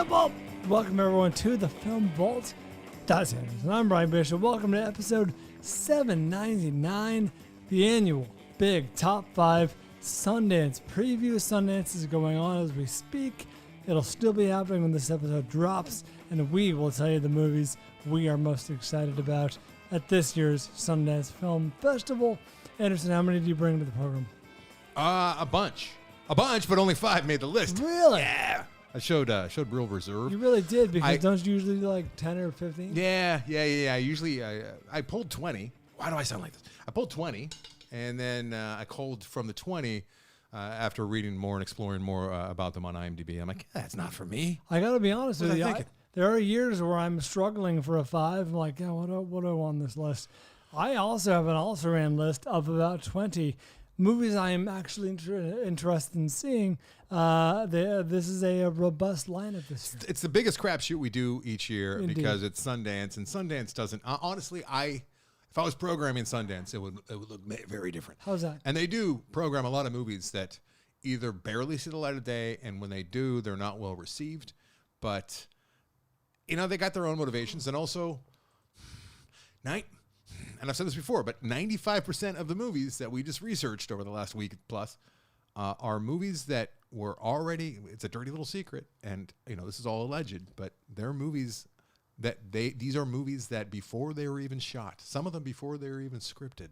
Vault. Welcome everyone to the Film Vault. That's Anderson. I'm Brian Bishop. Welcome to episode 799, the annual Big Top 5 Sundance Preview. Sundance is going on as we speak. It'll still be happening when this episode drops, and we will tell you the movies we are most excited about at this year's Sundance Film Festival. Anderson, how many do you bring to the program? A bunch, but only 5 made the list. Really? Yeah. I showed real reserve. You really did, because don't you usually do like 10 or 15? Yeah. Usually I pulled 20. Why do I sound like this? I pulled 20, and then I culled from the 20 after reading more and exploring more about them on IMDb. I'm like, that's not for me. I got to be honest with you. There are years where I'm struggling for a 5. I'm like, yeah, what do I want on this list? I also have an also-ran list of about 20 movies I am actually interested in seeing. This is a robust lineup this year. It's the biggest crapshoot we do each year. Indeed. Because it's Sundance, and Sundance doesn't. Honestly, if I was programming Sundance, it would look very different. How's that? And they do program a lot of movies that either barely see the light of day, and when they do, they're not well received. But they got their own motivations, and also and I've said this before, but 95% of the movies that we just researched over the last week plus are movies that were already, it's a dirty little secret, and this is all alleged, but they're movies that these are movies that before they were even shot, some of them before they were even scripted,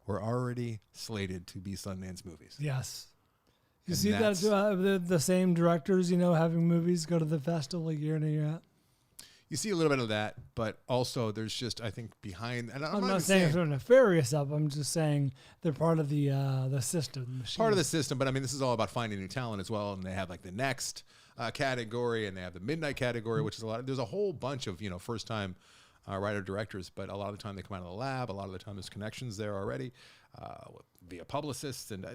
were already slated to be Sundance movies. Yes. You see that the same directors, having movies go to the festival year in and year out? You see a little bit of that, but also there's just, I think, behind. And I'm not saying it's nefarious up. I'm just saying they're part of the system. The machine. Part of the system, but I mean, this is all about finding new talent as well. And they have like the next category, and they have the midnight category, which is a lot. There's a whole bunch of first-time writer directors, but a lot of the time they come out of the lab. A lot of the time there's connections there already via publicists, and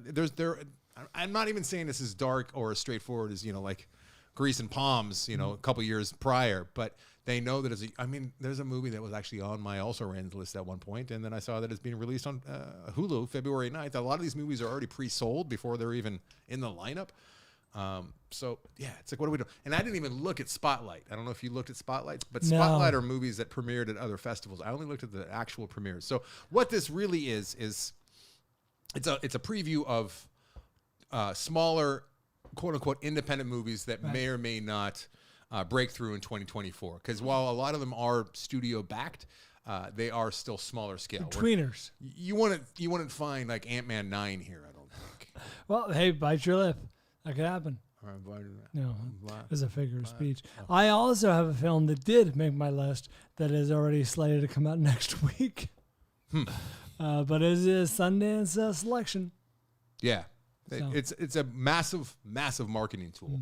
I'm not even saying this is dark or as straightforward as like Grease and Palms, a couple years prior, but they know that there's a movie that was actually on my also ran list at one point, and then I saw that it's being released on Hulu February 9th. A lot of these movies are already pre-sold before they're even in the lineup. So yeah, it's like, what do we do? And I didn't even look at Spotlight. I don't know if you looked at Spotlight, but no. Spotlight are movies that premiered at other festivals. I only looked at the actual premieres. So what this really is it's a preview of smaller, quote unquote, independent movies that may or may not break through in 2024. Because while a lot of them are studio backed, they are still smaller scale. Tweeners. You wouldn't find like Ant-Man 9 here, I don't think. Well, hey, bite your lip. That could happen. No, it was a figure of speech. I also have a film that did make my list that is already slated to come out next week. But it is a Sundance selection. Yeah. So. It's a massive marketing tool.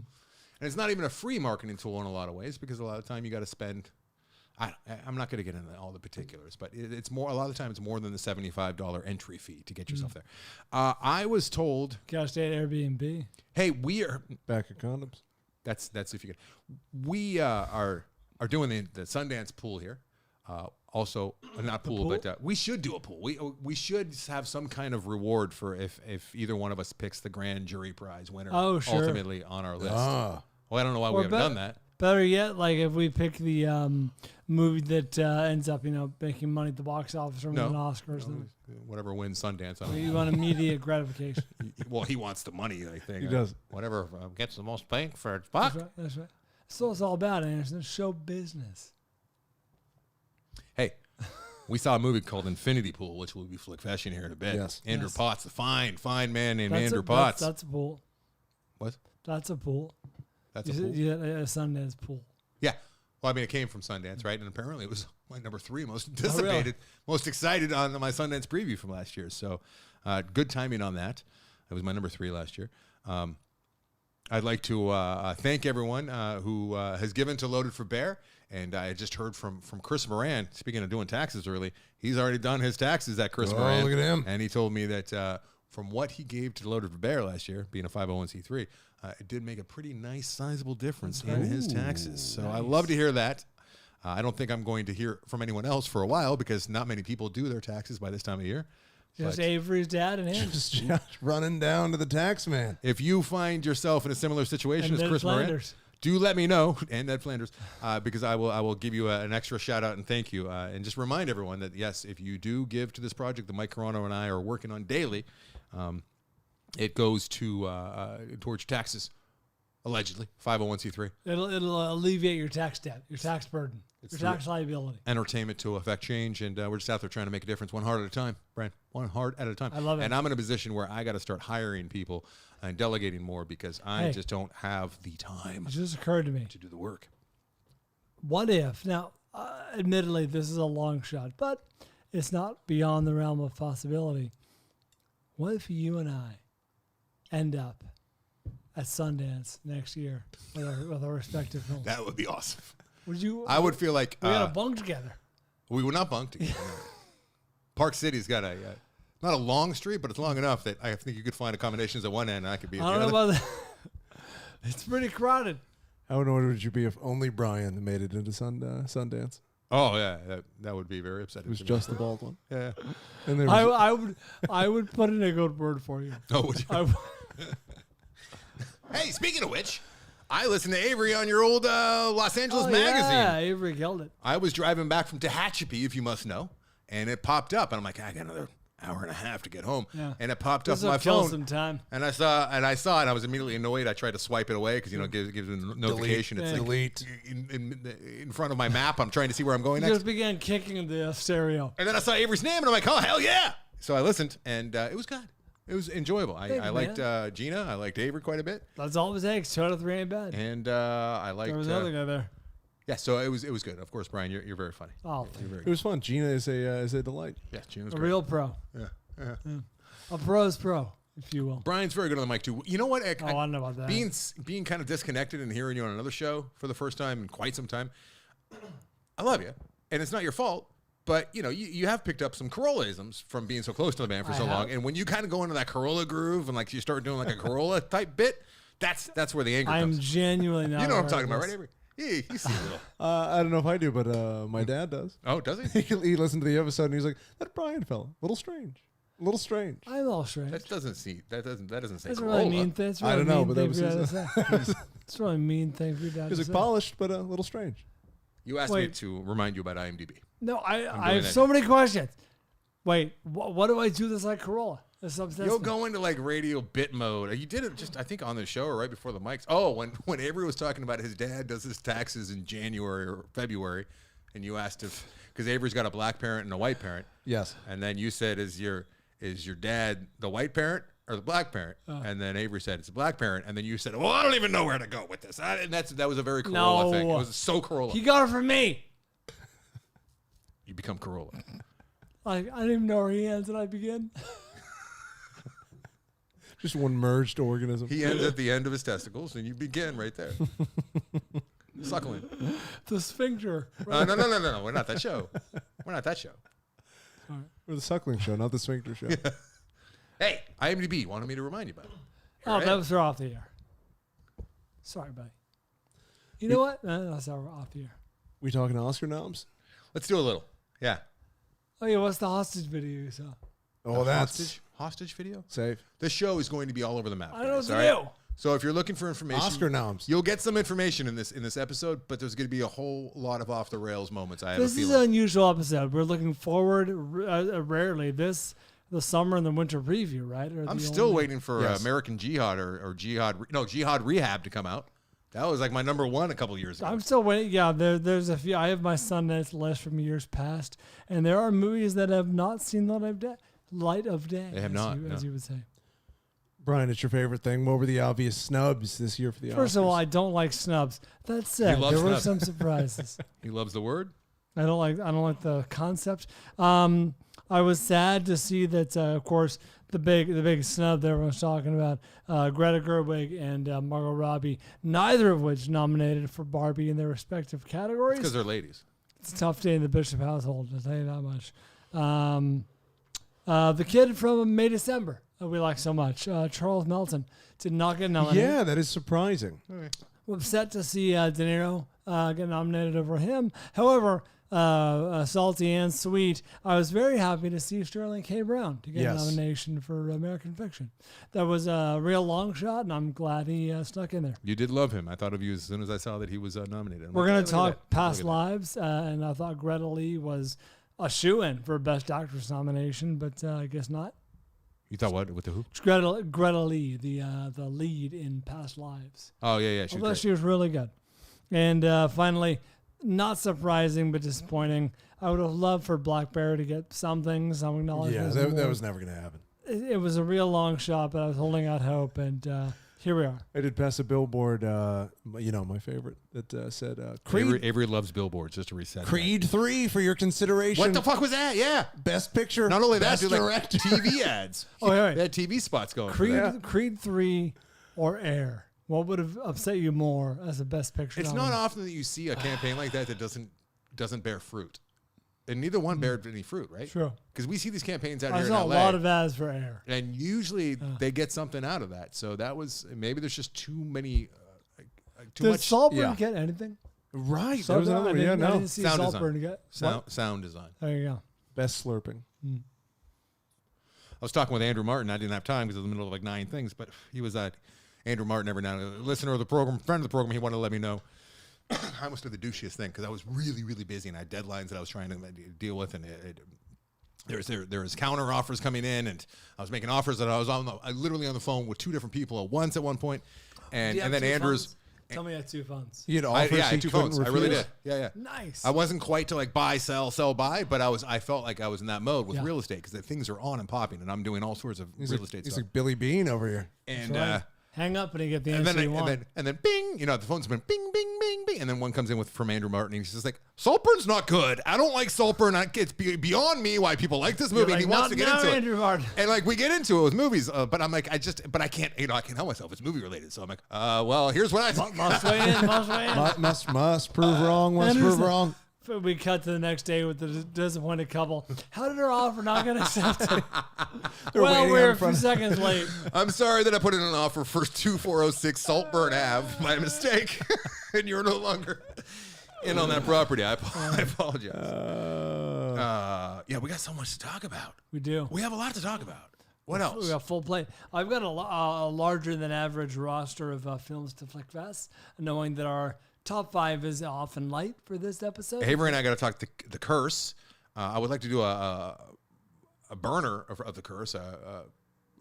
And it's not even a free marketing tool in a lot of ways, because a lot of the time you got to spend, I'm not going to get into all the particulars, but it's more, a lot of the time it's more than the $75 entry fee to get yourself there. I was told. Gotta stay at Airbnb. Hey, we are. Back of condoms. That's if you get. We are doing the Sundance pool here. Also, not pool, but we should do a pool. We should have some kind of reward for if either one of us picks the grand jury prize winner. Oh, sure. Ultimately on our list. Well, I don't know why we haven't done that. Better yet, like if we pick the movie that ends up, making money at the box office or winning Oscars. Whatever wins Sundance. You want immediate gratification. Well, he wants the money, I think. He does. Whatever gets the most bang for its buck. That's right. That's what it's all about, Anderson. Show business. Hey, we saw a movie called Infinity Pool, which we'll be flickfashing here in a bit. Yes. Andrew Potts, the fine man named Andrew Potts. That's a pool. What? That's a pool. That's a pool? Yeah, a Sundance pool. Yeah. Well, I mean, it came from Sundance, right? And apparently it was my number 3 most anticipated, most excited on my Sundance preview from last year. So good timing on that. It was my number 3 last year. I'd like to thank everyone who has given to Loaded for Bear. And I just heard from Chris Moran, speaking of doing taxes early, he's already done his taxes at Chris Moran. Look at him. And he told me that from what he gave to Loaded for Bear last year, being a 501c3, it did make a pretty nice, sizable difference in his taxes. So nice. I love to hear that. I don't think I'm going to hear from anyone else for a while, because not many people do their taxes by this time of year. Just Avery's dad and him. Just running down to the tax man. If you find yourself in a similar situation as Chris Moran, do let me know, and Ned Flanders, because I will give you an extra shout out and thank you, and just remind everyone that yes, if you do give to this project that Mike Carano and I are working on daily, it goes to towards taxes, allegedly 501c3. It'll alleviate your tax debt, your tax burden, your tax liability. Entertainment to affect change, and we're just out there trying to make a difference, one heart at a time, Brian. One heart at a time. I love it. And I'm in a position where I got to start hiring people and delegating more because I just don't have the time. It just occurred to me to do the work. What if now? Admittedly, this is a long shot, but it's not beyond the realm of possibility. What if you and I end up at Sundance next year with our respective films? That would be awesome. Would you? I would feel like we got a bunk together. We would not bunk together. Park City's got a not a long street, but it's long enough that I think you could find accommodations at one end and I could be at the other. I don't know about that. It's pretty crowded. How annoyed would you be if only Bryan made it into Sundance? Oh yeah, that would be very upsetting. It was just the bald one. Yeah. And there was I would put in a good word for you. Oh, would you? Hey, speaking of which, I listened to Avery on your old Los Angeles magazine. Yeah, Avery killed it. I was driving back from Tehachapi, if you must know, and it popped up, and I'm like, I got another hour and a half to get home, and it popped up on my phone. Some time. And I saw it, and I was immediately annoyed. I tried to swipe it away because it gives a notification. It's delete. Like in front of my map. I'm trying to see where I'm going You next. just began kicking the stereo, and then I saw Avery's name, and I'm like, oh hell yeah! So I listened, and it was good. It was enjoyable. I liked Gina. I liked Avery quite a bit. That's all it takes. 2 out of 3 ain't bad. And I liked. There was another guy there. Yeah, so it was good. Of course, Brian, you're very funny. Oh, it was fun. Gina is a delight. Yeah, Gina's a great. real pro. Yeah. A pro's pro, if you will. Brian's very good on the mic too. You know what? I don't know about that. Being kind of disconnected and hearing you on another show for the first time in quite some time. I love you, and it's not your fault. But, you have picked up some Corolla-isms from being so close to the band for so long. And when you kind of go into that Corolla groove and, you start doing, a Corolla-type bit, that's where the anger comes. I'm genuinely not. You know what I'm talking about, right, Avery? Yeah, you see a little. I don't know if I do, but my dad does. Oh, does he? He listened to the episode, and he's like, that Bryan fella, a little strange. A little strange. I'm all strange. That doesn't say That's Corolla. really mean thing. I don't know, but that was It's really mean thing for your dad to say. He's polished, but a little strange. You asked me to remind you about IMDb. No, I have so many questions. Wait, what do I do that's like Corolla? You'll go into radio bit mode. You did it just, I think, on the show or right before the mics. Oh, when Avery was talking about his dad does his taxes in January or February, and you asked if, because Avery's got a black parent and a white parent. Yes. And then you said, is your dad the white parent or the black parent? And then Avery said, it's a black parent. And then you said, well, I don't even know where to go with this. And that was a very Corolla thing. It was so Corolla. He got it from me. You become Corolla. I didn't even know where he ends and I begin. Just one merged organism. He ends at the end of his testicles, and you begin right there. Suckling. The sphincter. Right? No. We're not that show. We're not that show. All right. We're the suckling show, not the sphincter show. Yeah. Hey, IMDb wanted me to remind you about it. That was off the air. Sorry, buddy. You know what? No, that's off the air. We talking Oscar noms? Let's do a little. Yeah. Oh, yeah. What's the hostage video you saw? Oh, that's hostage video. safe. This show is going to be all over the map. I don't know what guys, to do. So if you're looking for information, Oscar noms, you'll get some information in this episode, but there's going to be a whole lot of off the rails moments. This is an unusual episode. We're looking forward rarely the summer and the winter preview, right? I'm still waiting for American Jihad or Jihad Rehab to come out. That was my number one a couple years ago. I'm still waiting. Yeah, there's a few. I have my Sundance list from years past, and there are movies that have not seen light of day. They have not, as you would say. Brian, it's your favorite thing. What were the obvious snubs this year for the Oscars? First of all, I don't like snubs. That said, there were some surprises. He loves the word. I don't like the concept. I was sad to see that, of course, the big snub that everyone's talking about, Greta Gerwig and Margot Robbie, neither of which nominated for Barbie in their respective categories. Because they're ladies. It's a tough day in the Bishop household, I'll tell you that much. The kid from May December that we like so much, Charles Melton, did not get nominated. Yeah, that is surprising. We're upset to see De Niro get nominated over him. However, salty and sweet. I was very happy to see Sterling K. Brown to get a Yes. nomination for American Fiction. That was a real long shot, and I'm glad he stuck in there. You did love him. I thought of you as soon as I saw that he was nominated. I'm We're like, going "Yeah, to look at talk that. Past Look at that." Lives, and I thought Greta Lee was a shoo-in for Best Actress nomination, but I guess not. You thought what? With the who? It's Greta Lee, the lead in Past Lives. Oh, yeah. She Although was she was really good. And finally, not surprising but disappointing, I would have loved for Black Bear to get some acknowledgement. Yeah, that was never going to happen. It was a real long shot, but I was holding out hope, and here we are. I did pass a billboard, my favorite, that said, Creed, Avery loves billboards, just to reset. Creed 3 for your consideration. What the fuck was that? Yeah. Best picture. Not only that, best dude, like director. TV ads. Oh, yeah, They had TV spots going. for Creed, that. Creed 3 or Air. What would have upset you more as a Best Picture? It's not often that you see a campaign like that doesn't bear fruit. And neither one bared any fruit, right? True. Because we see these campaigns out I here in saw LA. a lot of ads for Air. And usually they get something out of that. So that was, maybe there's just too many, too Did much Saltburn yeah. get anything? Right. That Saltburn? was another I one. Yeah, didn't- I no. didn't see Sound Saltburn design. get what? sound design. There you go. Best slurping. I was talking with Andrew Martin. I didn't have time because I was in the middle of like 9 things, but he was at Andrew Martin every now and then, listener of the program, friend of the program. He wanted to let me know. I almost did the douchiest thing because I was really, really busy and I had deadlines that I was trying to deal with, and there was counter offers coming in, and I was making offers that I was literally on the phone with 2 different people at once at one point, and then Andrew's. Tell me I had 2 phones. You had I offers had he 2 couldn't phones. I really refuse? did. Yeah. Nice. I wasn't quite to like buy, sell, buy, but I felt like I was in that mode with Yeah. real estate because the things are on and popping, and I'm doing all sorts of real estate He's stuff. like Billy Bean over here. And Right. Hang up and you get the and answer then, you want. and then bing, the phone's been bing, bing, bing, bing, and then one comes in from Andrew Martin, and he's just like, Saltburn's not good. I don't like Saltburn. It's beyond me why people like this movie. You're And he like, wants to "Not get now, into Andrew it, Martin." and like we get into it with movies, but I'm like, but I can't help myself. It's movie related, so I'm like, well, here's what I think. Must weigh in. Must prove wrong. Must prove wrong. We cut to the next day with the disappointed couple. How did our offer not get accepted? Well, waiting we're out a in few front. seconds late. I'm sorry that I put in an offer for 2406 Saltburn Ave by mistake, and you're no longer in on that property. I apologize. Yeah, we got so much to talk about. We do. We have a lot to talk about. What else? We got full plate. I've got a larger than average roster of films to flick fest, knowing that our top 5 is often light for this episode. Avery and I got to talk the Curse. I would like to do a burner of the Curse, a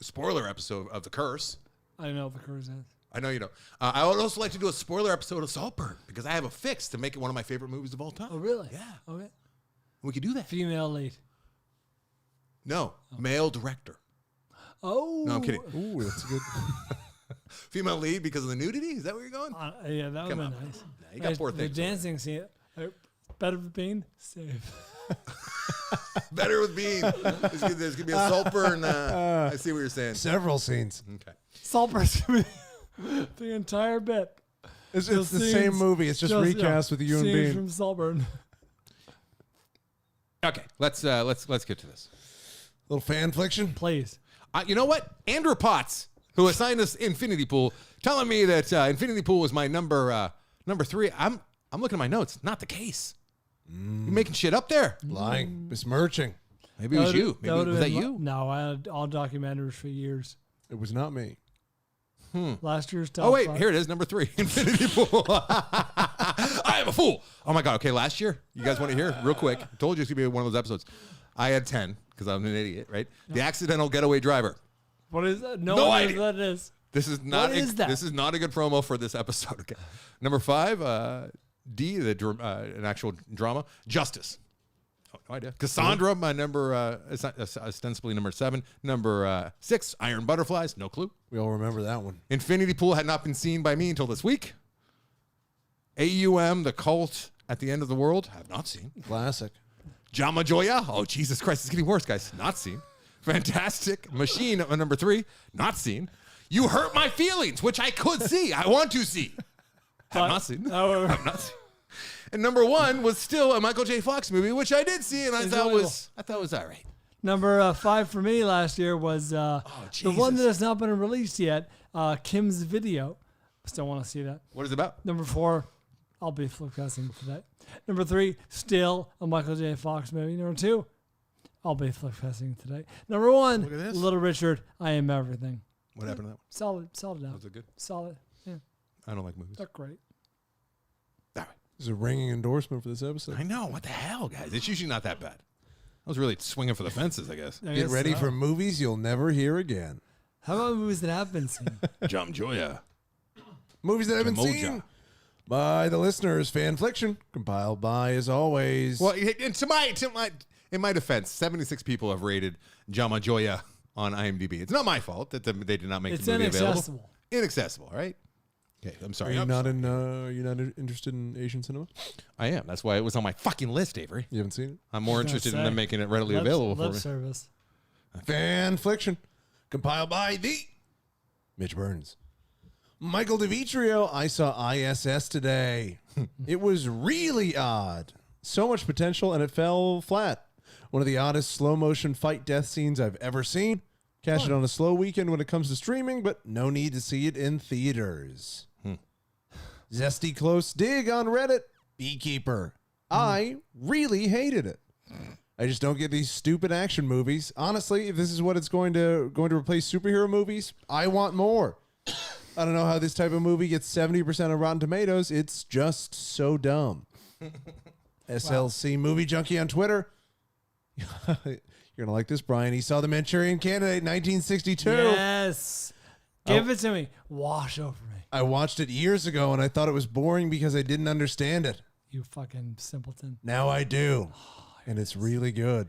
spoiler episode of the Curse. I know what the curse is. I know you don't. I would also like to do a spoiler episode of Saltburn because I have a fix to make it one of my favorite movies of all time. Oh, really? Yeah. Okay. We could do that. Female lead. No, male director. Oh. No, I'm kidding. Ooh, that's good. Female lead because of the nudity? Is that where you're going? Yeah, that would Come be on. nice. You got 4 The things. dancing scene. Better with Bean? Save. Better with Bean. There's going to be a Saltburn. I see what you're saying. Several scenes. Okay. Saltburns gonna be the entire bit. It's Just the scenes- same movie. It's just recast with you and scenes Bean. from Saltburn. Okay, let's get to this. Little fanfliction. Please. You know what? Andrew Potts, who assigned us Infinity Pool, telling me that Infinity Pool was my number 3. I'm looking at my notes. Not the case. You're making shit up there. Lying. Besmirching. Maybe it was you. Maybe was that you? No, I had all documentaries for years. It was not me. Last year's top Oh wait, 5. here it is, number 3, Infinity Pool. I am a fool. Oh my god. Okay, last year, you guys want to hear real quick? I told you it's gonna be one of those episodes. I had 10 because I'm an idiot, right? The Accidental Getaway Driver. What is that? No No idea idea. what that is. This is not. What is that? This is not a good promo for this episode. Okay. Number 5, D, an actual drama, Justice. Oh, no idea. Cassandra, my number, ostensibly number 7. Number 6, Iron Butterflies. No clue. We all remember that one. Infinity Pool had not been seen by me until this week. AUM, The Cult at the End of the World. Have not seen. Classic. Jama Joya. Oh, Jesus Christ. It's getting worse, guys. Not seen. Fantastic Machine, number 3. Not seen. You Hurt My Feelings, which I could see. I want to see. Have not seen. Have not seen. And number 1 was still a Michael J. Fox movie, which I did see, and I thought was all right. Number 5 for me last year was the one Jesus. that has not been released yet, Kim's Video. Still want to see that. What is it about? Number 4, I'll be flipcasting today. Number 3, still a Michael J. Fox movie. Number 2, I'll be flipcasting today. Number 1, Look at this. Little Richard, I Am Everything. What happened to that one? Solid enough. Was it good? Solid. Yeah, I don't like movies. they're great. All right. This is a ringing endorsement for this episode. I know. What the hell, guys? It's usually not that bad. I was really swinging for the fences, I guess. I Get guess ready so. for movies you'll never hear again. How about movies that have been seen? Jam Joya. Movies that have been Jamoja. seen by the listeners. Fanfliction, compiled by, as always. Well, in my defense, 76 people have rated Jama Joya on IMDb. It's not my fault that they did not make It's the movie available. inaccessible. Inaccessible, right? Okay, I'm Are sorry. you not interested in Asian cinema? I am. That's why it was on my fucking list, Avery. You haven't seen it? I'm more I was gonna interested in say. them making it readily available Lip for me. service. Fanfliction, compiled by the Mitch Burns. Michael DeVitrio, I saw ISS today. It was really odd. So much potential, and it fell flat. One of the oddest slow-motion fight death scenes I've ever seen. Catch it on a slow weekend when it comes to streaming, but no need to see it in theaters. Zesty close dig on Reddit. Beekeeper. I really hated it. I just don't get these stupid action movies. Honestly, if this is what it's going to replace superhero movies, I want more. I don't know how this type of movie gets 70% of Rotten Tomatoes. It's just so dumb. SLC Movie Junkie on Twitter. You're going to like this, Brian. He saw The Manchurian Candidate 1962. Yes. Give it to me. Wash over me. I watched it years ago and I thought it was boring because I didn't understand it. You fucking simpleton. Now I do. And it's really good.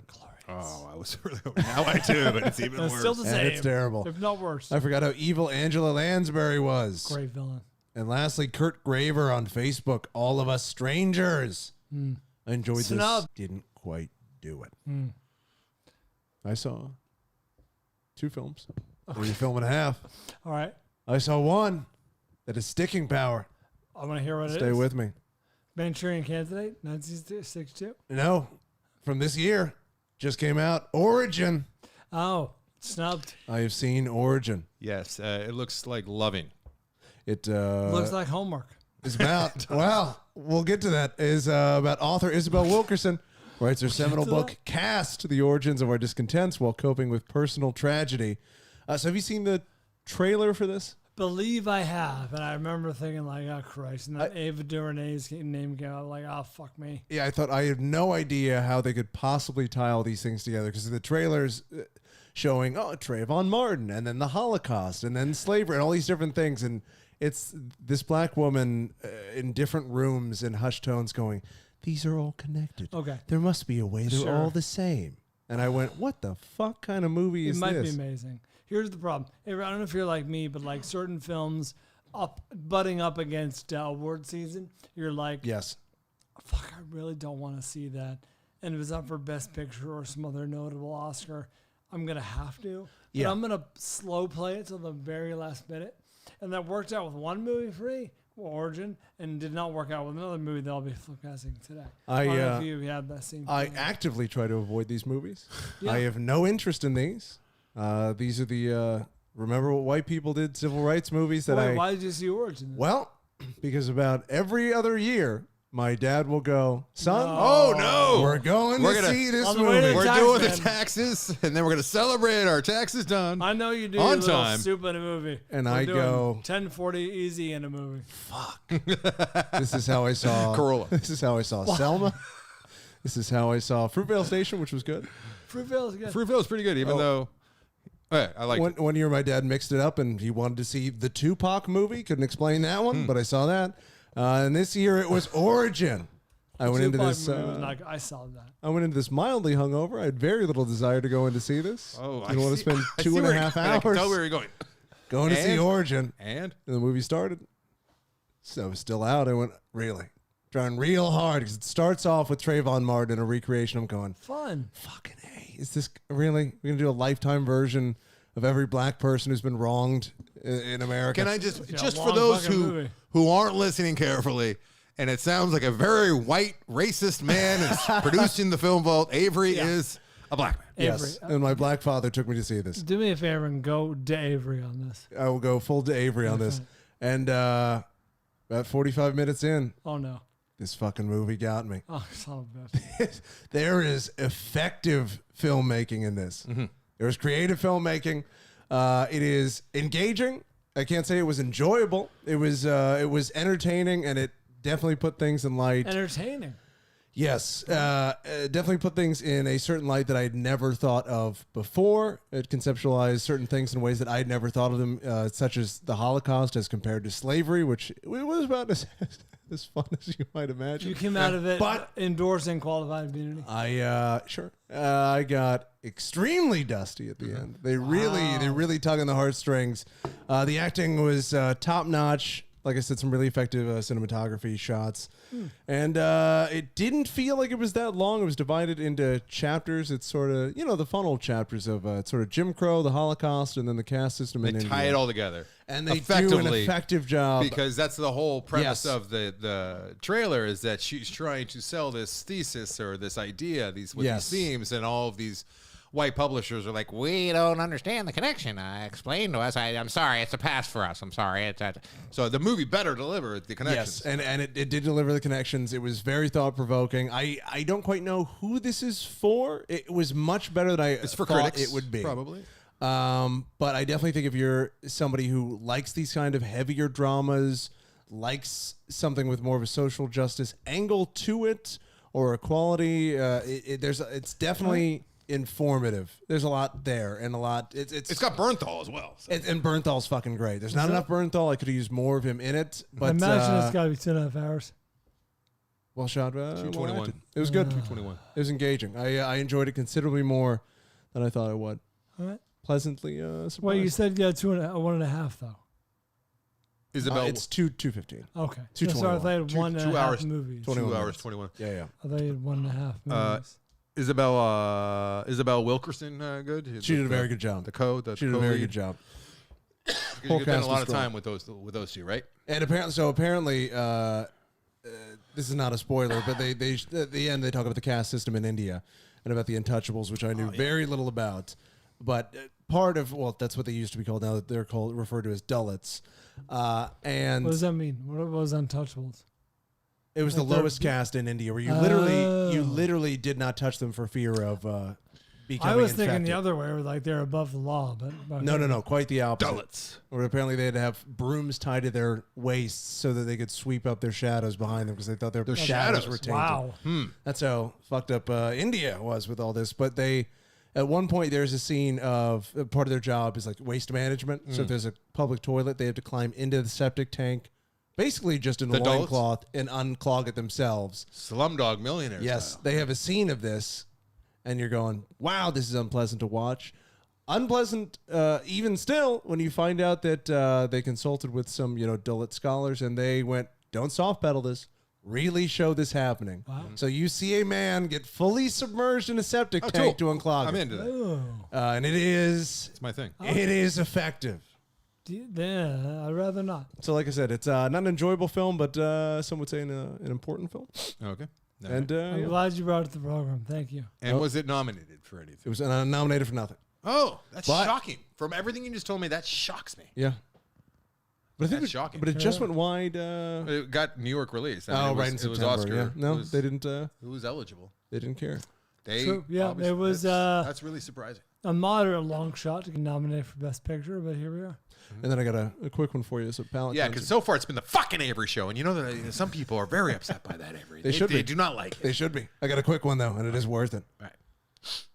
Oh, I was really hoping. Now I do, but it's even It's worse. still the And same. it's terrible. If not worse. I forgot how evil Angela Lansbury was. Great villain. And lastly, Kurt Graver on Facebook. All of Us Strangers. I enjoyed Snub. this. Didn't quite do it. I saw 2 films. Maybe a film and a half. All right. I saw one that is sticking power. I want to hear what it is. Stay with me. Manchurian Candidate, 1962. No, from this year. Just came out. Origin. Oh, snubbed. I have seen Origin. Yes, it looks like Loving. It Looks like homework. is about, well, we'll get to that, is about author Isabel Wilkerson. Writes her seminal book, Cast, The Origins of Our Discontents While Coping with Personal Tragedy. So have you seen the trailer for this? Believe I have. And I remember thinking, like, oh, Christ. And that Ava DuVernay's name came out, like, oh, fuck me. Yeah, I thought I had no idea how they could possibly tie all these things together because the trailers showing, Trayvon Martin and then the Holocaust and then slavery and all these different things. And it's this black woman in different rooms in hushed tones going, these are all connected. Okay. There must be a way they're Sure. all the same. And I went, what the fuck kind of movie is It might this? be amazing. Here's the problem. I don't know if you're like me, but like certain films butting up against award season, you're like, Yes. fuck, I really don't want to see that. And if it's up for Best Picture or some other notable Oscar, I'm going to have to. But Yeah. I'm going to slow play it till the very last minute. And that worked out with one movie for me, Origin, and did not work out with another movie that I'll be flipcasting today. I don't know if you had that same I feeling. actively try to avoid these movies. Yeah. I have no interest in these. These are the remember what white people did civil rights movies that Wait, why did you see Origin? then? well, because about every other year my dad will go, son, No. Oh, no. we're going We're to gonna- see this On the way to movie. the We're tax doing the man. taxes, and then we're going to celebrate our taxes done. I know you do On your little time. soup in a movie. And We're I doing go- 1040 easy in a movie. This is how I saw Corolla. This is how I saw Selma. This is how I saw Fruitvale Station, which was good. Fruitvale is good. Fruitvale is pretty good, even though I like it. One year my dad mixed it up and he wanted to see the Tupac movie. Couldn't explain that one, but I saw that. And this year it was Origin. I went into Tupac this. movie was not- I saw that. I went into this mildly hungover. I had very little desire to go in to see this. Oh, I didn't want to spend I see 2.5 where you're going. I can tell hours where you're going. going to see And? Origin. And And the movie started. So it was still out. I went, really? Trying real hard because it starts off with Trayvon Martin in a recreation. I'm going, Fun. fucking A. Is this really? We're going to do a lifetime version of every black person who's been wronged in America? can I just Yeah, for long those fucking movie. who aren't listening carefully, and it sounds like a very white racist man is producing the film vault. Avery Yeah. is a black man. Yes. Avery. And my black father took me to see this. Do me a favor and go to Avery on this. I will go full to Avery on this. And About 45 minutes in, Oh, no. this fucking movie got me. Oh, son of a bitch. There is effective filmmaking in this. There is creative filmmaking. It is engaging. I can't say it was enjoyable. It was entertaining, and it definitely put things in light. Entertaining. Yes, definitely put things in a certain light that I had never thought of before. It conceptualized certain things in ways that I had never thought of them, such as the Holocaust as compared to slavery, which it was about as fun as you might imagine. You came out of it endorsing qualified immunity. I got extremely dusty at the end. They really tug on the heartstrings. The acting was top notch. Like I said, some really effective cinematography shots. And it didn't feel like it was that long. It was divided into chapters. It's sort of, the funnel chapters of sort of Jim Crow, the Holocaust, and then the caste system. They tie it all together. And they do an effective job. Because that's the whole premise of the trailer, is that she's trying to sell this thesis or this idea, these themes, and all of these white publishers are like, we don't understand the connection. Explain to us. I'm sorry, it's a pass for us. I'm sorry. So the movie better deliver the connections. Yes, and it did deliver the connections. It was very thought-provoking. I don't quite know who this is for. It was much better than it's for thought critics, it would be. Probably. But I definitely think if you're somebody who likes these kind of heavier dramas, likes something with more of a social justice angle to it, or equality, it's definitely informative. There's a lot there, and a lot. It's got Bernthal as well. So. And Bernthal's fucking great. There's not enough Bernthal. I could have used more of him in it. But I imagine it's got to be 2.5 hours. Well shot. 2:21. It was good. 2:21. It was engaging. I enjoyed it considerably more than I thought I would. All right. Pleasantly surprised. Well, you said you had 1.5 though. Isabel, it's 2:15. Okay. 2:21. So I thought you had 1.5 2 hours, movies. 2 hours 21. Yeah. I thought you had 1.5 movies. Isabel Wilkerson, good. She did a very good job. She did a very good job. You spent a lot of time with those two, right? And apparently, this is not a spoiler, but they at the end they talk about the caste system in India and about the Untouchables, which I knew very little about. But that's what they used to be called. Now that they're referred to as Dalits. And what does that mean? What was Untouchables? It was the lowest caste in India, where you literally did not touch them for fear of becoming I was infected. thinking the other way, like they're above the law, but No, quite the opposite. Dalits. Or apparently they had to have brooms tied to their waists so that they could sweep up their shadows behind them because they thought their shadows were tainted. Wow. That's how fucked up India was with all this. But at one point, there's a scene of part of their job is like waste management. So if there's a public toilet, they have to climb into the septic tank, basically just in a loincloth, and unclog it themselves. Slumdog Millionaire Yes, style. they have a scene of this, and you're going, wow, this is unpleasant to watch. Unpleasant, even still, when you find out that they consulted with some, Dalit scholars, and they went, don't soft pedal this. Really show this happening. Wow. So you see a man get fully submerged in a septic tank to unclog it. I'm into that. Oh. And it's It's my thing. It is effective. Yeah, I'd rather not. So like I said, it's not an enjoyable film, but some would say an important film. Okay. No. And I'm glad you brought it to the program. Thank you. And was it nominated for anything? it was nominated for nothing. Oh, that's shocking. From everything you just told me, that shocks me. Yeah. But I think That's shocking. But it just went wide. It got New York release. I mean, right in September. It was Oscar. Yeah. No, they didn't. It was eligible. They didn't care. True. Yeah, obviously- it was That's really surprising. a moderate long shot to get nominated for Best Picture, but here we are. And then I got a quick one for you. So palate Yeah, cleanser. because so far it's been the fucking Avery show, and you know that some people are very upset by that Avery. They should be. They do not like it. They should be. I got a quick one though, and it is worth it. Right.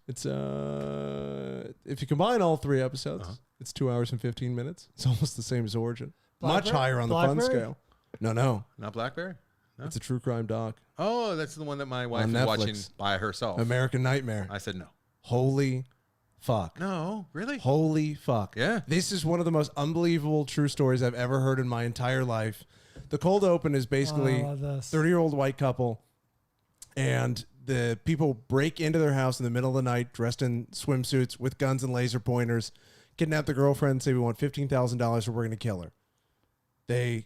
It's if you combine all 3 episodes, it's 2 hours and 15 minutes. It's almost the same as Origin. Much higher on the fun scale. No. Not Blackberry? No? It's a true crime doc. Oh, that's the one that my wife On is watching Netflix. by herself. American Nightmare. I said no. Holy fuck. No, really? Holy fuck. Yeah. This is one of the most unbelievable true stories I've ever heard in my entire life. The cold open is basically 30-year-old white couple, and the people break into their house in the middle of the night dressed in swimsuits with guns and laser pointers, kidnap the girlfriend, say we want $15,000 or we're going to kill her. They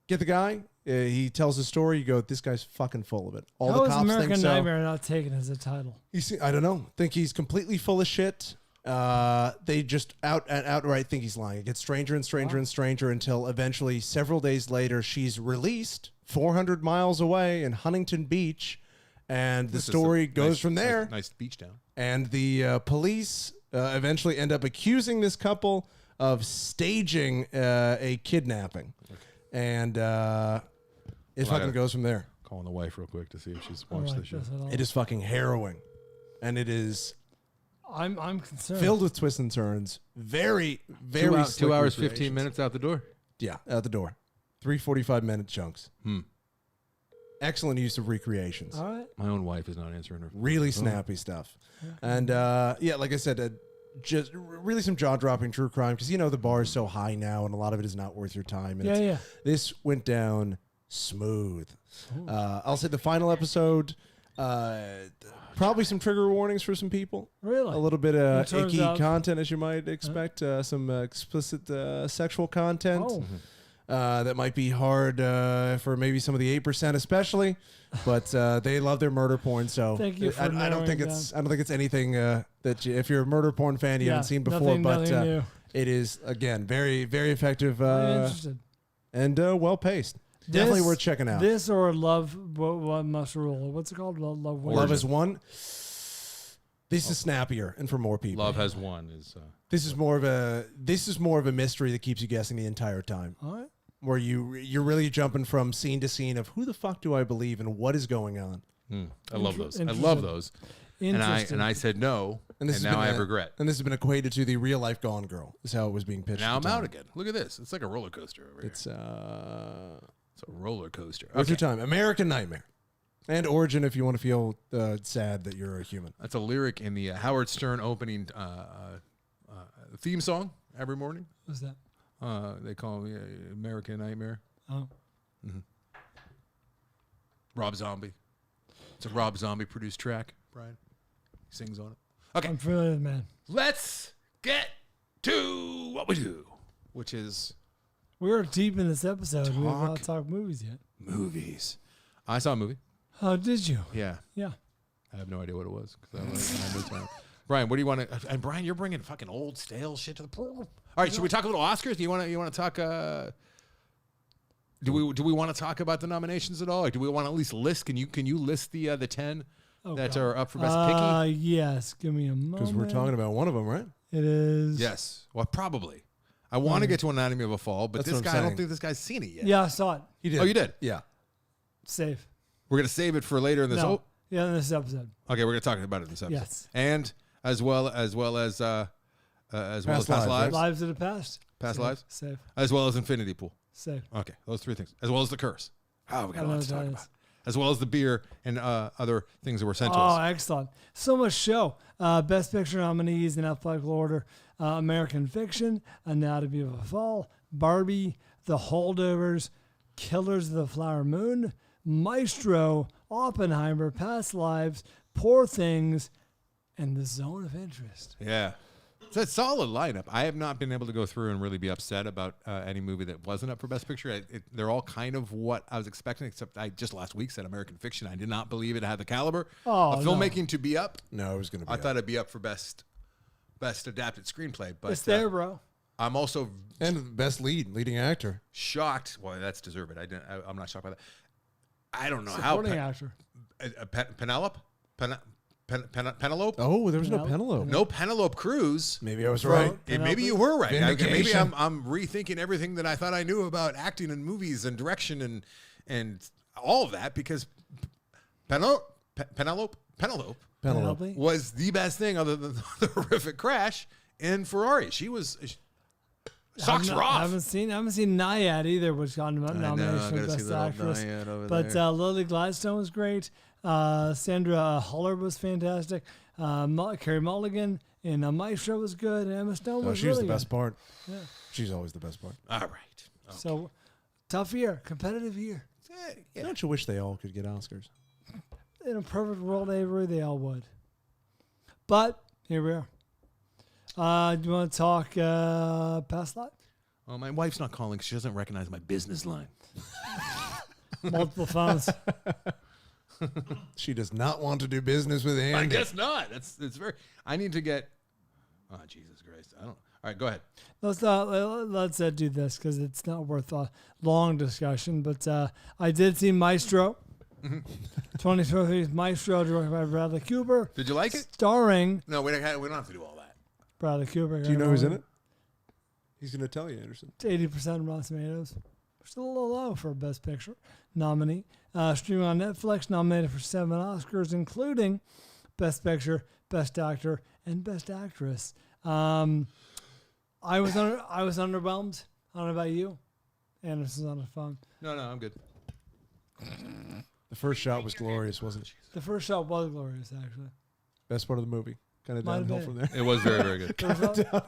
get the guy. He tells his story. You go, this guy's fucking full of it. How is American Nightmare not taken as a title? I don't know. Think he's completely full of shit. They just outright think he's lying. It gets stranger and stranger and stranger until eventually, several days later, she's released 400 miles away in Huntington Beach, and the story goes from there. Nice beach town. And the police eventually end up accusing this couple of staging a kidnapping, and it fucking goes from there. Calling the wife real quick to see if she's watched the show. It is fucking harrowing, and it is. I'm concerned. Filled with twists and turns. Very, very. 2 hours, 15 minutes out the door. Yeah, out the door. 3 45-minute chunks. Excellent use of recreations. All right. My own wife is not answering her phone. Really snappy stuff. Okay. And yeah, like I said, just really some jaw-dropping true crime because the bar is so high now, and a lot of it is not worth your time. And this went down smooth. I'll say the final episode. Probably some trigger warnings for some people. Really? A little bit of icky content, as you might expect. Some explicit sexual content that might be hard for maybe some of the 8%, especially. But they love their murder porn, so thank you. I don't think it's anything that if you're a murder porn fan you haven't seen before. But it is again very, very effective and well paced. Definitely worth checking out. This or Love What Must Rule. What's it called? Love Has Won. This is snappier and for more people. Love Has Won is. This is more of a mystery that keeps you guessing the entire time. All right. Where you're really jumping from scene to scene of who the fuck do I believe and what is going on. I love those. I love those. And I said no, and now I have regret. And this has been equated to the real life Gone Girl. Is how it was being pitched. Now I'm out again. Look at this. It's like a roller coaster over here. It's a roller coaster. What's your time? American Nightmare. And Origin if you want to feel sad that you're a human. That's a lyric in the Howard Stern opening theme song every morning. What's that? They call me American Nightmare. Oh. Mm-hmm. Rob Zombie. It's a Rob Zombie produced track, Brian. He sings on it. Okay. I'm familiar, man. Let's get to what we do, which is... We're deep in this episode. We haven't not talked movies yet. Movies. I saw a movie. Oh, did you? Yeah. Yeah. I have no idea what it was. Brian, what do you want to... And Brian, you're bringing fucking old, stale shit to the pool. All right, should we talk a little Oscars? Do you want to talk... Do we want to talk about the nominations at all? Like, do we want to at least list? Can you list the 10 that are up for Best Picky? Yes. Give me a moment. Because we're talking about one of them, right? It is. Yes. Well, probably. I want to get to Anatomy of a Fall, but That's this guy, I don't think this guy's seen it yet. Yeah, I saw it. You did. Oh, you did? Yeah. Save. We're going to save it for later in this. No. Yeah, in this episode. Okay, we're going to talk about it in this episode. Yes. And as well as Past Lives. Lives of the Past. Past Lives. Save. As well as Infinity Pool. Save. Okay, those 3 things. As well as The Curse. Oh, we got a lot to talk about. Is. As well as the beer and other things that were sent to us. Oh, excellent. So much show. Best Picture nominees in alphabetical order. American Fiction, Anatomy of a Fall, Barbie, The Holdovers, Killers of the Flower Moon, Maestro, Oppenheimer, Past Lives, Poor Things, and The Zone of Interest. Yeah. It's a solid lineup. I have not been able to go through and really be upset about any movie that wasn't up for Best Picture. They're all kind of what I was expecting, except I just last week said American Fiction. I did not believe it had the caliber of filmmaking to be up. No, it was going to be I thought it'd be up for Best Adapted Screenplay. But it's there, bro. I'm also... And Best Leading Actor. Shocked. Well, that's deserved. I'm not shocked by that. I don't know Supporting actor. Penelope? Penelope? Oh, there was no Penelope. No Penelope Cruz. Maybe I was right. Maybe you were right. Maybe I'm rethinking everything that I thought I knew about acting in movies and direction and all of that because Penelope was the best thing other than the horrific crash in Ferrari. She was... Socks were off. I haven't seen Nyad either, which got nomination for Best Actress. But Lily Gladstone was great. Sandra Huller was fantastic. Carey Mulligan and Maestro was good. And Emma Stone was she was really the best good. part. Yeah. She's always the best part. All right. Okay. So, tough year. Competitive year. Yeah. Don't you wish they all could get Oscars? In a perfect world, Avery, they all would. But, here we are. Do you want to talk Past Life? Well, my wife's not calling because she doesn't recognize my business line. Multiple phones. She does not want to do business with Andy. I guess not. It's very... I need to get Oh, Jesus Christ. I don't. All right, go ahead. Let's do this because it's not worth a long discussion. But I did see Maestro. 2023's Maestro, directed by Bradley Cooper. Did you like it? Starring No, we don't have to do all that. Bradley Cooper. Do you know who's in it? He's going to tell you, Anderson. It's 80% Rotten Tomatoes. Still a little low for Best Picture nominee. Streaming on Netflix, nominated for 7 Oscars, including Best Picture, Best Actor, and Best Actress. I was underwhelmed. I don't know about you. Anderson's on his phone. No, I'm good. The first shot was glorious, wasn't it? The first shot was glorious, actually. Best part of the movie. Kind of Might have downhill been. from there. It was very, very good.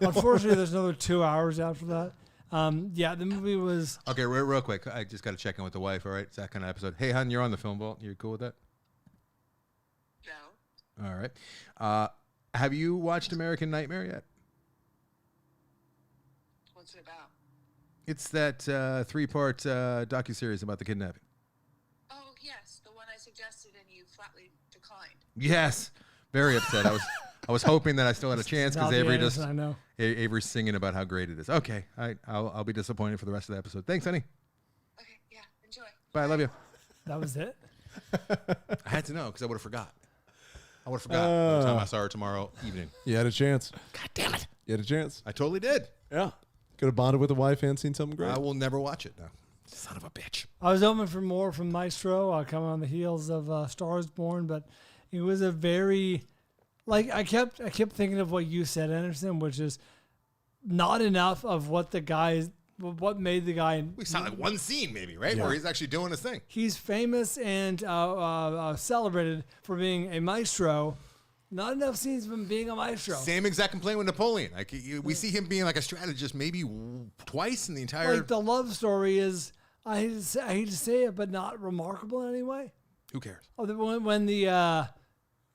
Unfortunately, there's another 2 hours after that. The movie was... Okay, real quick. I just got to check in with the wife, all right? It's that kind of episode. Hey, hon, you're on the Film Vault. You cool with that? No. All right. Have you watched American Nightmare yet? What's it about? It's that 3-part docuseries about the kidnapping. Oh, yes, the one I suggested and you flatly declined. Yes. Very upset. I was hoping that I still had a chance because I know. Avery's singing about how great it is. Okay, I'll be disappointed for the rest of the episode. Thanks, honey. Okay, yeah, enjoy. Bye, I love you. That was it? I had to know because I would have forgot. I would have forgot by the time I saw her tomorrow evening. You had a chance. God damn it. You had a chance. I totally did. Yeah. Could have bonded with the wife and seen something great. I will never watch it now. Son of a bitch. I was hoping for more from Maestro, coming on the heels of Star is Born, but it was a very... Like, I kept thinking of what you said, Anderson, which is not enough of what made the guy... We saw like one scene maybe, right? Yeah. Where he's actually doing his thing. He's famous and celebrated for being a maestro. Not enough scenes of him being a maestro. Same exact complaint with Napoleon. Like we see him being like a strategist maybe twice in the entire... Like, the love story is, I hate to say it, but not remarkable in any way. Who cares? Oh, when the...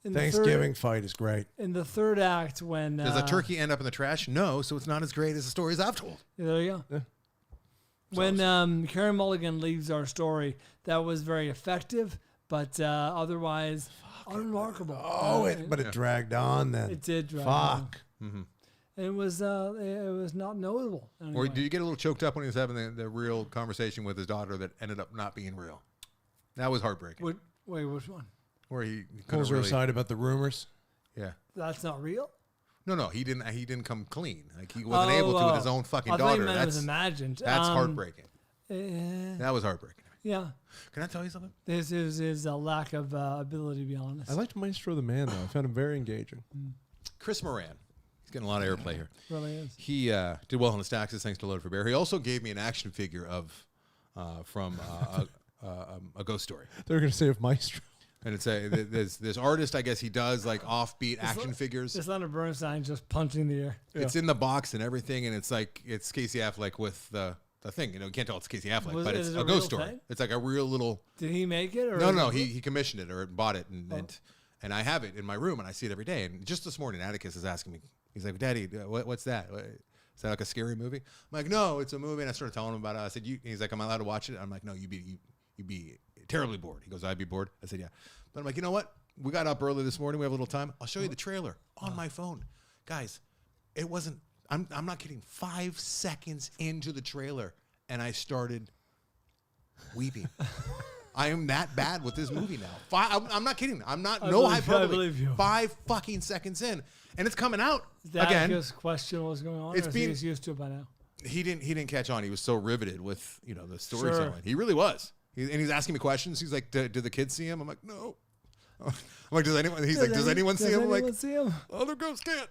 in the Thanksgiving fight is great. in the third act, when... Does a turkey end up in the trash? No, so it's not as great as the stories I've told. There you go. Yeah. When Carey Mulligan leaves our story, that was very effective, but otherwise unremarkable. But it dragged on then. It did drag Fuck. on. It was not notable. Or Anyway. do you get a little choked up when he was having the real conversation with his daughter that ended up not being real? That was heartbreaking. Wait, which one? Where he couldn't Pulls her really... aside about the rumors. Yeah. That's not real? No, he didn't come clean. Like he wasn't able to with his own fucking I thought daughter. you meant it was imagined. That's heartbreaking. Eh, That was heartbreaking. yeah. Can I tell you something? This is a lack of ability, to be honest. I liked Maestro the Man, though. I found him very engaging. Chris Moran. He's getting a lot of airplay here. Really is. He did well on his taxes thanks to Loaded for Bear. He also gave me an action figure from a ghost story. They were going to say of Maestro. And it's this artist, I guess he does like offbeat action figures. It's Leonard Bernstein just punching the air. It's in the box and everything, and it's Casey Affleck with the thing. You know, you can't tell it's Casey Affleck, but it's a ghost story. Thing? It's like a real little... Did he make it? Or No, he commissioned it or bought it, and I have it in my room, and I see it every day. And just this morning, Atticus is asking me, he's like, Daddy, what's that? Is that like a scary movie? I'm like, no, it's a movie. And I started telling him about it. I said, he's like, am I allowed to watch it? I'm like, no, you'd be terribly bored. He goes, I'd be bored. I said, yeah. But I'm like, you know what? We got up early this morning. We have a little time. I'll show you the trailer on my phone. Guys, it wasn't, I'm not kidding, 5 seconds into the trailer, and I started weeping. I am that bad with this movie now. I'm not kidding. I'm not, no hyperbole. I believe you. 5 fucking seconds in, and it's coming out That again. question what was going on. It's Or being- he's used to it by now. He didn't catch on. He was so riveted with the storytelling. Sure. He really was. And he's asking me questions. He's like, "Do the kids see him?" I'm like, "No." I'm like, "Does anyone?" He's like, "Does anyone see him?" I'm like, see him? "Other ghosts can't.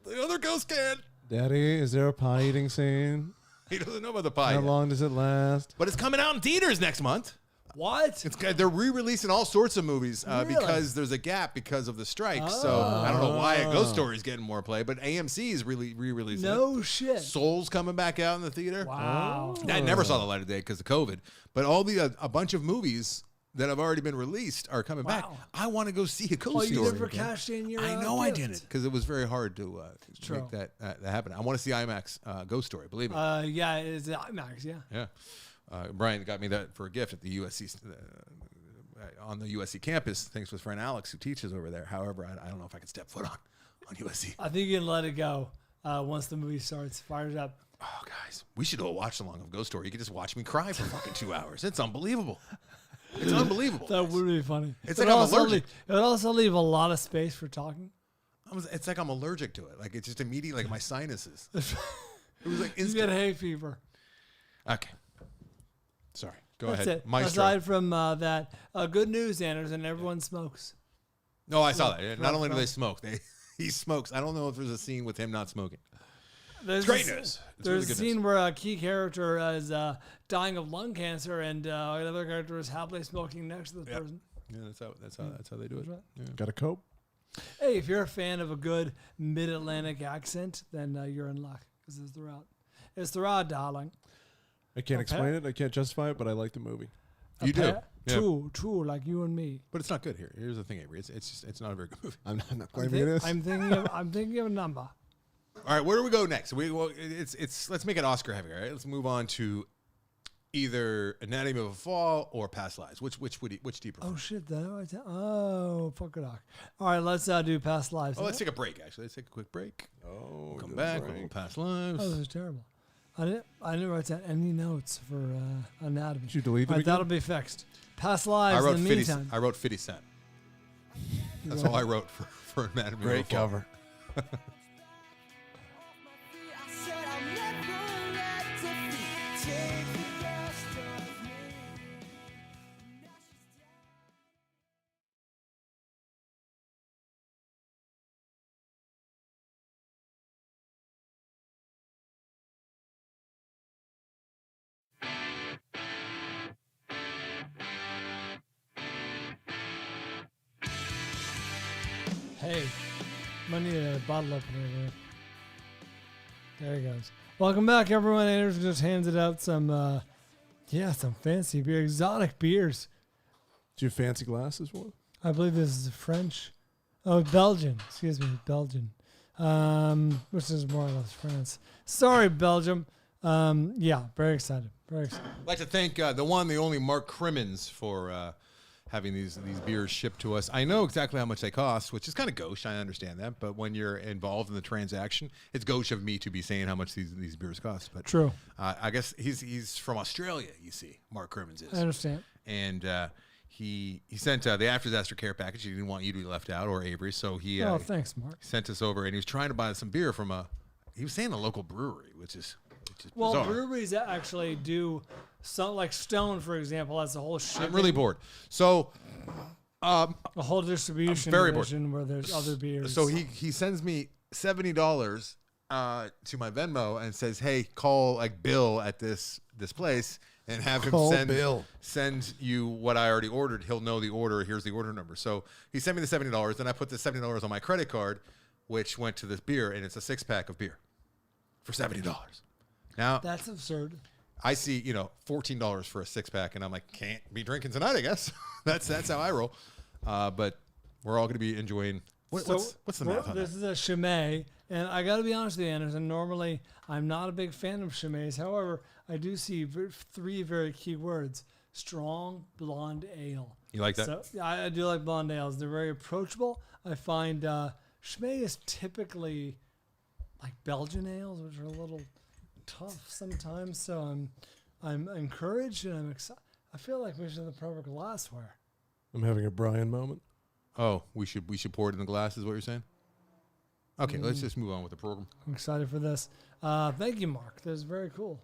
The other ghosts can't." Daddy, is there a pie eating scene? He doesn't know about the pie. How yet. long does it last? But it's coming out in theaters next month. What? They're re-releasing all sorts of movies Really? because there's a gap because of the strike. So I don't know why a ghost story is getting more play, but AMC is really re-releasing it. No shit. Soul's coming back out in the theater. Wow. I never saw the light of day because of COVID, but all a bunch of movies that have already been released are coming back. Wow. I want to go see a ghost Oh, you story. never cashed in your I know I gift. didn't because it was very hard to True. make that happen. I want to see IMAX Ghost Story. Believe me. Yeah, it's IMAX, yeah. Yeah. Brian got me that for a gift at the USC on the USC campus. Thanks with friend Alex who teaches over there. However, I don't know if I can step foot on USC. I think you can let it go once the movie starts. Fires up. Oh, guys, we should do a watch along of Ghost Story. You could just watch me cry for fucking 2 hours. It's unbelievable. It's unbelievable. That would be funny. It's like I'm allergic. It would also leave a lot of space for talking. It's like I'm allergic to it. Like it's just immediate, like my sinuses. It was like You instant. get hay fever. Okay. Sorry. Go That's ahead. it. Maestro. Aside from that, good news, Anderson. Everyone smokes. No, I saw that. Not only do they smoke, he smokes. I don't know if there's a scene with him not smoking. There's Great a, news. It's There's really a good scene news. where a key character is dying of lung cancer, and another character is happily smoking next to the person. Yeah, that's how they do it. Yeah. Got to cope. Hey, if you're a fan of a good Mid-Atlantic accent, then you're in luck because it's throughout. It's throughout, darling. I can't explain it. I can't justify it, but I like the movie. You do. Yeah. True, like you and me. But it's not good here. Here's the thing, Avery. It's not a very good movie. I'm not claiming it is. I'm thinking of a number. All right, where do we go next? Let's make it Oscar heavy. All right, let's move on to either Anatomy of a Fall or Past Lives. Which do you prefer? Oh shit! Fuck it, Doc. All right, let's do Past Lives. Oh, let's take a break. Actually, let's take a quick break. Oh, Come back. We'll Past Lives. Oh, this is terrible. I didn't write down any notes for Anatomy. Did you delete it All right, again? that'll be fixed. Past Lives. In the meantime, I wrote 50 Cent. That's all I wrote for Anatomy Great of a Fall. cover. hey, I need a bottle opener there. There he goes. Welcome back, everyone. Anderson just handed out some fancy beer, exotic beers. Do you have fancy glasses for it? I believe this is French. Oh, Belgian. Excuse me, Belgian. Which is more or less France. Sorry, Belgium. Yeah, very excited. Very excited. I'd like to thank the one, the only Mark Crimmins for having these beers shipped to us. I know exactly how much they cost, which is kind of gauche. I understand that. But when you're involved in the transaction, it's gauche of me to be saying how much these beers cost. But True. I guess he's from Australia, you see, Mark Crimmins is. I understand. And he sent the After Disaster Care package. He didn't want you to be left out or Avery. So he Oh, thanks, Mark. sent us over, and he was trying to buy some beer from he was saying a local brewery, which is Well, bizarre. breweries actually do some, like Stone, for example, has a whole shipping, I'm really bored. So a whole distribution very division where there's other beers. So he sends me $70 to my Venmo and says, "Hey, call like Bill at this place and have him Call send Bill. you what I already ordered. He'll know the order. Here's the order number." So he sent me the $70, then I put the $70 on my credit card, which went to this beer, and it's a 6-pack of beer for $70. Now That's absurd. I see, $14 for a 6-pack, and I'm like, can't be drinking tonight, I guess. that's how I roll. But we're all going to be enjoying. What's the math on This that? is a Chimay, and I got to be honest with you, Anderson. Normally, I'm not a big fan of Chimays. However, I do see three very key words: strong blonde ale. You like that? So yeah, I do like blonde ales. They're very approachable. I find Chimay is typically like Belgian ales, which are a little tough sometimes. So I'm encouraged and I'm excited. I feel like we should have the proper glassware. I'm having a Bryan moment. Oh, we should pour it in the glass, is what you're saying? Okay, let's just move on with the program. I'm excited for this. Thank you, Mark. That's very cool.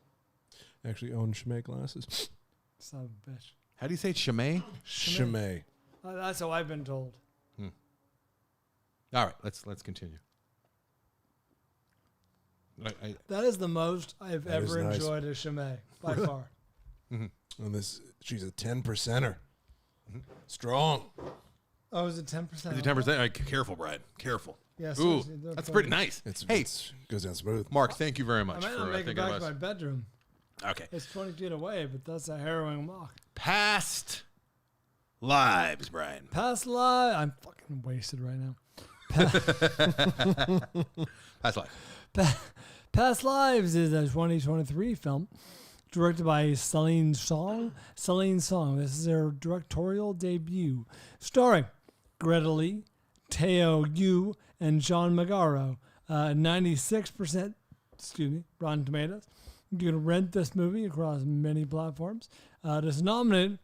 Actually own Chimay glasses. Son of a bitch. How do you say Chimay? Chimay. That's how I've been told. All right, let's continue. That is the most I've That is ever nice. enjoyed a Chimay by far. And she's a 10%er. Strong. Oh, is it 10%? Is it 10%? Careful, Brad. Careful. Yes. Ooh, that's pretty nice. Hey, Goes down smooth. Mark, thank you very I much might for not make it thinking back of to my us. bedroom. Okay. It's 20 feet away, but that's a harrowing walk. Past lives, Brian. Past life. I'm fucking wasted right now. Past life. Past Lives is a 2023 film directed by Celine Song. This is her directorial debut, starring Greta Lee, Teo Yu, and John Magaro. 96%, Rotten Tomatoes. You can rent this movie across many platforms. It is nominated,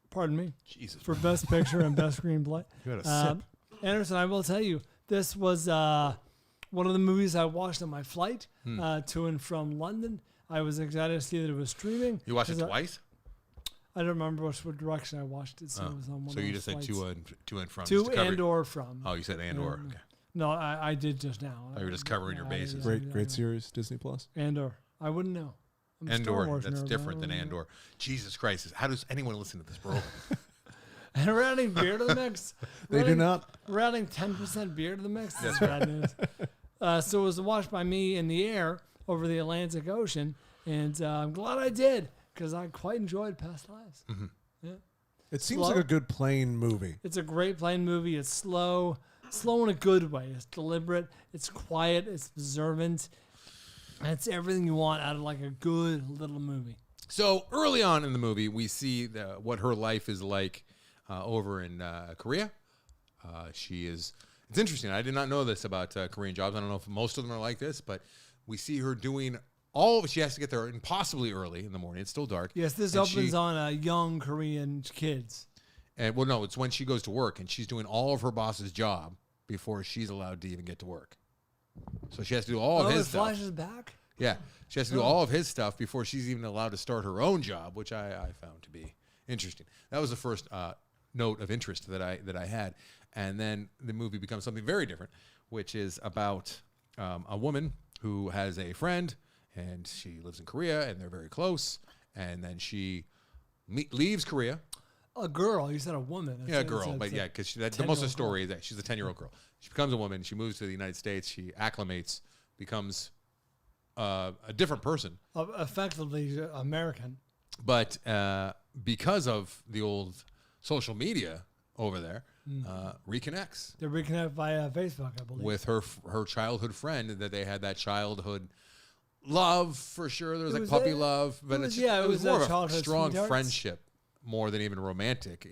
pardon me, Jesus. for Best Picture and Best Screenplay. You had a sip. Anderson, I will tell you, this was one of the movies I watched on my flight to and from London. I was excited to see that it was streaming. You watched it twice? I don't remember which direction I watched it, so it was on one So of you those just said flights. to and from. To just to cover- and or from. Oh, you said and or. Okay. No, I did just now. Oh, you were just covering your bases. Great series, Disney Plus. And or. I wouldn't know. I'm a Star Andor, Wars that's nerd, different I than don't know. Andor. Jesus Christ. How does anyone listen to this program? And we're adding beer to the mix. They do not. We're adding 10% beer to the mix. That's bad news. So it was watched by me in the air over the Atlantic Ocean, and I'm glad I did because I quite enjoyed Past Lives. Mm-hmm. Yeah. It seems Slow. like a good plane movie. It's a great plane movie. It's slow in a good way. It's deliberate. It's quiet. It's observant. And it's everything you want out of like a good little movie. So early on in the movie, we see what her life is like over in Korea. It's interesting. I did not know this about Korean jobs. I don't know if most of them are like this, but we see her doing she has to get there impossibly early in the morning. It's still dark. Yes, this And opens on young Korean kids. And well, no, it's when she goes to work and she's doing all of her boss's job before she's allowed to even get to work. So she has to do all of his it stuff. flashes back? Yeah, she has to do all of his stuff before she's even allowed to start her own job, which I found to be interesting. That was the first note of interest that I had, and then the movie becomes something very different, which is about a woman who has a friend, and she lives in Korea, and they're very close, and then she leaves Korea. A girl. You said a woman. Yeah, a girl, but yeah, because the most of the story is that she's a 10-year-old girl. She becomes a woman. She moves to the United States. She acclimates, becomes a different person. Effectively American. But because of the old social media over there, reconnects They're reconnected via Facebook, I believe. with her childhood friend that they had that childhood love for sure. There was like puppy love, but it was more of a strong friendship more than even romantic.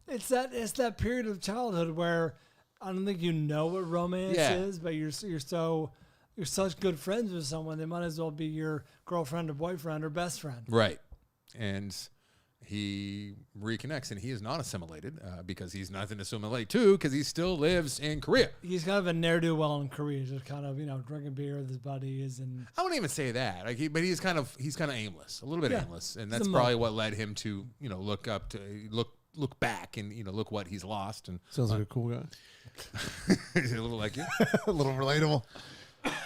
It's that period of childhood where I don't think you know what romance is, but you're such good friends with someone, they might as well be your girlfriend or boyfriend or best friend. Right. And he reconnects, and he is not assimilated because he's nothing to assimilate to because he still lives in Korea. He's kind of a ne'er-do-well in Korea, just kind of, drinking beer with his buddies. And I wouldn't even say that. But he's kind of aimless, a little bit aimless. And that's a probably what led him to, look back and, look what he's lost. And Sounds like a cool guy. Is it a little like you? A little relatable.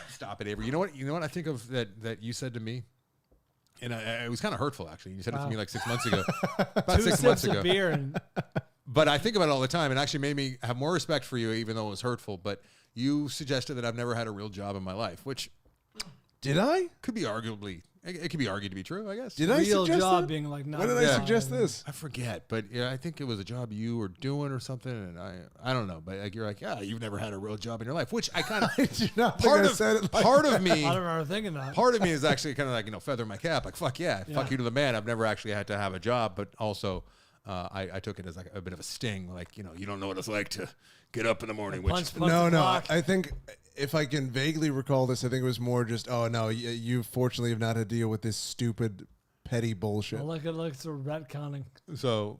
Stop it, Avery. You know what I think of that you said to me? And it was kind of hurtful, actually. You said it to me like 6 months ago. About 2 6 months sips ago. of beer and But I think about it all the time, and actually made me have more respect for you, even though it was hurtful. But you suggested that I've never had a real job in my life, which Did I? could be it could be argued to be true, I guess. Did I real suggest job that? being like not. When did I suggest this? I forget, but yeah, I think it was a job you were doing or something, and I don't know, but like you're like, yeah, you've never had a real job in your life, which I kind of I do not think I said it like part of me I don't remember thinking that. part of me is actually kind of like feather my cap, like fuck yeah, fuck you to the man. I've never actually had to have a job, but also I took it as like a bit of a sting, like you don't know what it's like to get up in the morning. Which Punch No. the clock. I think if I can vaguely recall this, I think it was more just, oh no, you fortunately have not had to deal with this stupid, petty bullshit. Well, look at sort of retconning. so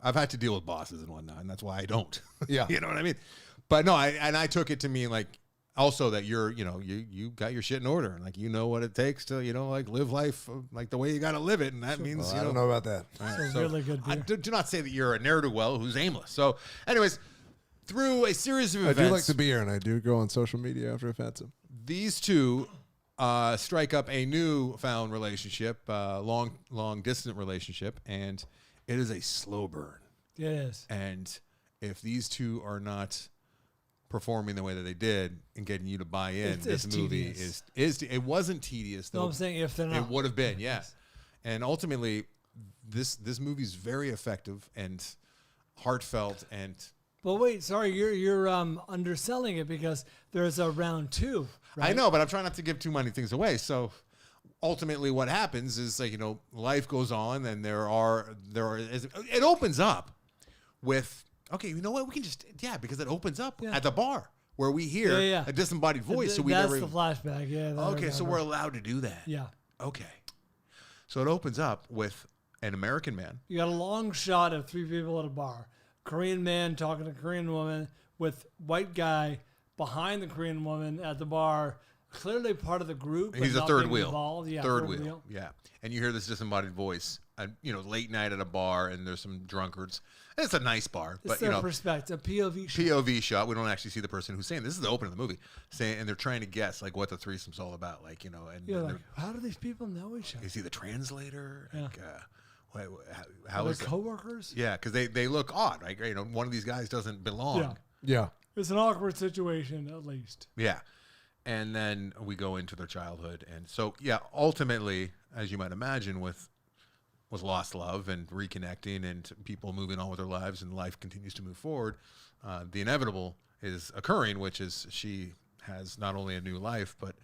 I've had to deal with bosses and whatnot, and that's why I don't. Yeah. You know what I mean? But no, I took it to mean like also that you're you got your shit in order, and like what it takes to live life like the way you got to live it, and that means Well, I don't know about that. So really good beer. do not say that you're a ne'er-do-well who's aimless. So, anyways, through a series of I events, do like the beer, and I do go on social media after I've had some. these two strike up a newfound relationship, long distant relationship, and it is a slow burn. It is. And if these two are not performing the way that they did and getting you to buy in, this movie tedious. is it wasn't tedious though. No, I'm saying if they're not. It would have been, yeah. And ultimately, this movie is very effective and heartfelt and. But wait, sorry, you're underselling it because there's a round 2. Right? I know, but I'm trying not to give too many things away. So ultimately, what happens is like life goes on, and there are it opens up with okay, you know what? We can just, because it opens up at the bar where we hear a disembodied voice. So that's the flashback. Yeah. Okay, so we're allowed to do that. Yeah. Okay. So it opens up with an American man. You got a long shot of 3 people at a bar. Korean man talking to Korean woman with white guy behind the Korean woman at the bar. Clearly part of the group. He's a third wheel. Yeah, third wheel. Yeah. And you hear this disembodied voice, late night at a bar, and there's some drunkards. And it's a nice bar, it's their perspective, POV shot. POV shot. We don't actually see the person who's saying this is the opening of the movie, saying, and they're trying to guess like what the threesome's all about, like and how do these people know each other? Is he the translator? Yeah. Like, how are is they coworkers? Yeah, because they look odd. Like one of these guys doesn't belong. Yeah. It's an awkward situation, at least. Yeah. And then we go into their childhood. And so, ultimately, as you might imagine, with lost love and reconnecting and people moving on with their lives and life continues to move forward, the inevitable is occurring, which is she has not only a new life, but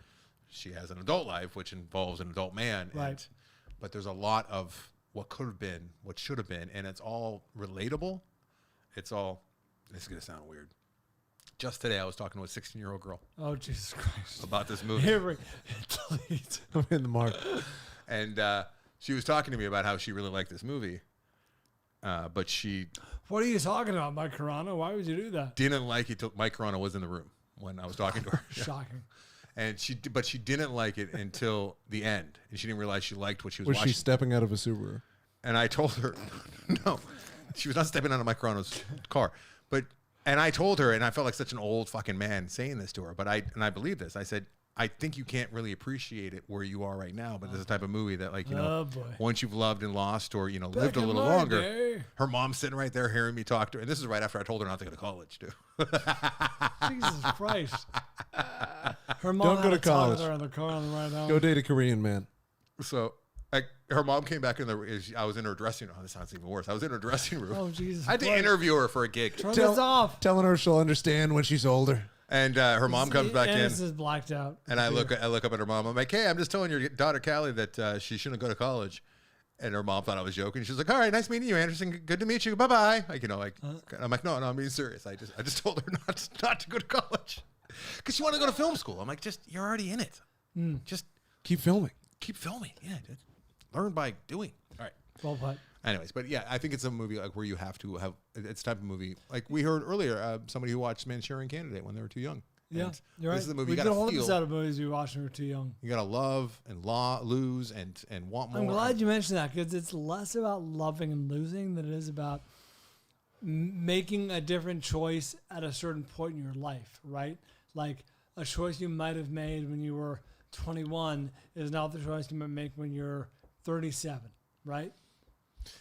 she has an adult life, which involves an adult man. Right. But there's a lot of what could have been, what should have been, and it's all relatable. This is going to sound weird. Just today, I was talking to a 16-year-old girl. Oh, Jesus Christ. About this movie. Here I'm in the mark. And she was talking to me about how she really liked this movie. But she... What are you talking about, Mike Carano? Why would you do that? Didn't like it till Mike Carano was in the room when I was talking to her. Shocking. And she didn't like it until the end. And she didn't realize she liked what she was watching. Was she stepping out of a Subaru? And I told her, no, she was not stepping out of Mike Carano's car. And I told her, and I felt like such an old fucking man saying this to her, but I believe this. I said, I think you can't really appreciate it where you are right now, but this is the type of movie that, like, once you've loved and lost or, lived a little longer, her mom's sitting right there hearing me talk to her. And this is right after I told her not to go to college, too. Jesus Christ. Her mom Don't go to college. Her in the car on the ride home. Go date a Korean man. So her mom came back I was in her dressing room. Oh, this sounds even worse. I was in her dressing room. Oh, Jesus I had to interview her for a gig. Turn this off. Telling her she'll understand when she's older. And her mom comes back in. This is blacked out. And I look up at her mom. I'm like, hey, I'm just telling your daughter, Callie, that she shouldn't go to college. And her mom thought I was joking. She was like, all right, nice meeting you, Anderson. Good to meet you. Bye-bye. I'm like, no, I'm being serious. I just told her not to go to college. Because she wanted to go to film school. I'm like, you're already in it. Just keep filming. Keep filming. Yeah, dude. Learn by doing. All right. Well put. Anyways, but yeah, I think it's a movie like where you have to have. It's a type of movie like we heard earlier. Somebody who watched Manchurian Candidate when they were too young. Yeah, and you're right. This is the movie We you did a gotta whole feel. episode of movies we watched when we were too young. You gotta love and lose and want more. I'm glad you mentioned that because it's less about loving and losing than it is about making a different choice at a certain point in your life, right? Like a choice you might have made when you were 21 is not the choice you might make when you're 37, right?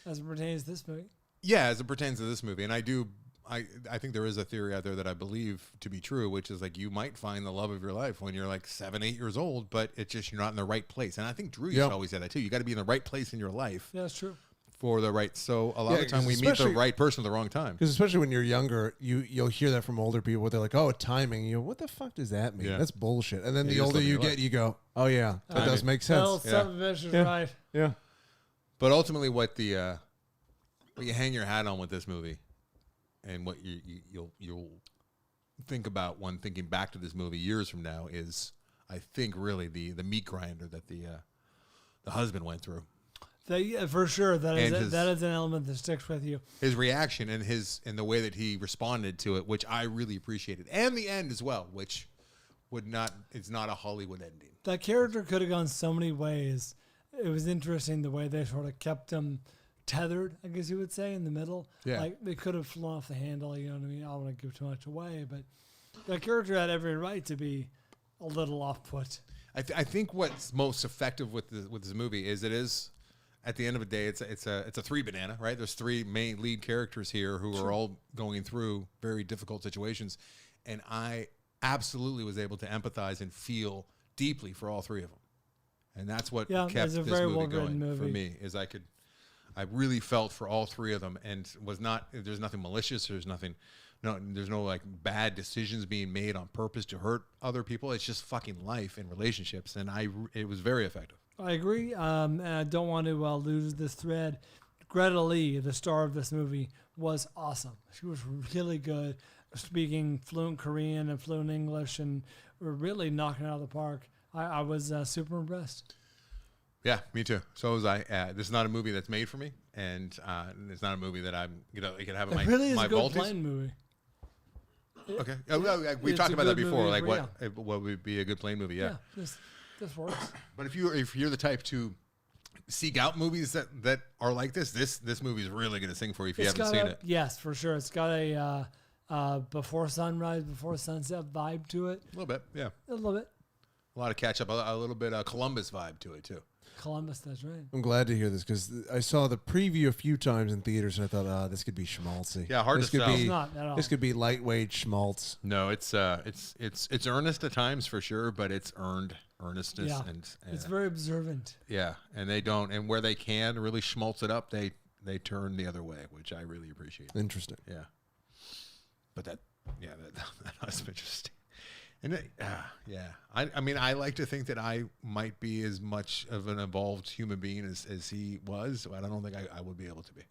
As it pertains to this movie. Yeah, as it pertains to this movie. And I think there is a theory out there that I believe to be true, which is like you might find the love of your life when you're like 7, 8 years old, but it's just you're not in the right place. And I think Drew used to always say that too. You got to be in the right place in your life. Yeah, that's true. For the right. So a lot of the time we meet the right person at the wrong time. Because especially when you're younger, you'll hear that from older people. They're like, oh, timing. You go, what the fuck does that mean? Yeah. That's bullshit. And then the older you get, you go, oh, yeah, that does make sense. Well, some of it is right. Yeah. But ultimately what you hang your hat on with this movie and what you'll think about when thinking back to this movie years from now is, I think, really the meat grinder that the husband went through. Yeah, for sure. That is an element that sticks with you. His reaction and the way that he responded to it, which I really appreciated. And the end as well, which it's not a Hollywood ending. That character could have gone so many ways. It was interesting the way they sort of kept him tethered, I guess you would say, in the middle. Yeah. Like they could have flown off the handle, you know what I mean? I don't want to give too much away, but that character had every right to be a little off put. I think what's most effective with this movie is it is, at the end of the day, it's a three banana, right? There's three main lead characters here who are all going through very difficult situations, and I absolutely was able to empathize and feel deeply for all three of them, and that's what kept this movie going for me. Is I really felt for all three of them, and there's nothing malicious. There's no like bad decisions being made on purpose to hurt other people. It's just fucking life and relationships, and it was very effective. I agree, and I don't want to lose this thread. Greta Lee, the star of this movie, was awesome. She was really good, speaking fluent Korean and fluent English, and really knocking it out of the park. I was super impressed. Yeah, me too. So was I. This is not a movie that's made for me, and it's not a movie that I'm I can have in It really is my a good vaulties. Plane movie. Okay, we It's talked a about that good before. movie, Like yeah. what would be a good plane movie? Yeah. This works. But if you're the type to seek out movies that are like this movie is really going to sing for you if you haven't seen it. Yes, for sure. It's got a before sunrise, before sunset vibe to it. A little bit, yeah. A little bit. A lot of catch up, a little bit Columbus vibe to it too. Columbus, that's right. I'm glad to hear this because I saw the preview a few times in theaters and I thought, this could be schmaltzy. Yeah, hard this to could sell. be It's not at all. This could be lightweight schmaltz. No, it's earnest at times for sure, but it's earned earnestness Yeah. and It's very observant. yeah, and they don't, and where they can really schmaltz it up, they turn the other way, which I really appreciate. Interesting. Yeah, but that was interesting. And yeah, I mean, I like to think that I might be as much of an evolved human being as he was, but I don't think I would be able to be,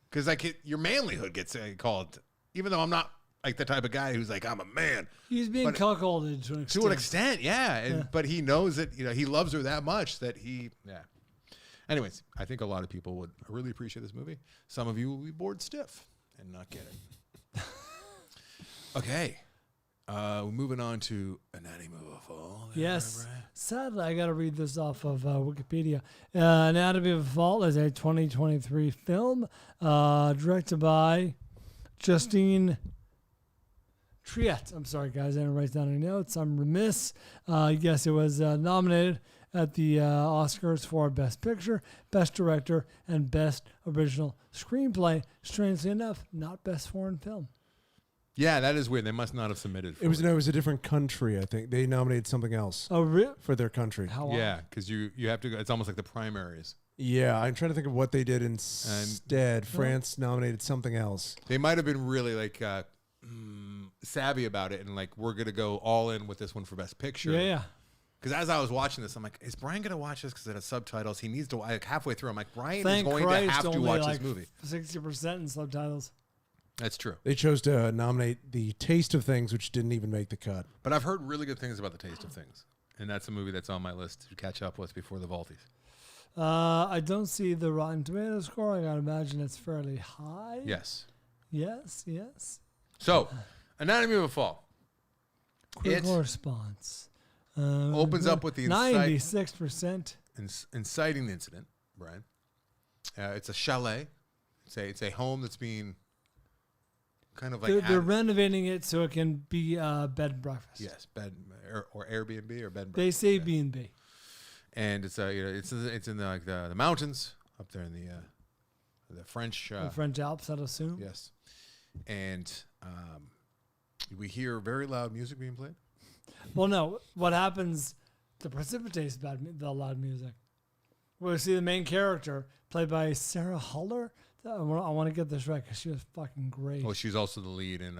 because like your manlyhood gets called, even though I'm not like the type of guy who's like I'm a man. He's being cuckolded to an extent. To an extent, yeah. But he knows that he loves her that much that he. Anyways, I think a lot of people would really appreciate this movie. Some of you will be bored stiff and not get it. Okay. Moving on to Anatomy of a Fall. Yes. Sadly, I got to read this off of Wikipedia. Anatomy of a Fall is a 2023 film directed by Justine Triet. I'm sorry, guys. I didn't write down any notes. I'm remiss. Yes, it was nominated at the Oscars for Best Picture, Best Director, and Best Original Screenplay. Strangely enough, not Best Foreign Film. Yeah, that is weird. They must not have submitted for It was a different country, I think. They nominated something else Oh, really? for their country. How Yeah, because you have to go. It's almost like the primaries. Yeah, I'm trying to think of what they did instead. France nominated something else. They might have been really like savvy about it and like, we're going to go all in with this one for Best Picture. Yeah. Because as I was watching this, I'm like, is Brian going to watch this because it has subtitles? He needs to, like, halfway through, I'm like, Brian Thank is going Christ, to have to only watch like this movie. 60% in subtitles. That's true. They chose to nominate The Taste of Things, which didn't even make the cut. But I've heard really good things about The Taste of Things. And that's a movie that's on my list to catch up with before the Vaulties. I don't see the Rotten Tomatoes score. I gotta imagine it's fairly high. Yes. Yes. So, Anatomy of a Fall. Critical response. Opens up with the 96%. inciting incident, Brian. It's a chalet. It's a home that's being kind of like They're renovating it so it can be bed and breakfast. yes, bed or Airbnb or bed and breakfast. They say B&B. And it's it's in the mountains up there in the French The French Alps, I'd assume. yes, and we hear very loud music being played. Well, no. What happens to precipitate the loud music? We see the main character, played by Sarah Huller. I want to get this right because she was fucking great. Oh, she's also the lead in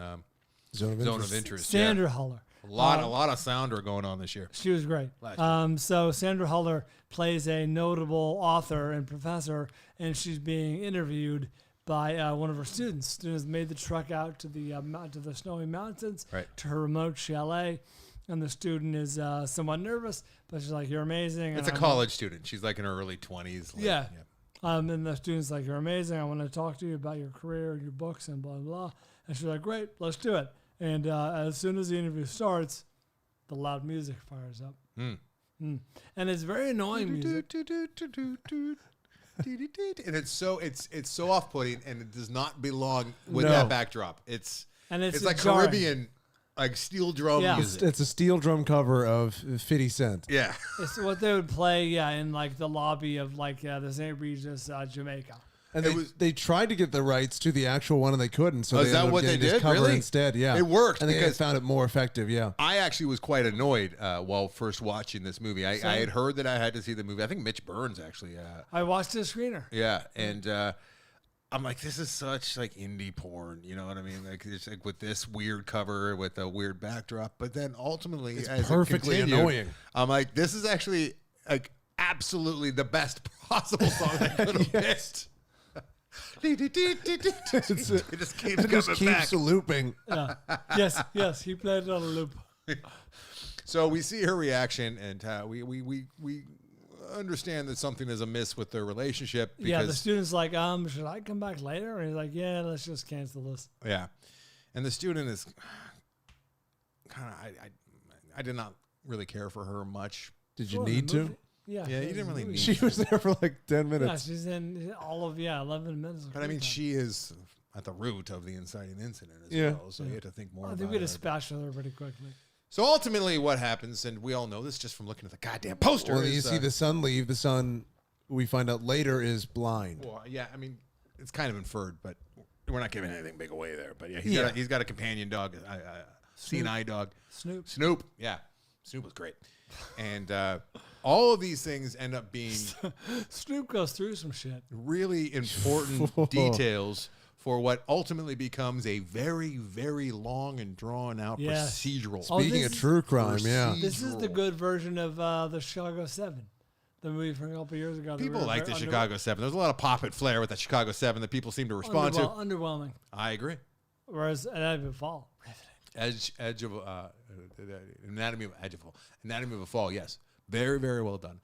Zone of Interest. Sandra Huller. A lot of Sounder going on this year. She was great. Last So Sandra Huller plays a notable author and professor, and she's being interviewed by one of her students. Students made the trek out to the snowy mountains, Right. to her remote chalet, and the student is somewhat nervous, but she's like, "You're amazing." It's a college student. She's like in her early 20s. Yeah. And the student's like, "You're amazing. I want to talk to you about your career, your books, and blah, blah, blah." And she's like, "Great, let's do it." And as soon as the interview starts, the loud music fires up. And it's very annoying music. And it's so off-putting, and it does not belong with No. that backdrop. It's like jarring. Caribbean, like steel drum Yeah. music. It's a steel drum cover of 50 Cent. Yeah. It's what they would play, in like the lobby of like the St. Regis, Jamaica. And It was- they tried to get the rights to the actual one and they couldn't. So Oh, they is that ended up what they getting this did? cover Really? instead. Yeah, It worked and they because- found it more effective. Yeah, I actually was quite annoyed while first watching this movie. I Same. had heard that I had to see the movie. I think Mitch Burns actually. I watched the screener. Yeah, and I'm like, this is such like indie porn, you know what I mean? Like it's like with this weird cover with a weird backdrop, but then ultimately, It's as perfectly it continued, annoying. I'm like, this is actually like absolutely the best possible song I could have picked. it just keeps It just coming keeps back. looping. Yes, he played it on a loop. So we see her reaction, and we understand that something is amiss with their relationship. Because, Yeah, the student's like, should I come back later? And he's like, yeah, let's just cancel this. Yeah, and the student is kind of. I did not really care for her much. Did you Sure, the need to? movie- Yeah, Yeah, you didn't really need She was there for like 10 Yeah, minutes. she's in all of 11 minutes. of But I mean, screen time. she is at the root of the inciting incident as Yeah. well. So you have to think more I about think we it. dispatched her pretty quickly. So ultimately, what happens, and we all know this just from looking at the goddamn poster. Well, is, you see the son leave. The son, we find out later, is blind. Well, yeah, I mean, it's kind of inferred, but we're not giving anything big away there. But yeah, he's got a companion dog, seeing eye dog, Snoop. Snoop. Yeah, Snoop was great, and all of these things end up being Snoop goes through some shit. really important details for what ultimately becomes a very, very long and drawn out Yes. procedural. Oh, Speaking this of true crime, yeah. This is the good version of the Chicago 7, the movie from a couple years ago. that People we were like very the Chicago 7. There's a lot of pop and flair with the Chicago 7 that people seem to respond to. Underwhelming. I agree. Whereas Anatomy of a Fall, riveting. Edge of Anatomy of a Fall. Yes, very, very well done.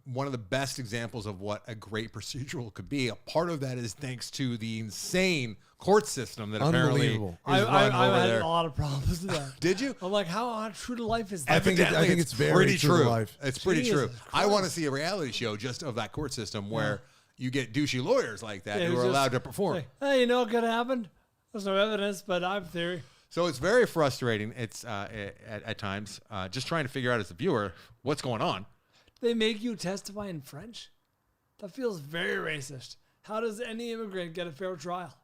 One of the best examples of what a great procedural could be. A part of that is thanks to the insane court system that apparently is Unbelievable. run I over had there. a lot of problems with that. Did you? I'm like, how true to life is I that? think Evidently, it's very pretty true to life. It's pretty Jesus true. I want to Christ. see a reality show just of that court system where you get douchey lawyers like that Yeah, who who's are just allowed to perform. like, hey, you know what could happen? There's no evidence, but I have a theory. So it's very frustrating. It's at times just trying to figure out as a viewer what's going on. They make you testify in French? That feels very racist. How does any immigrant get a fair trial?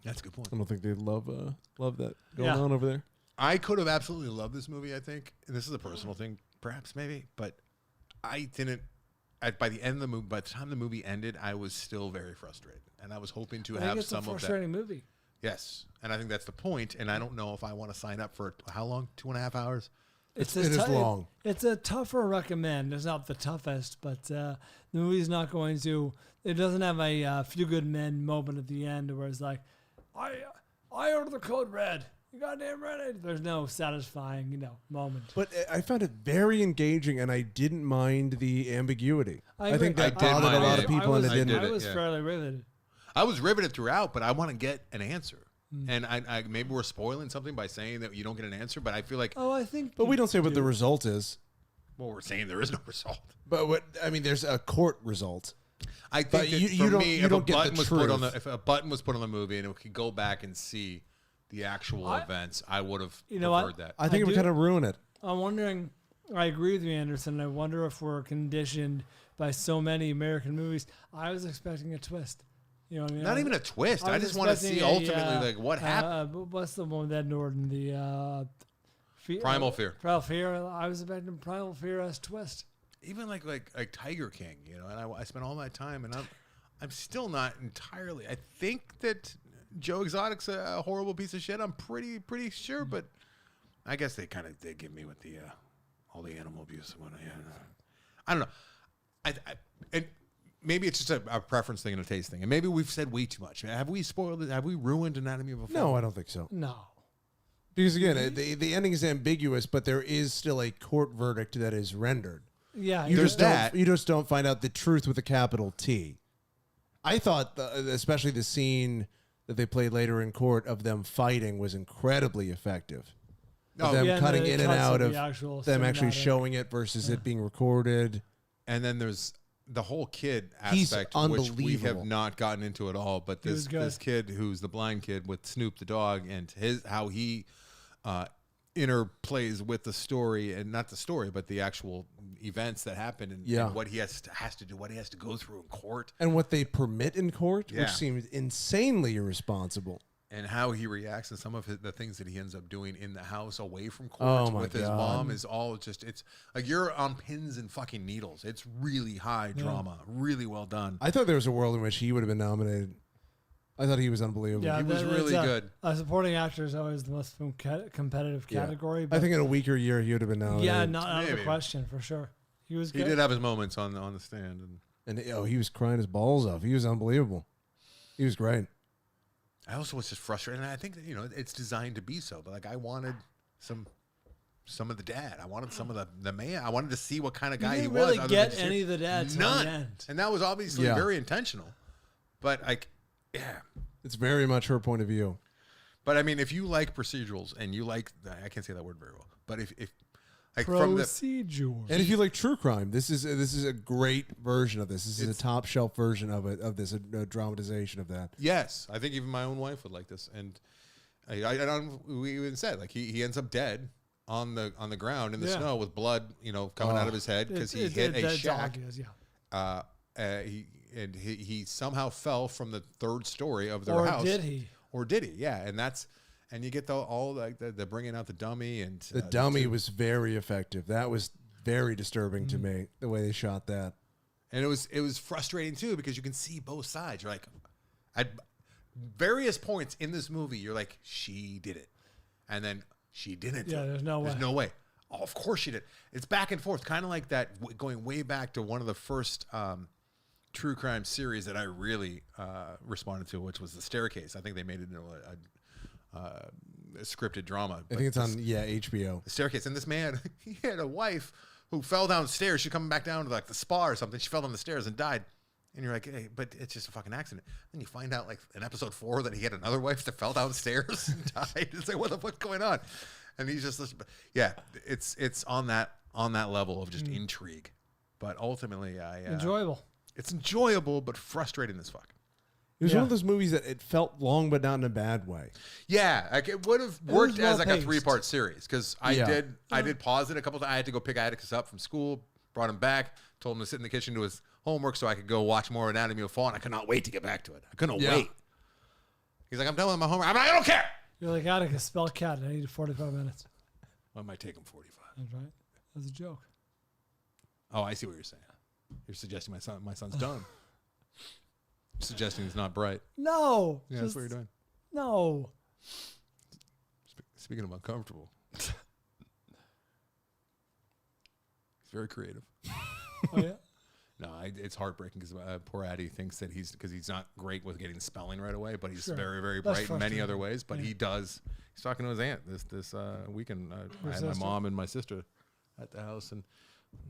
That's a good point. I don't think they love that going Yeah. on over there. I could have absolutely loved this movie, I think. And this is a personal thing, perhaps, maybe. But I didn't. By the end of the movie, by the time the movie ended, I was still very frustrated. And I was hoping to I think have it's a some of that. frustrating movie. Yes. And I think that's the point. And I don't know if I want to sign up for how long? 2.5 hours? It is long. It's a tougher recommend. It's not the toughest, but the movie's not going to. It doesn't have a few good men moment at the end where it's like, I ordered the code red. You goddamn ready. There's no satisfying, moment. But I found it very engaging, and I didn't mind the ambiguity. I think agree. that I did bothered a mind lot it. of people, and it I didn't. did I it, was yeah. fairly riveted. I was riveted throughout, but I want to get an answer. And I maybe we're spoiling something by saying that you don't get an answer, but I feel like, Oh, I think. But we don't say what the result is. well, we're saying there is no result. But there's a court result. I But think that you for don't- me, you if a don't get the button was put on truth. if a button was put on the movie and we could go back and see the actual events, I would have You know what? preferred that. I think it would do- kind of ruin it. I'm wondering. I agree with you, Anderson. I wonder if we're conditioned by so many American movies. I was expecting a twist. You know what I mean? Not even a twist. I was just want to see expecting ultimately like what happened. What's the one with Ed Norton? The Primal Fear. Primal Fear. I was expecting Primal Fear as twist. Even like Tiger King, and I spent all that time, and I'm still not entirely. I think that Joe Exotic's a horrible piece of shit. I'm pretty sure, but I guess they give me with the all the animal abuse and whatnot. Yeah, I don't know. And maybe it's just a preference thing and a taste thing, and maybe we've said way too much. Have we spoiled it? Have we ruined Anatomy of a Fall? No, I don't think so. No. Because again, the ending is ambiguous, but there is still a court verdict that is rendered. Yeah. You There's just that. don't. You just don't find out the truth with a capital T. I thought, especially the scene that they played later in court of them fighting was incredibly effective. Oh, Them yeah, cutting the in and cuts out of of the actual them actually cinematic. showing it versus it being recorded. And then there's the whole kid He's aspect, which we have unbelievable. not gotten into at all. But He was this good. kid who's the blind kid with Snoop the dog, and how he interplays with the story, and not the story, but the actual events that happen, and what he has to do, what he has to go through in court, And what they permit in court, Yeah. which seems insanely irresponsible. and how he reacts to some of the things that he ends up doing in the house away from court Oh, my with his God. mom is all just, it's like you're on pins and fucking needles. It's really high drama, really well done. I thought there was a world in which he would have been nominated. I thought he was unbelievable. Yeah, He was really good. A supporting actor is always the most competitive Yeah. category. I But think in a weaker year he would have been nominated. yeah, not out of the Maybe. question for sure. He was He good. did have his moments on the stand, and And he was crying his balls off. He was unbelievable. He was great. I also was just frustrated, and I think that, it's designed to be so. But like, I wanted some of the dad. I wanted some of the man. I wanted to see what kind of guy he was. You didn't really get any of the dad till None. the end. And that was obviously very intentional. But like, yeah, it's very much her point of view. But I mean, if you like procedurals and you like, I can't say that word very well. But if like procedurals, and if you like true crime, this is a great version of this. This is a top shelf version of this, a dramatization of that. Yes, I think even my own wife would like this. And I don't. We even said like he ends up dead on the ground in the snow with blood, coming out of his head because he hit a shack. He somehow fell from the third story of their house. Or did he? Yeah, and you get the bringing out the dummy and the dummy was very effective. That was very disturbing to me, the way they shot that. And it was frustrating too because you can see both sides. You're like, at various points in this movie, you're like, she did it, and then she didn't. Yeah, there's no way. Oh, of course she did. It's back and forth, kind of like that. Going way back to one of the first true crime series that I really responded to, which was The Staircase. I think they made it into a scripted drama. I think it's on HBO. The Staircase. And this man, he had a wife who fell downstairs. She coming back down to like the spa or something. She fell down the stairs and died. And you're like, hey, but it's just a fucking accident. Then you find out like in episode 4 that he had another wife that fell downstairs and died. It's like, what the fuck's going on? And he's just, it's on that level of just intrigue. But ultimately, enjoyable. It's enjoyable, but frustrating as fuck. It was one of those movies that it felt long, but not in a bad way. Yeah, like it would have worked as like a well-paced. 3-part series because I did pause it a couple times. I had to go pick Atticus up from school, brought him back, told him to sit in the kitchen do his homework so I could go watch more Anatomy of a Fall, and I could not wait to get back to it. I couldn't wait. He's like, I'm done with my homework. I'm like, I don't care. You're like, Atticus, spell cat. I need 45 minutes. Well, it might take him 45. That's right. That's a joke. Oh, I see what you're saying. You're suggesting my son's dumb. Suggesting he's not bright. No. Yeah, that's what you're doing. No. Speaking of uncomfortable. He's very creative. Oh, yeah? No, it's heartbreaking because poor Addie thinks that he's not great with getting spelling right away, but he's very, very bright in many other ways. But he does. He's talking to his aunt this weekend. I had my mom and my sister at the house, and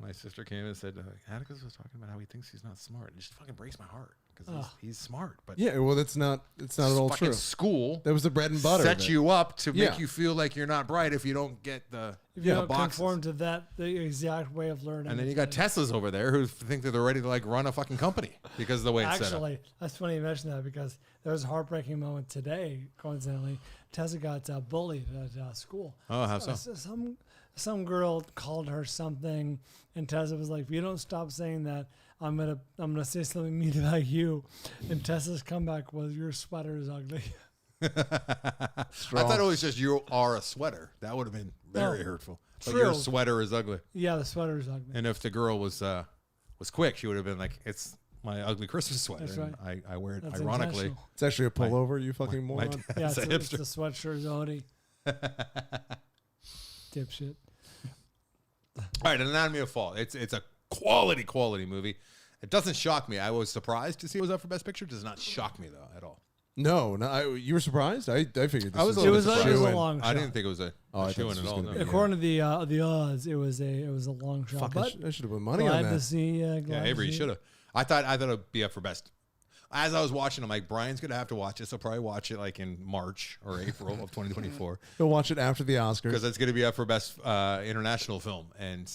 my sister came and said, Atticus was talking about how he thinks he's not smart. It just fucking breaks my heart because he's smart. But yeah, well, it's not at all true. School that was the bread and butter. Set you up to make you feel like you're not bright if you don't get the if you don't conform to the exact way of learning. And then you got Teslas over there who think that they're ready to like run a fucking company because of the way it's set up. Actually, that's funny you mentioned that because there was a heartbreaking moment today. Coincidentally, Tessa got bullied at school. Oh, how so? Some girl called her something, and Tessa was like, "If you don't stop saying that, I'm gonna say something mean about you." And Tessa's comeback was, "Your sweater is ugly." I thought it was just you are a sweater. That would have been very hurtful. But your sweater is ugly. Yeah, the sweater is ugly. And if the girl was quick, she would have been like, "It's my ugly Christmas sweater." That's right. And I wear it ironically. It's actually a pullover. You fucking moron. Yeah, it's a sweatshirt hoodie. Dipshit. All right, Anatomy of a Fall. It's a quality movie. It doesn't shock me. I was surprised to see it was up for Best Picture. It does not shock me though at all. No, you were surprised. I figured this it was a long shot. I didn't think it was a shoo-in at all. No. According to the odds, it was a long shot. Fuck, I should have put money glad on that. To see. Avery, you should have. I thought it'd be up for Best. As I was watching, I'm like, Brian's gonna have to watch this. I'll probably watch it like in March or April of 2024. He'll watch it after the Oscars because it's gonna be up for Best International Film. And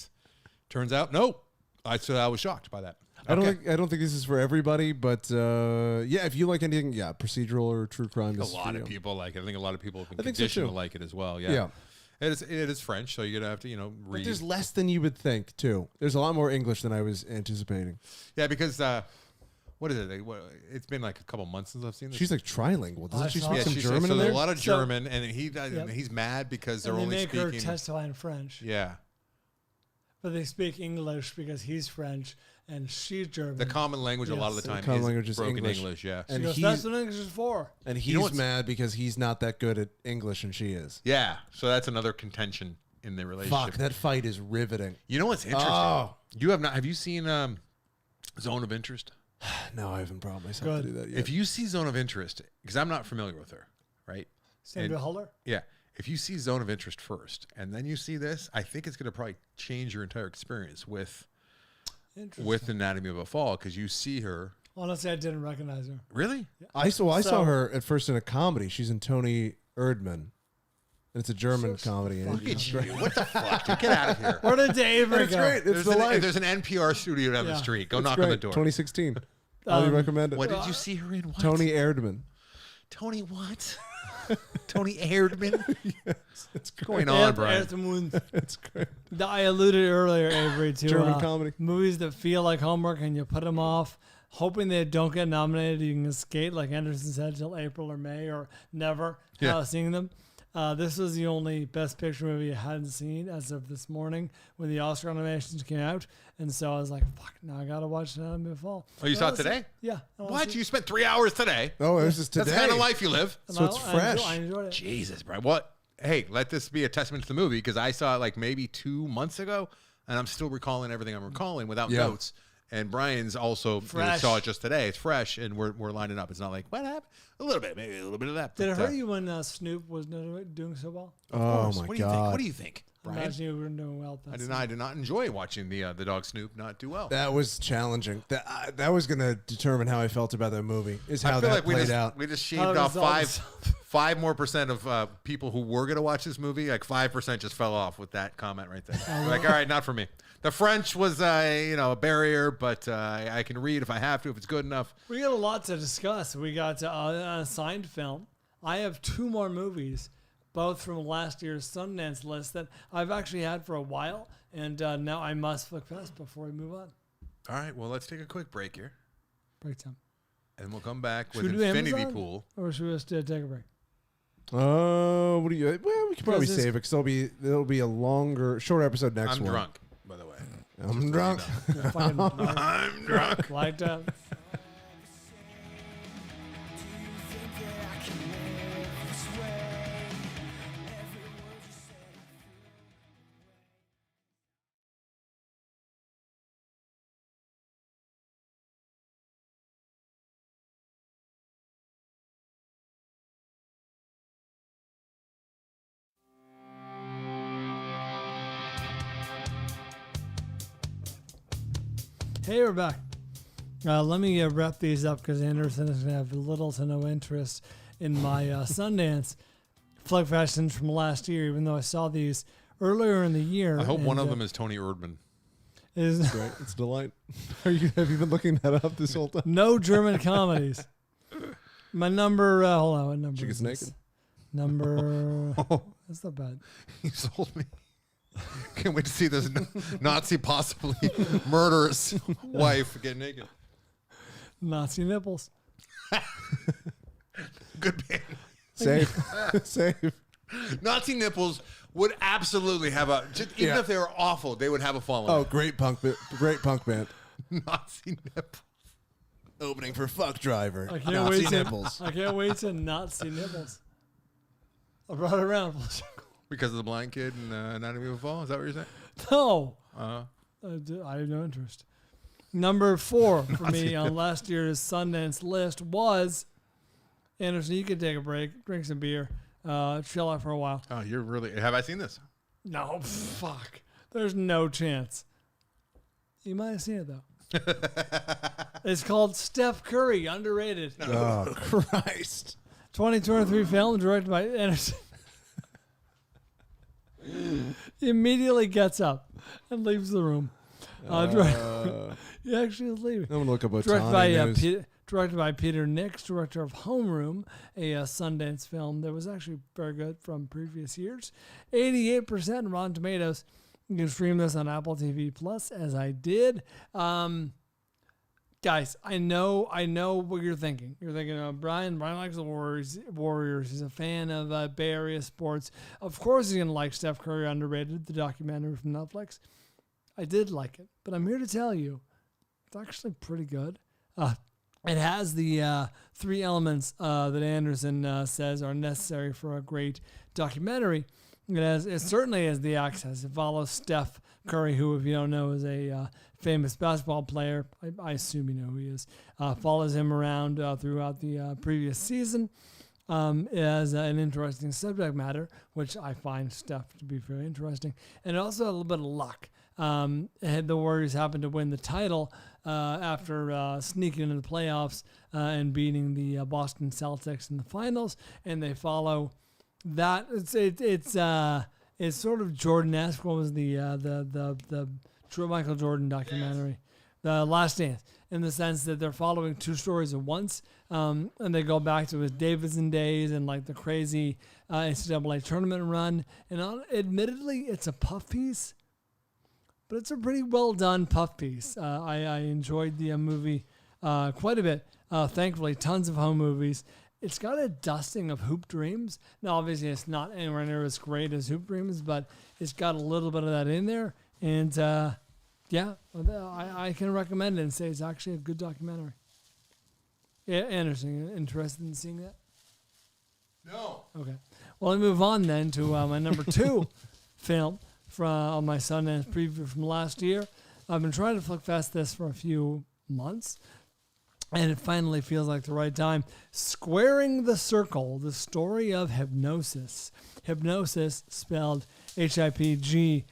turns out, no. I was shocked by that. I don't think this is for everybody, but if you like anything, procedural or true crime. A lot of people like it. I think a lot of people have been conditioned to like it as well. Yeah. It is French, so you're gonna have to read. But there's less than you would think too. There's a lot more English than I was anticipating. Yeah, because what is it? It's been like a couple months since I've seen this. She's like trilingual. Doesn't she speak some German? So in there? A lot of German, and he's mad because they're only speaking. They make her testify in French. Yeah. But they speak English because he's French and she's German. The common language a lot of the time is broken English. Yeah. And she goes, that's what English is for. And he's mad because he's not that good at English and she is. Yeah. So that's another contention in the relationship. Fuck, that fight is riveting. You know what's interesting? Oh. Have you seen Zone of Interest. No, I haven't brought myself Good. to do that yet. If you see Zone of Interest, because I'm not familiar with her, right? Sandra And- Huller. Yeah. If you see Zone of Interest first and then you see this, I think it's going to probably change your entire experience with Anatomy of a Fall, because you see her. Honestly, I didn't recognize her. Really? I saw So- her at first in a comedy. She's in Tony Erdmann. And it's a German comedy. And Look at you. What the fuck? Dude, get out of here. Where did Dave It's go? great. It's There's an NPR studio down the Yeah. street. Go It's knock great. on the door. 2016. Highly recommend it. What did you see her in? What? Tony Erdmann. Tony what? Tony Erdmann? It's great. Going on, Brian? It's great. I alluded earlier, Avery, to German comedy. movies that feel like homework and you put them off, hoping they don't get nominated. You can skate, like Anderson said, till April or May or never seeing them. This was the only Best Picture movie I hadn't seen as of this morning when the Oscar nominations came out. And so I was like, fuck, now I got to watch Anatomy of a Fall. Oh, you saw it today? Yeah. What? You spent 3 hours today? Oh, this is today. That's the kind of life you live. So it's fresh. I enjoyed it. Jesus, Brian. What? Hey, let this be a testament to the movie, because I saw it like maybe 2 months ago, and I'm still recalling everything I'm recalling without notes. And Brian's also saw it just today. It's fresh, and we're lining up. It's not like, what happened? A little bit, maybe a little bit of that. Did it but, hurt you when Snoop was doing so well? Oh, my What God. do you think, Brian? Imagine you were doing well. I did not enjoy watching the dog Snoop not do well. That was challenging. That was going to determine how I felt about that movie, is how I feel that like played out. we just shaved How off does all this- 5 more percent of people who were going to watch this movie. Like 5% just fell off with that comment right there. Like, all right, not for me. The French was a barrier, but I can read if I have to, if it's good enough. We got a lot to discuss. We got a signed film. I have 2 more movies, both from last year's Sundance list that I've actually had for a while, and now I must flick past before we move on. All right, well, let's take a quick break here, Break time. and we'll come back Should with we do Infinity Amazon? Pool. Or should we just take a break? What do you? Well, we could probably Because this- save it because there'll be a shorter episode next I'm one. drunk, by the way. I'm drunk. Fucking I'm drunk. like that. Hey, we're back. Let me wrap these up because Anderson is going to have little to no interest in my Sundance Fanflickssions from last year, even though I saw these earlier in the year. I hope one of and, them is Tony Erdmann. is Great. It's a delight. Have you been looking that up this whole time? no German comedies. My number, hold on, what number She is gets this? naked. Number, that's not bad. You sold me. Can't wait to see this Nazi, possibly murderous wife get naked. Nazi nipples. Good band. Save. Save. Nazi nipples would absolutely have even if they were awful, they would have a following. Oh, great punk band. Nazi nipples. Opening for Fuck Driver. I can't Nazi wait to nipples. I can't wait to not see nipples. I brought it around. Because of the blind kid and Anatomy of a Fall? Is that what you're saying? No, Uh-huh. I have no interest. Number 4 for me on last year's Sundance list was Anderson. You can take a break, drink some beer, chill out for a while. Oh, you're really... Have I seen this? No, fuck. There's no chance. You might have seen it though. It's called Steph Curry, underrated. Oh, Christ. 2023 film directed by Anderson. He immediately gets up and leaves the room. He actually is leaving. I'm going to look up what's Directed on by, news. directed by Peter Nix, director of Homeroom, a Sundance film that was actually very good from previous years. 88% Rotten Tomatoes. You can stream this on Apple TV Plus, as I did. Guys, I know what you're thinking. You're thinking, Brian likes the Warriors. He's a fan of Bay Area sports. Of course he's going to like Steph Curry Underrated, the documentary from Netflix. I did like it, but I'm here to tell you, it's actually pretty good. It has the 3 elements that Anderson says are necessary for a great documentary. It certainly has the access. It follows Steph Curry, who, if you don't know, is a famous basketball player. I assume you know who he is. Follows him around throughout the previous season. As an interesting subject matter, which I find Steph to be very interesting. And also a little bit of luck. The Warriors happened to win the title after sneaking into the playoffs and beating the Boston Celtics in the finals. And they follow that. It's sort of Jordan-esque. What was the Michael Jordan documentary? The Last Dance, in the sense that they're following two stories at once, and they go back to his Davidson days and like the crazy NCAA tournament run. And admittedly, it's a puff piece, but it's a pretty well done puff piece. I enjoyed the movie quite a bit. Thankfully, tons of home movies. It's got a dusting of Hoop Dreams. Now, obviously, it's not anywhere near as great as Hoop Dreams, but it's got a little bit of that in there. And yeah, I can recommend it and say it's actually a good documentary. Yeah, Anderson, interested in seeing that? No. Okay. Well, let me move on then to my number 2 film from my Sundance Preview from last year. I've been trying to flick fast this for a few months, and it finally feels like the right time. Squaring the Circle, the story of hypnosis. Hypnosis, spelled Hipgnosis.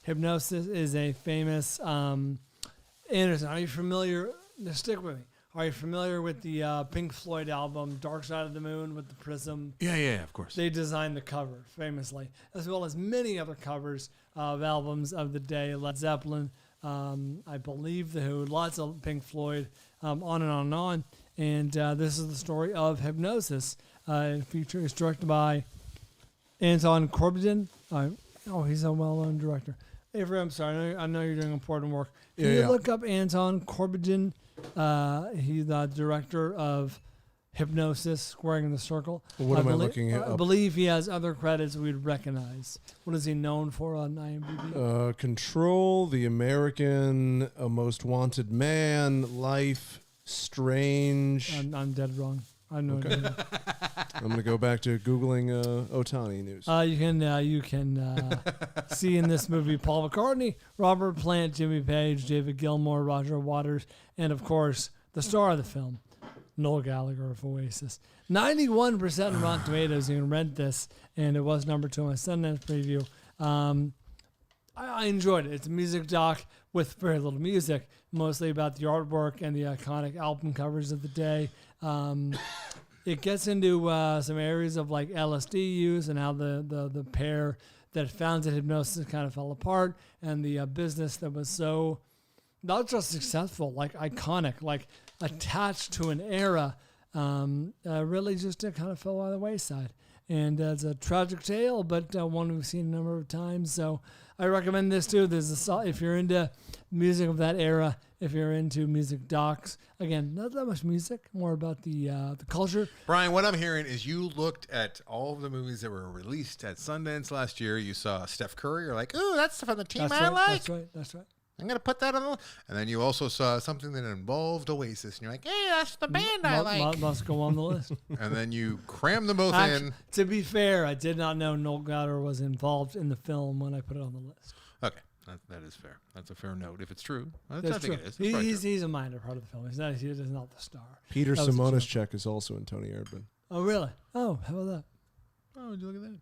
Hypnosis is a famous... Anderson, are you familiar? Now stick with me. Are you familiar with the Pink Floyd album, Dark Side of the Moon, with the prism? Yeah, of course. They designed the cover, famously, as well as many other covers of albums of the day. Led Zeppelin, I believe The Who, lots of Pink Floyd, on and on and on. And this is the story of Hypnosis. It's directed by Anton Corbijn. He's a well-known director. Avery, I'm sorry. I know you're doing important work. Can you look up Anton Corbijn? He's the director of Hypnosis, Squaring the Circle. What am I looking at? I believe he has other credits we'd recognize. What is he known for on IMDb? Control, The American, A Most Wanted Man, Life, Strange. I'm dead wrong. I know. Okay. I'm going to go back to Googling Otani news. You can see in this movie Paul McCartney, Robert Plant, Jimmy Page, David Gilmour, Roger Waters, and of course, the star of the film, Noel Gallagher of Oasis. 91% on Rotten Tomatoes. You can rent this, and it was number 2 on my Sundance Preview. I enjoyed it. It's a music doc with very little music, mostly about the artwork and the iconic album covers of the day. It gets into some areas of like LSD use and how the pair that founded Hypnosis kind of fell apart, and the business that was so not just successful, like iconic, like attached to an era, really just kind of fell by the wayside. And it's a tragic tale, but one we've seen a number of times. So I recommend this too. If you're into music of that era, if you're into music docs, again, not that much music, more about the culture. Brian, what I'm hearing is you looked at all of the movies that were released at Sundance last year. You saw Steph Curry. You're like, ooh, that's from the team I like. That's right. I'm going to put that on the list. And then you also saw something that involved Oasis. And you're like, hey, that's the band I like. Must go on the list. And then you crammed them both in. To be fair, I did not know Noel Gallagher was involved in the film when I put it on the list. Okay. That is fair. That's a fair note. If it's true, I That's think true. it is. He's a minor part of the film. He's not the star. Peter Simonoschek is also in Tony Erdmann. Oh, really? Oh, how about that? Oh, would you look at that?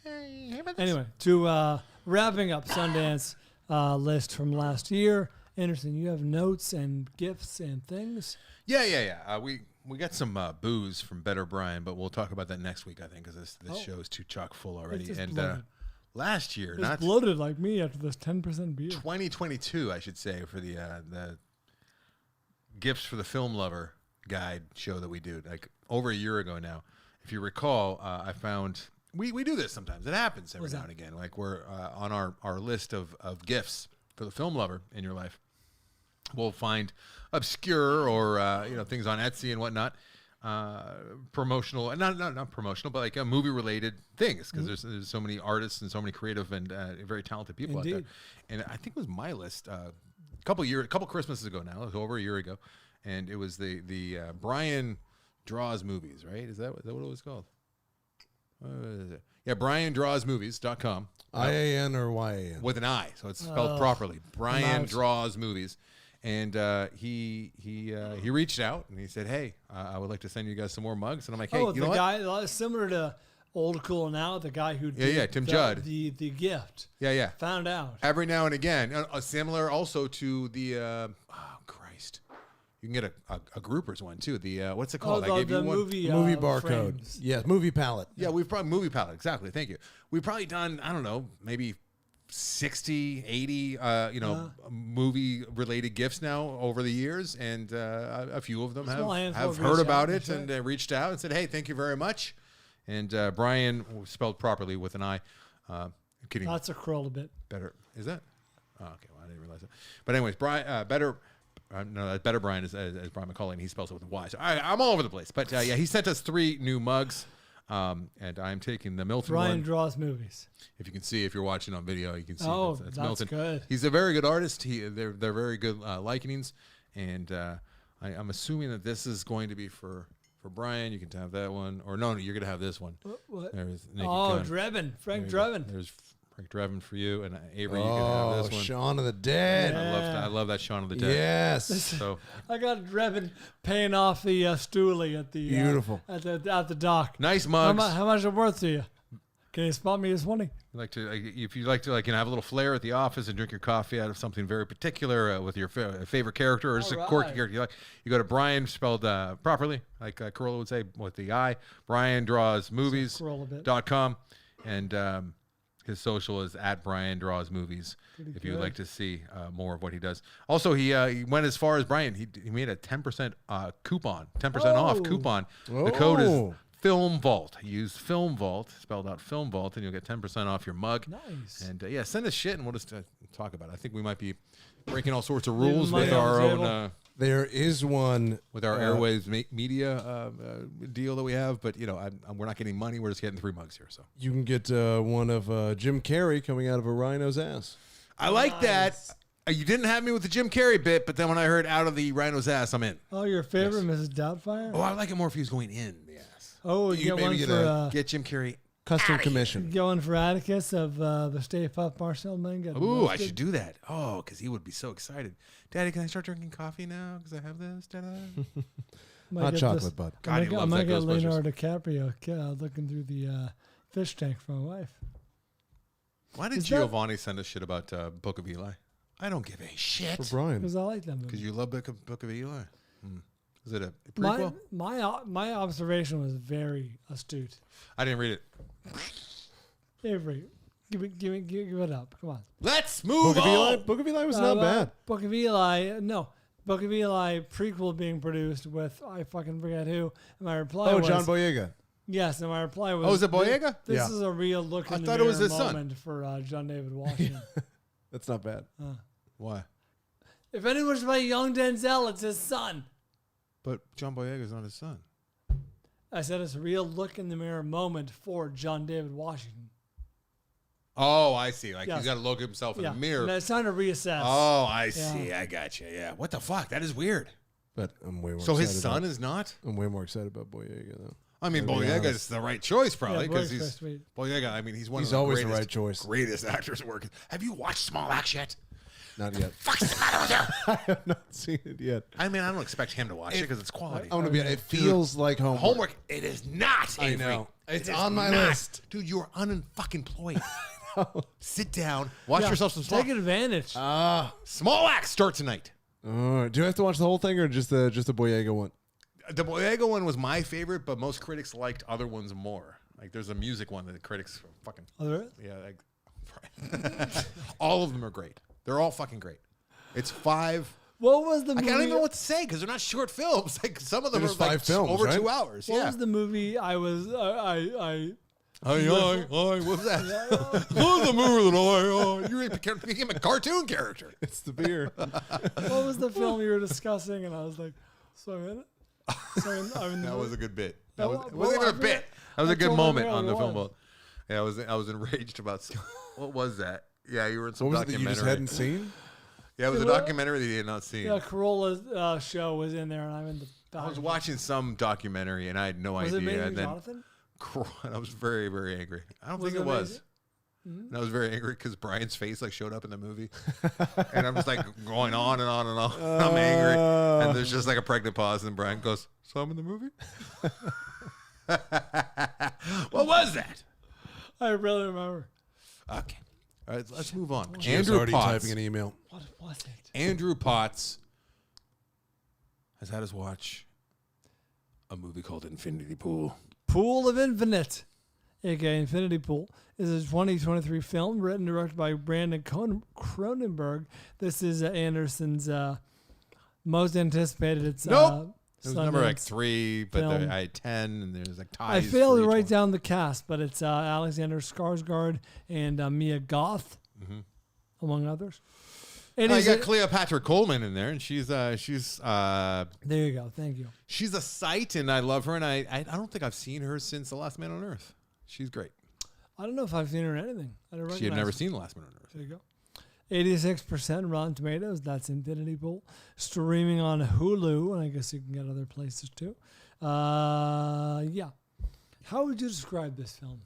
Hey, how about this? Anyway, to wrapping up Sundance list from last year. Anderson, you have notes and gifts and things? Yeah. We got some booze from Better Brian, but we'll talk about that next week, I think, because this show is too chock full already. And last year, it's not bloated like me after this 10% beer. 2022, I should say, for the Gifts for the Film Lover guide show that we do, like over a year ago now. If you recall, I found we do this sometimes. It happens every now and again. Like we're on our list of gifts for the film lover in your life. We'll find obscure or things on Etsy and whatnot, promotional, not promotional, but like movie related things, because there's so many artists and so many creative and very talented people out there. And I think it was my list a couple Christmases ago now. It was over a year ago, and it was the Brian Draws Movies, right? Is that what it was called? Yeah, BryanDrawsMovies.com. IAN or YAN? With an I, so it's spelled properly. Bryan Draws Movies. And he reached out and he said, "Hey, I would like to send you guys some more mugs." And I'm like, "Hey, you know what?" Guy similar to Old Cool Now, the guy who did Tim Judd, the gift. Yeah. Found out every now and again, similar also to the Christ, you can get a groupers one too. The what's it called? I gave you one. Movie barcode. Frames. Yes, movie palette. Yeah, we've probably movie palette. Exactly. Thank you. We've probably done, I don't know, maybe 60, 80, movie related gifts now over the years. And a few of them have heard about it and reached out and said, "Hey, thank you very much." And Bryan, spelled properly with an I. Kidding. That's a curl a bit. Better. Is that? Oh, okay. Well, I didn't realize it. But anyways, Bryan, better Bryan is as Brian McCauley, and he spells it with a Y. So I'm all over the place. But yeah, he sent us 3 new mugs. And I'm taking the Milton Bryan one. Draws Movies. If you can see, if you're watching on video, you can see. Oh, it's that's Milton. good. He's a very good artist. They're very good likenings, and I'm assuming that this is going to be for Bryan. You can have that one, or no, you're going to have this one. What? There's Drebin, Frank Drebin. There's Frank Drebin for you, and Avery. You can have this one. Shaun of the Dead. Yeah. I love that Shaun of the Dead. Yes. So I got Drebin paying off the stoolie at the beautiful at the dock. Nice mugs. How much is it worth to you? Can you spot me as 20? If you like to have a little flair at the office and drink your coffee out of something very particular with your favorite character or just a quirky character you like, you go to Bryan, spelled properly, like Corolla would say, with the I, BryanDrawsMovies.com, and his social is at BryanDrawsMovies. If you would like to see more of what he does. Also, he went as far as Bryan. He made a 10% coupon, 10% off coupon. The code is Film Vault. Use Film Vault, spelled out Film Vault, and you'll get 10% off your mug. Nice. And send us shit, and we'll just talk about it. I think we might be breaking all sorts of rules with our own. There is one with our Airwaves media deal that we have, but we're not getting money. We're just getting 3 mugs here. So you can get one of Jim Carrey coming out of a rhino's ass. I like that. You didn't have me with the Jim Carrey bit, but then when I heard out of the rhino's ass, I'm in. Oh, your favorite, Mrs. Doubtfire? Oh, I like it more if he was going in the ass. Oh, you get one for get Jim Carrey custom commission. Get one for Atticus of the Stay Puft Marcel Manga. Ooh, I should do that. Oh, because he would be so excited. Daddy, can I start drinking coffee now? Because I have this. Hot chocolate, bud. God, he loves that. I might get Leonardo DiCaprio looking through the fish tank for my wife. Why did Giovanni send us shit about Book of Eli? I don't give a shit. For Bryan. Because I like that movie. Because you love Book of Eli? Is it a prequel? My observation was very astute. I didn't read it. Avery, give it up. Come on. Let's move on. Eli? Book of Eli was not bad. Book of Eli, no. Book of Eli prequel being produced with, I fucking forget who. And my reply was... John Boyega. Yes, and my reply was... Oh, is it Boyega? This is a real look in the mirror moment for John David Washington. That's not bad. Why? If anyone's my young Denzel, it's his son. But John Boyega's not his son. I said it's a real look in the mirror moment for John David Washington. Oh, I see. Like he's got to look at himself in the mirror. And it's time to reassess. Oh, I see. I got you. Yeah. What the fuck? That is weird. But I'm way more So excited his son is not? I'm way more excited about Boyega, though. I mean, Boyega is the right choice, probably, because he's Boyega. I mean, he's one of the always the right choice. Greatest actors working. Have you watched Small Axe yet? Not yet. What's the matter with you? I have not seen it yet. I mean, I don't expect him to watch it because it's quality. I'm gonna be. It feels like homework. Homework. It is not. I Avery. know. It's on my list, dude. You're unfucking-employed. Sit down. Watch yourself some Small. Take advantage. Small Axe start tonight. Do I have to watch the whole thing or just the Boyega one? The Boyega one was my favorite, but most critics liked other ones more. Like there's a music one that the critics fucking all of them are great. They're all fucking great. It's 5. What was the movie? I can't even know what to say because they're not short films. Like some of them are like 5 films, over right? 2 hours. What was the movie I was what was that? What was the movie that you became a cartoon character? It's the beer. What was the film you were discussing? And I was like, so I'm in it. That was a good bit. That No, was, it well, wasn't even I a bit. That was a good told him moment what on it the film. was. Yeah, I was enraged about what was that? Yeah, you were in some What was it that documentary. you just hadn't seen? Yeah, it was a documentary that you had not seen. Yeah, Corolla's show was in there, and I'm in the back. I was watching some documentary and I had no Was idea. it Amazing And then Jonathan? I was very, very angry. I don't think it was. And I was very angry because Brian's face like showed up in the movie, and I'm just like going on and on and on. I'm angry, and there's just like a pregnant pause, and Brian goes, "So I'm in the movie." What was that? I really remember. Okay, all right, let's move on. She was already typing an email. What was it? Andrew Potts has had us watch a movie called Infinity Pool. Pool of Infinite, aka Infinity Pool, is a 2023 film written and directed by Brandon Cronenberg. This is Anderson's most anticipated. It's Nope. It was number like Sundance 3, but film. I had 10, and there's like I ties. failed for to each write one. down the cast, but it's Alexander Skarsgård and Mia Goth, among others. It You is got Cleopatra Coleman in there, and she's there you go. Thank you. she's a sight, and I love her, and I don't think I've seen her since The Last Man on Earth. She's great. I don't know if I've seen her in anything. I don't She had recognize never her. seen The Last Man on Earth. There you go. 86% Rotten Tomatoes. That's Infinity Pool. Streaming on Hulu, and I guess you can get other places too. Yeah. How would you describe this film?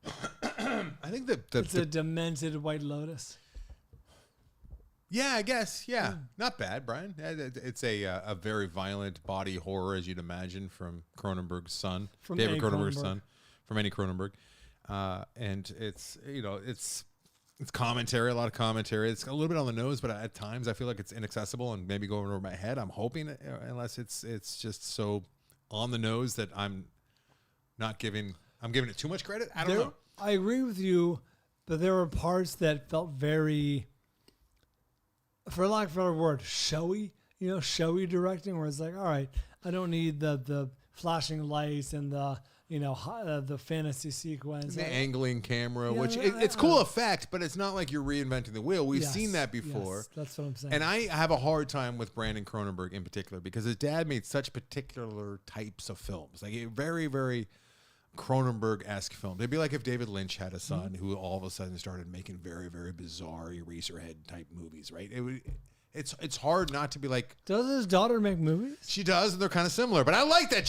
I think that It's a demented White Lotus. yeah, I guess, yeah, not bad, Brian. It's a very violent body horror, as you'd imagine, from Cronenberg's son, From David A. Cronenberg's Cronenberg. son, from Andy Cronenberg, and it's it's commentary, a lot of commentary. It's a little bit on the nose, but at times I feel like it's inaccessible and maybe going over my head. I'm hoping, unless it's just so on the nose that I'm giving it too much credit. I don't know. I agree with you, but there were parts that felt very, for lack of a better word, showy. Showy directing, where it's like, all right, I don't need the flashing lights and the the fantasy sequence. The angling camera, Yeah, which yeah, it's cool effect, but it's not like you're reinventing the wheel. We've Yes, seen that before. yes, that's what I'm saying. And I have a hard time with Brandon Cronenberg in particular because his dad made such particular types of films, like a very, very Cronenberg-esque film. It'd be like if David Lynch had a son who all of a sudden started making very, very bizarre Eraserhead type movies, right? It's hard not to be like, Does his daughter make movies? she does, and they're kind of similar. But I like that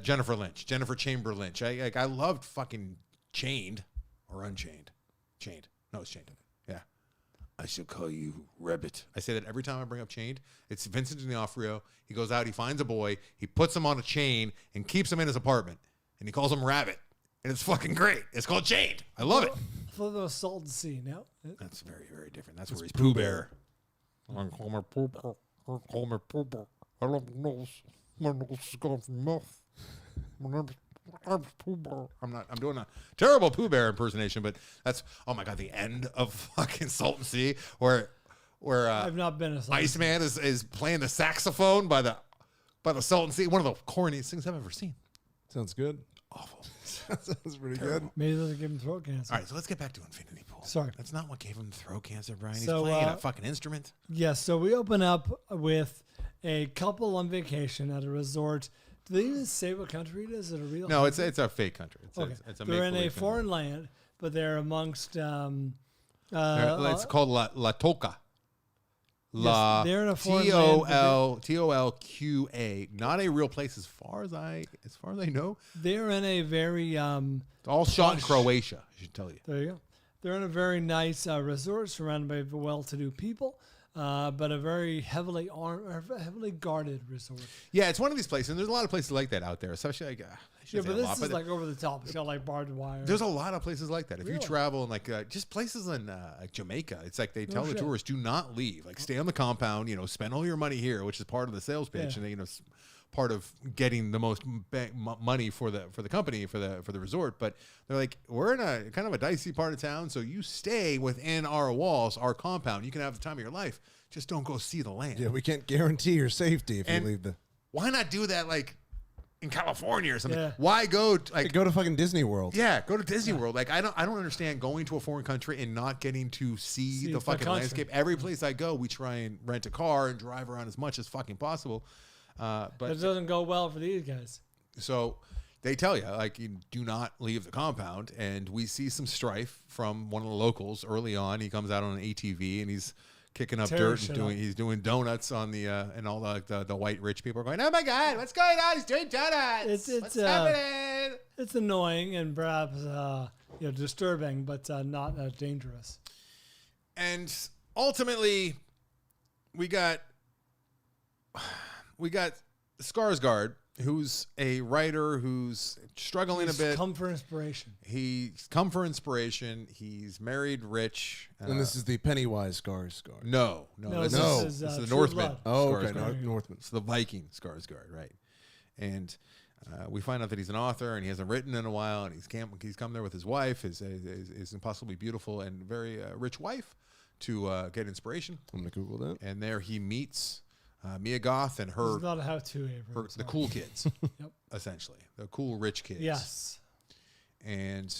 Jennifer Chamber Lynch. I loved fucking Chained or Unchained. Chained. No, it's Chained. Yeah. I shall call you Rabbit. I say that every time I bring up Chained. It's Vincent D'Onofrio. He goes out, he finds a boy, he puts him on a chain and keeps him in his apartment. And he calls him Rabbit. And it's fucking great. It's called Chained. I love it. I thought that was Salt and Sea. No? That's very, very different. That's where he's Pooh Bear. Call me Pooh Bear. Call me Pooh Bear. I love nose. My nose is going from mouth. My name's Pooh Bear. I'm doing a terrible Pooh Bear impersonation, but that's, oh my God, the end of fucking Salt and Sea where I've not been a Salt and Iceman is playing the saxophone by the Salt and Sea. One of the corniest things I've ever seen. Sounds good. Awful. Sounds pretty good. Maybe they'll give him throat cancer. All right, so let's get back to Infinity Pool. Sorry. That's not what gave him throat cancer, Brian. He's So, playing a fucking instrument. Yes, so we open up with a couple on vacation at a resort. Do they even say what country it is? Is it a real No, country? it's a fake country. Okay. It's a They're in a make-believe foreign land, but they're amongst it's called La Toca. Yes, they're in a foreign land, Tolqa, not a real place as far as I know. they're in a very It's all shot in Posh. Croatia, I should tell you. there you go. They're in a very nice resort surrounded by well-to-do people, but a very heavily guarded resort. Yeah, it's one of these places, and there's a lot of places like that out there, especially like I Yeah, shouldn't but say a this lot, is like over the top. It's got like barbed wire. there's a lot of places like that. If you Really? travel in like just places in like Jamaica, it's like they tell the shit. tourists, do not leave. Like stay on the compound, spend all your money here, which is part of the sales pitch, Yeah. and part of getting the most money for the company for the resort. But they're like, we're in a kind of a dicey part of town, so you stay within our walls, our compound. You can have the time of your life. Just don't go see the land. Yeah, we can't guarantee your safety if And you leave the. Why not do that like in California or something? Yeah. Why go Go to fucking Disney World. Yeah, go to Disney World. Like I don't understand going to a foreign country and not getting to see the the fucking country. landscape. Every place I go, we try and rent a car and drive around as much as fucking possible. It But doesn't go well for these guys. so they tell you like you do not leave the compound, and we see some strife from one of the locals early on. He comes out on an ATV and he's kicking up Tearing dirt shit and up. he's doing donuts on and all the white rich people are going, oh my God, what's going on? He's doing donuts. It's what's happening? It's annoying and perhaps disturbing, but not dangerous. And ultimately, we got Skarsgård, who's a writer who's struggling a bit. Come for inspiration. He's come for inspiration. He's married rich. And this is the Pennywise Skarsgård. No. This is the True Northman. Blood. Oh, okay. Skarsgård. Northman. It's the Viking Skarsgård, right? And we find out that he's an author and he hasn't written in a while, and he's come there with his wife, his impossibly beautiful and very rich wife, to get inspiration. I'm gonna Google that. And there he meets Mia Goth and her, It's not a how-to, Abrams. the cool kids, Yep. essentially the cool rich kids. Yes. And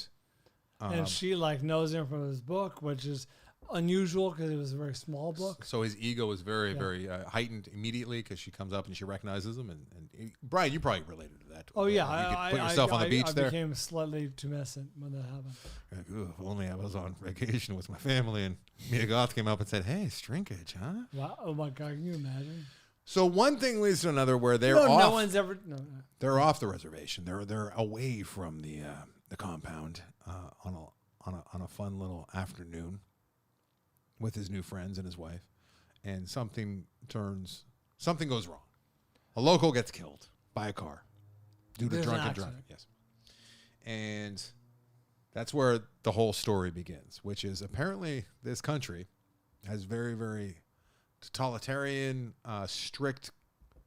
She knows him from his book, which is unusual because it was a very small book. so his ego is very, very heightened immediately because she comes up and she recognizes him. And Brian, you probably related to that. Oh yeah, you could put yourself on the beach I there. became slightly tumescent when that happened. Like, "Ooh, if only I was on vacation with my family and Mia Goth came up and said, "Hey, shrinkage, huh?" Wow! Oh my God! Can you imagine? So one thing leads to another where they're No off. one's ever. No. They're off the reservation. They're away from the compound on a fun little afternoon with his new friends and his wife, and something goes wrong. A local gets killed by a car due to There's an drunken accident. driving. Yes, and that's where the whole story begins, which is apparently this country has very, very totalitarian, strict.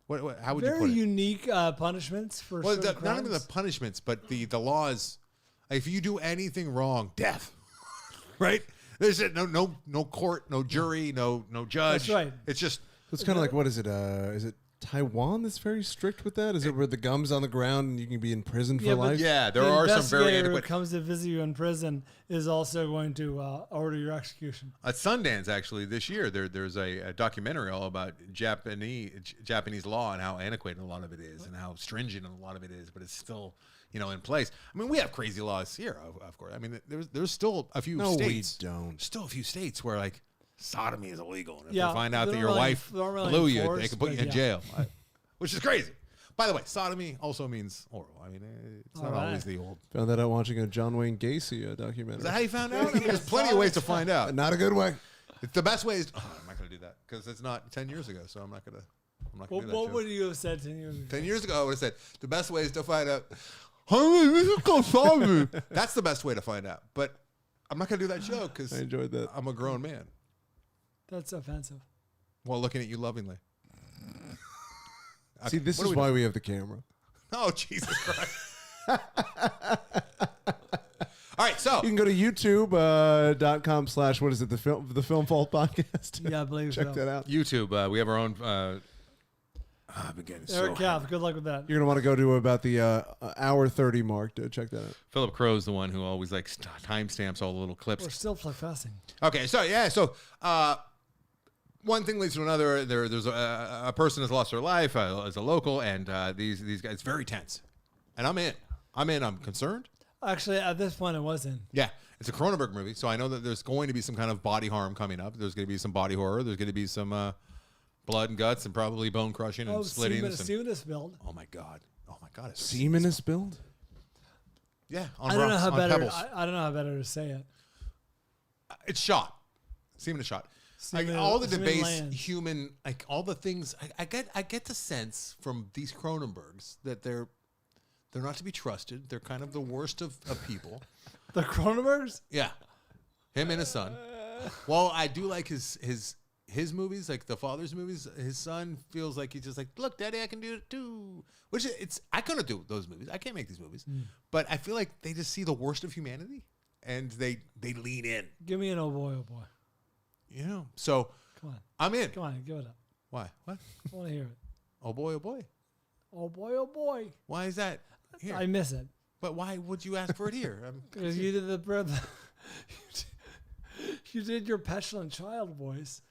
How would you Very put it? unique punishments for Well, certain not even the crimes. punishments, but the laws. If you do anything wrong, death. Right? There's no court, no jury, no judge. That's right. It's just It's kind of like, what is it? Is it Taiwan that's very strict with that? Is it where the gum's on the ground and you can be in prison for Yeah, but life? yeah. There the are some very investigator who adequate. comes to visit you in prison is also going to order your execution. At Sundance, actually, this year there's a documentary all about Japanese law and how antiquated a lot of it is and how stringent a lot of it is, but it's still in place. I mean, we have crazy laws here, of course. I mean, there's still a few No, states. we don't. Still a few states where sodomy is illegal, and if Yeah, they find out they that don't your really- wife they don't really blew you, they enforce, can put but you in yeah. jail, which is crazy. By the way, sodomy also means oral. I mean, it's not All always right. the old. Found that out watching a John Wayne Gacy documentary. Is that how you found out? I mean, there's plenty of ways to find out. Not a good way. It's the best way is. Oh, I'm not going to do that because it's not 10 years ago, so I'm not going to. What, do that. what joke. would you have said 10 years ago? 10 years ago, I would have said the best way is to find out. That's the best way to find out. But I'm not going to do that joke because I enjoyed that. I'm a grown man. That's offensive. While looking at you lovingly. See, this What are is we why we have the camera. Oh, Jesus Christ. All right, so You can go to youtube.com/ what is it, the Film Vault podcast. Yeah, I believe Check so. that out. YouTube, we have our own. I'm getting Eric Calf, good luck with that. You're going to want to go to about the hour 30 mark to check that out. Philip Crow's the one who always likes timestamps all the little clips. We're still professing. Okay, so one thing leads to another. There's a person has lost their life as a local, and these guys, it's very tense. And I'm in. I'm concerned. Actually, at this point, it wasn't. Yeah, it's a Cronenberg movie, so I know that there's going to be some kind of body harm coming up. There's going to be some body horror. There's going to be some blood and guts and probably bone crushing and slittings. Semen is spilled. Oh my god! It's Semen is spilled? Yeah, on I don't know rocks, how on better. pebbles. I don't know how better to say it. It's shot. Semen is shot. Semen- All the semen debase, lands. human, all the things. I get the sense from these Cronenbergs that they're not to be trusted. They're kind of the worst of people. The Cronenbergs? Yeah, him and his son. Well, I do like his movies, like the father's movies. His son feels like he's just like, look, Daddy, I can do it too. Which I couldn't do those movies. I can't make these movies, but I feel like they just see the worst of humanity and they lean in. Give me an oh boy, oh boy. So Come on. I'm in. Come on, give it up. Why? What? I want to hear it. Oh boy, oh boy. Oh boy, oh boy. Why is that here? I miss it. But why would you ask for it here? Because you did you did your petulant child voice.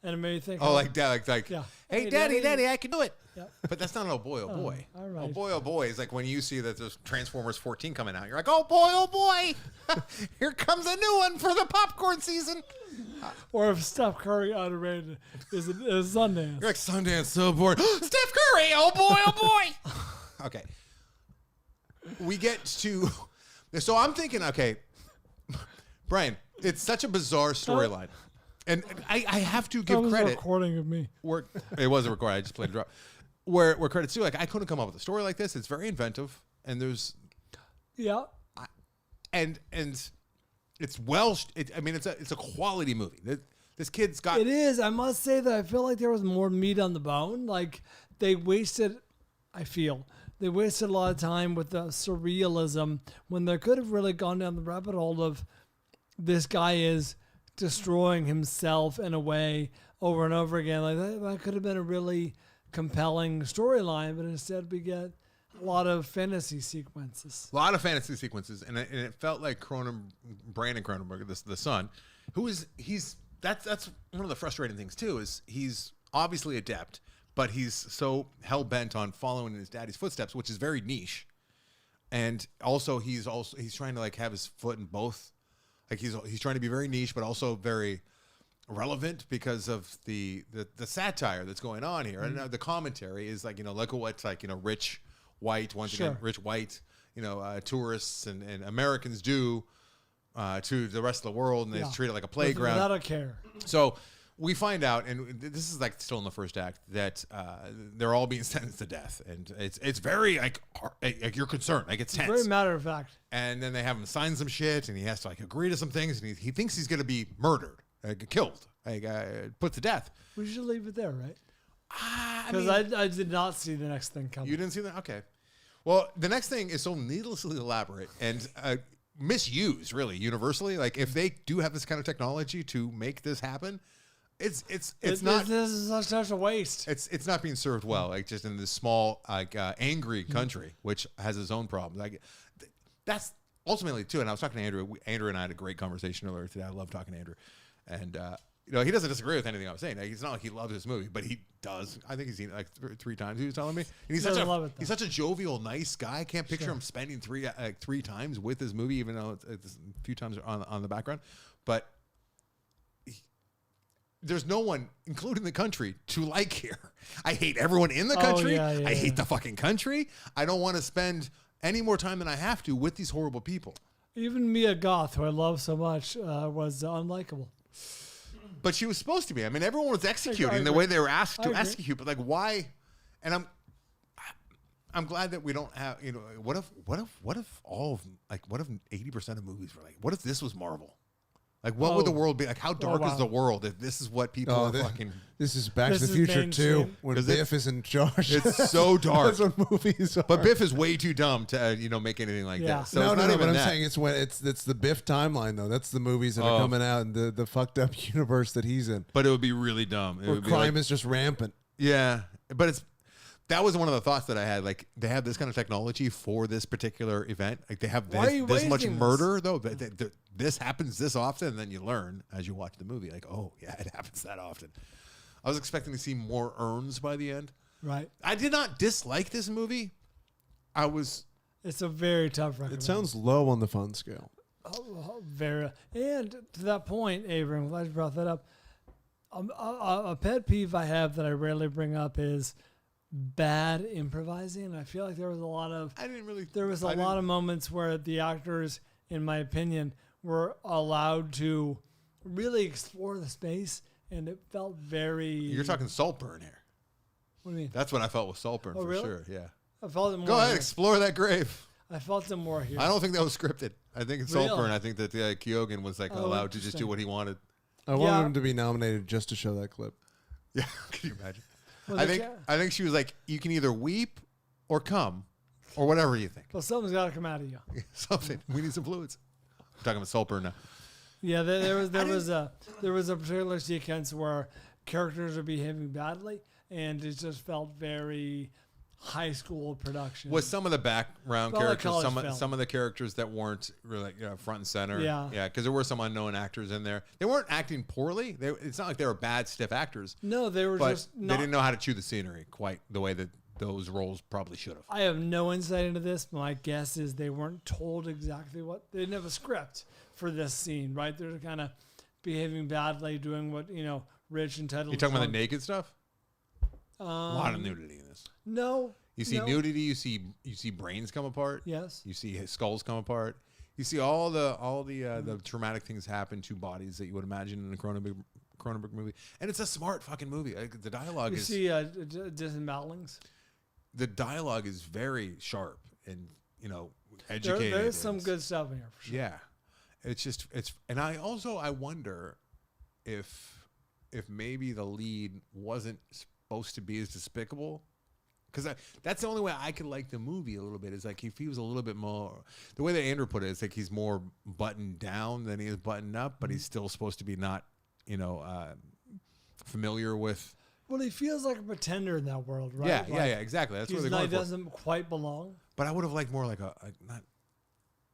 And it made me think. Oh, like that, like Yeah. hey, Daddy, I can do it. Yeah. But that's not an oh boy, oh boy. all right. Oh boy is like when you see that there's Transformers 14 coming out. You're like, oh boy, here comes a new one for the popcorn season. Or if Steph Curry underrated is Sundance. You're like, Sundance, so bored. Steph Curry, oh boy. Okay. we get to. So I'm thinking, okay, Brian, it's such a bizarre storyline. And I have to give That was a credit. recording of me. Where it wasn't recorded, I just played a drop. Where credit's due, like I couldn't come up with a story like this. It's very inventive, and there's Yeah. and it's it's a quality movie. This kid's got It is. I must say that I feel like there was more meat on the bone. Like they wasted, they wasted a lot of time with the surrealism when they could have really gone down the rabbit hole of this guy is destroying himself in a way over and over again. Like that could have been a really compelling storyline, but instead we get a lot of fantasy sequences. A lot of fantasy sequences, and it felt like Brandon Cronenberg, the son, that's one of the frustrating things too. Is he's obviously adept, but he's so hell bent on following in his daddy's footsteps, which is very niche, and also he's trying to like have his foot in both. Like he's trying to be very niche, but also very relevant because of the satire that's going on here, and the commentary is like look at what rich white rich white tourists and Americans do to the rest of the world, and they treat it like a playground Without a care. So we find out, and this is like still in the first act, that they're all being sentenced to death, and it's very like you're concerned, like it's tense, Very matter of fact. and then they have him sign some shit, and he has to like agree to some things, and he thinks he's going to be murdered, killed, put to death. We should leave it there, right? I Because I did not see the next thing coming. You didn't see that? Okay. Well, the next thing is so needlessly elaborate and misused, really, universally. Like, if they do have this kind of technology to make this happen, it's not. This is such a waste. It's not being served well. Like, just in this small, angry country, which has its own problems. Like, that's ultimately too. And I was talking to Andrew. Andrew and I had a great conversation earlier today. I love talking to Andrew, and he doesn't disagree with anything I was saying. Like, it's not like he loves this movie, but he does. I think he's seen it like three times. He was telling me, and he's such a jovial, nice guy. I can't picture him spending three times with this movie, even though it's a few times on the background. But there's no one, including the country, to like here. I hate everyone in the country. I hate the fucking country. I don't want to spend any more time than I have to with these horrible people. Even Mia Goth, who I love so much, was unlikable. But she was supposed to be. I mean, everyone was executing the way they were asked to execute. But like, why? And I'm glad that we don't have. What if 80% of movies were like? What if this was Marvel? Like, what would the world be like? How dark is the world if this is what people are fucking? This is Back to the Future 2, when Biff is in charge. It's so dark. That's what movies are. But Biff is way too dumb to make anything like that. So no. But I'm that. saying it's the Biff timeline though. That's the movies that are coming out in the fucked up universe that he's in. But it would be really dumb. Where crime is just rampant. Yeah, but that was one of the thoughts that I had. Like, they have this kind of technology for this particular event. Like, they have this much murder, though. This happens this often, and then you learn as you watch the movie. Like, oh, yeah, it happens that often. I was expecting to see more urns by the end. Right. I did not dislike this movie. It's a very tough record. It sounds low on the fun scale. Very. And to that point, Abram, I'm glad you brought that up. A pet peeve I have that I rarely bring up is bad improvising. I feel like there was a lot of lot of moments where the actors, in my opinion, were allowed to really explore the space, and it felt very. You're talking Saltburn here. What do you mean? That's what I felt with Saltburn for really? sure. Yeah. I felt it more. Go ahead, here. explore that grave. I felt it more here. I don't think that was scripted. I think it's Really? Saltburn. I think that Keoghan was allowed to just do what he wanted. I wanted him to be nominated just to show that clip. Yeah, can you imagine? Well, I think she was like, you can either weep or come, or whatever you think. Well, something's got to come out of you. Something. We need some fluids. I'm talking about Saltburn now. Yeah, there was a particular sequence where characters are behaving badly, and it just felt very high school production. With some of the background characters, like some of the characters that weren't really front and center. Yeah, because there were some unknown actors in there. They weren't acting poorly. It's not like they were bad, stiff actors. No, they were they didn't know how to chew the scenery quite the way that those roles probably should have. I have no insight into this. My guess is they weren't told exactly what. They didn't have a script for this scene, right? They're kind of behaving badly, doing what rich entitled. You talking about the naked stuff? A lot of nudity in this. No. You see nudity. You see brains come apart. Yes. You see his skulls come apart. You see all the traumatic things happen to bodies that you would imagine in a Cronenberg movie, and it's a smart fucking movie. Like, the dialogue is. You see disembowelings. The dialogue is very sharp and educated. There's some good stuff in here for sure. Yeah, it's and I wonder if maybe the lead wasn't supposed to be as despicable. Because that's the only way I could like the movie a little bit is like if he was a little bit more, the way that Andrew put it, it's like he's more buttoned down than he is buttoned up, but he's still supposed to be not, familiar with. Well, he feels like a pretender in that world, right? Yeah, yeah, exactly. That's what they're going he for. doesn't quite belong. But I would have liked more like a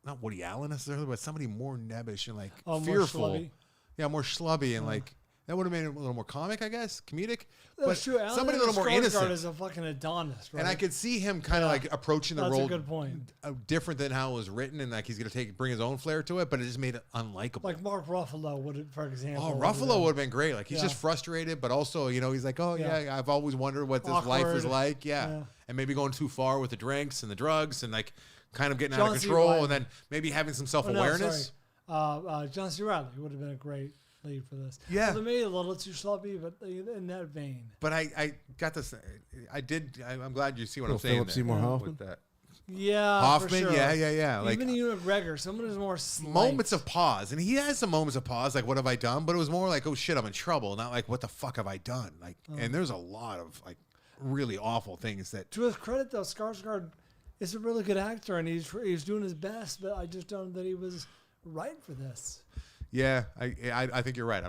not Woody Allen necessarily, but somebody more nebbish and like fearful. More schlubby. Yeah, more schlubby and like. That would have made it a little more comic, I guess, comedic. That's but true. Somebody a little more innocent. Is a fucking Adonis, right? And I could see him kind of like approaching the role. That's a good point. Different than how it was written, and like he's going to bring his own flair to it, but it just made it unlikable. Like Mark Ruffalo would, for example. Oh, Ruffalo would have been great. Like he's just frustrated, but also he's like, oh yeah, I've always wondered what this life is like. Yeah, and maybe going too far with the drinks and the drugs, and like kind of getting out of control, and then maybe having some self-awareness. John C. Reilly would have been a great lead for this. Yeah. Well, maybe a little too sloppy, but in that vein. But I got this. I'm glad you see what I'm saying. Philip Seymour Hoffman. With that. Yeah. Hoffman. For sure. Yeah. Like even Ewan McGregor, someone who's more slight. Moments of pause, and he has some moments of pause. Like, what have I done? But it was more like, oh shit, I'm in trouble. Not like, what the fuck have I done? Like, and there's a lot of like really awful things that. To his credit, though, Skarsgård is a really good actor, and he's doing his best. But I just don't know that he was right for this. Yeah, I think you're right.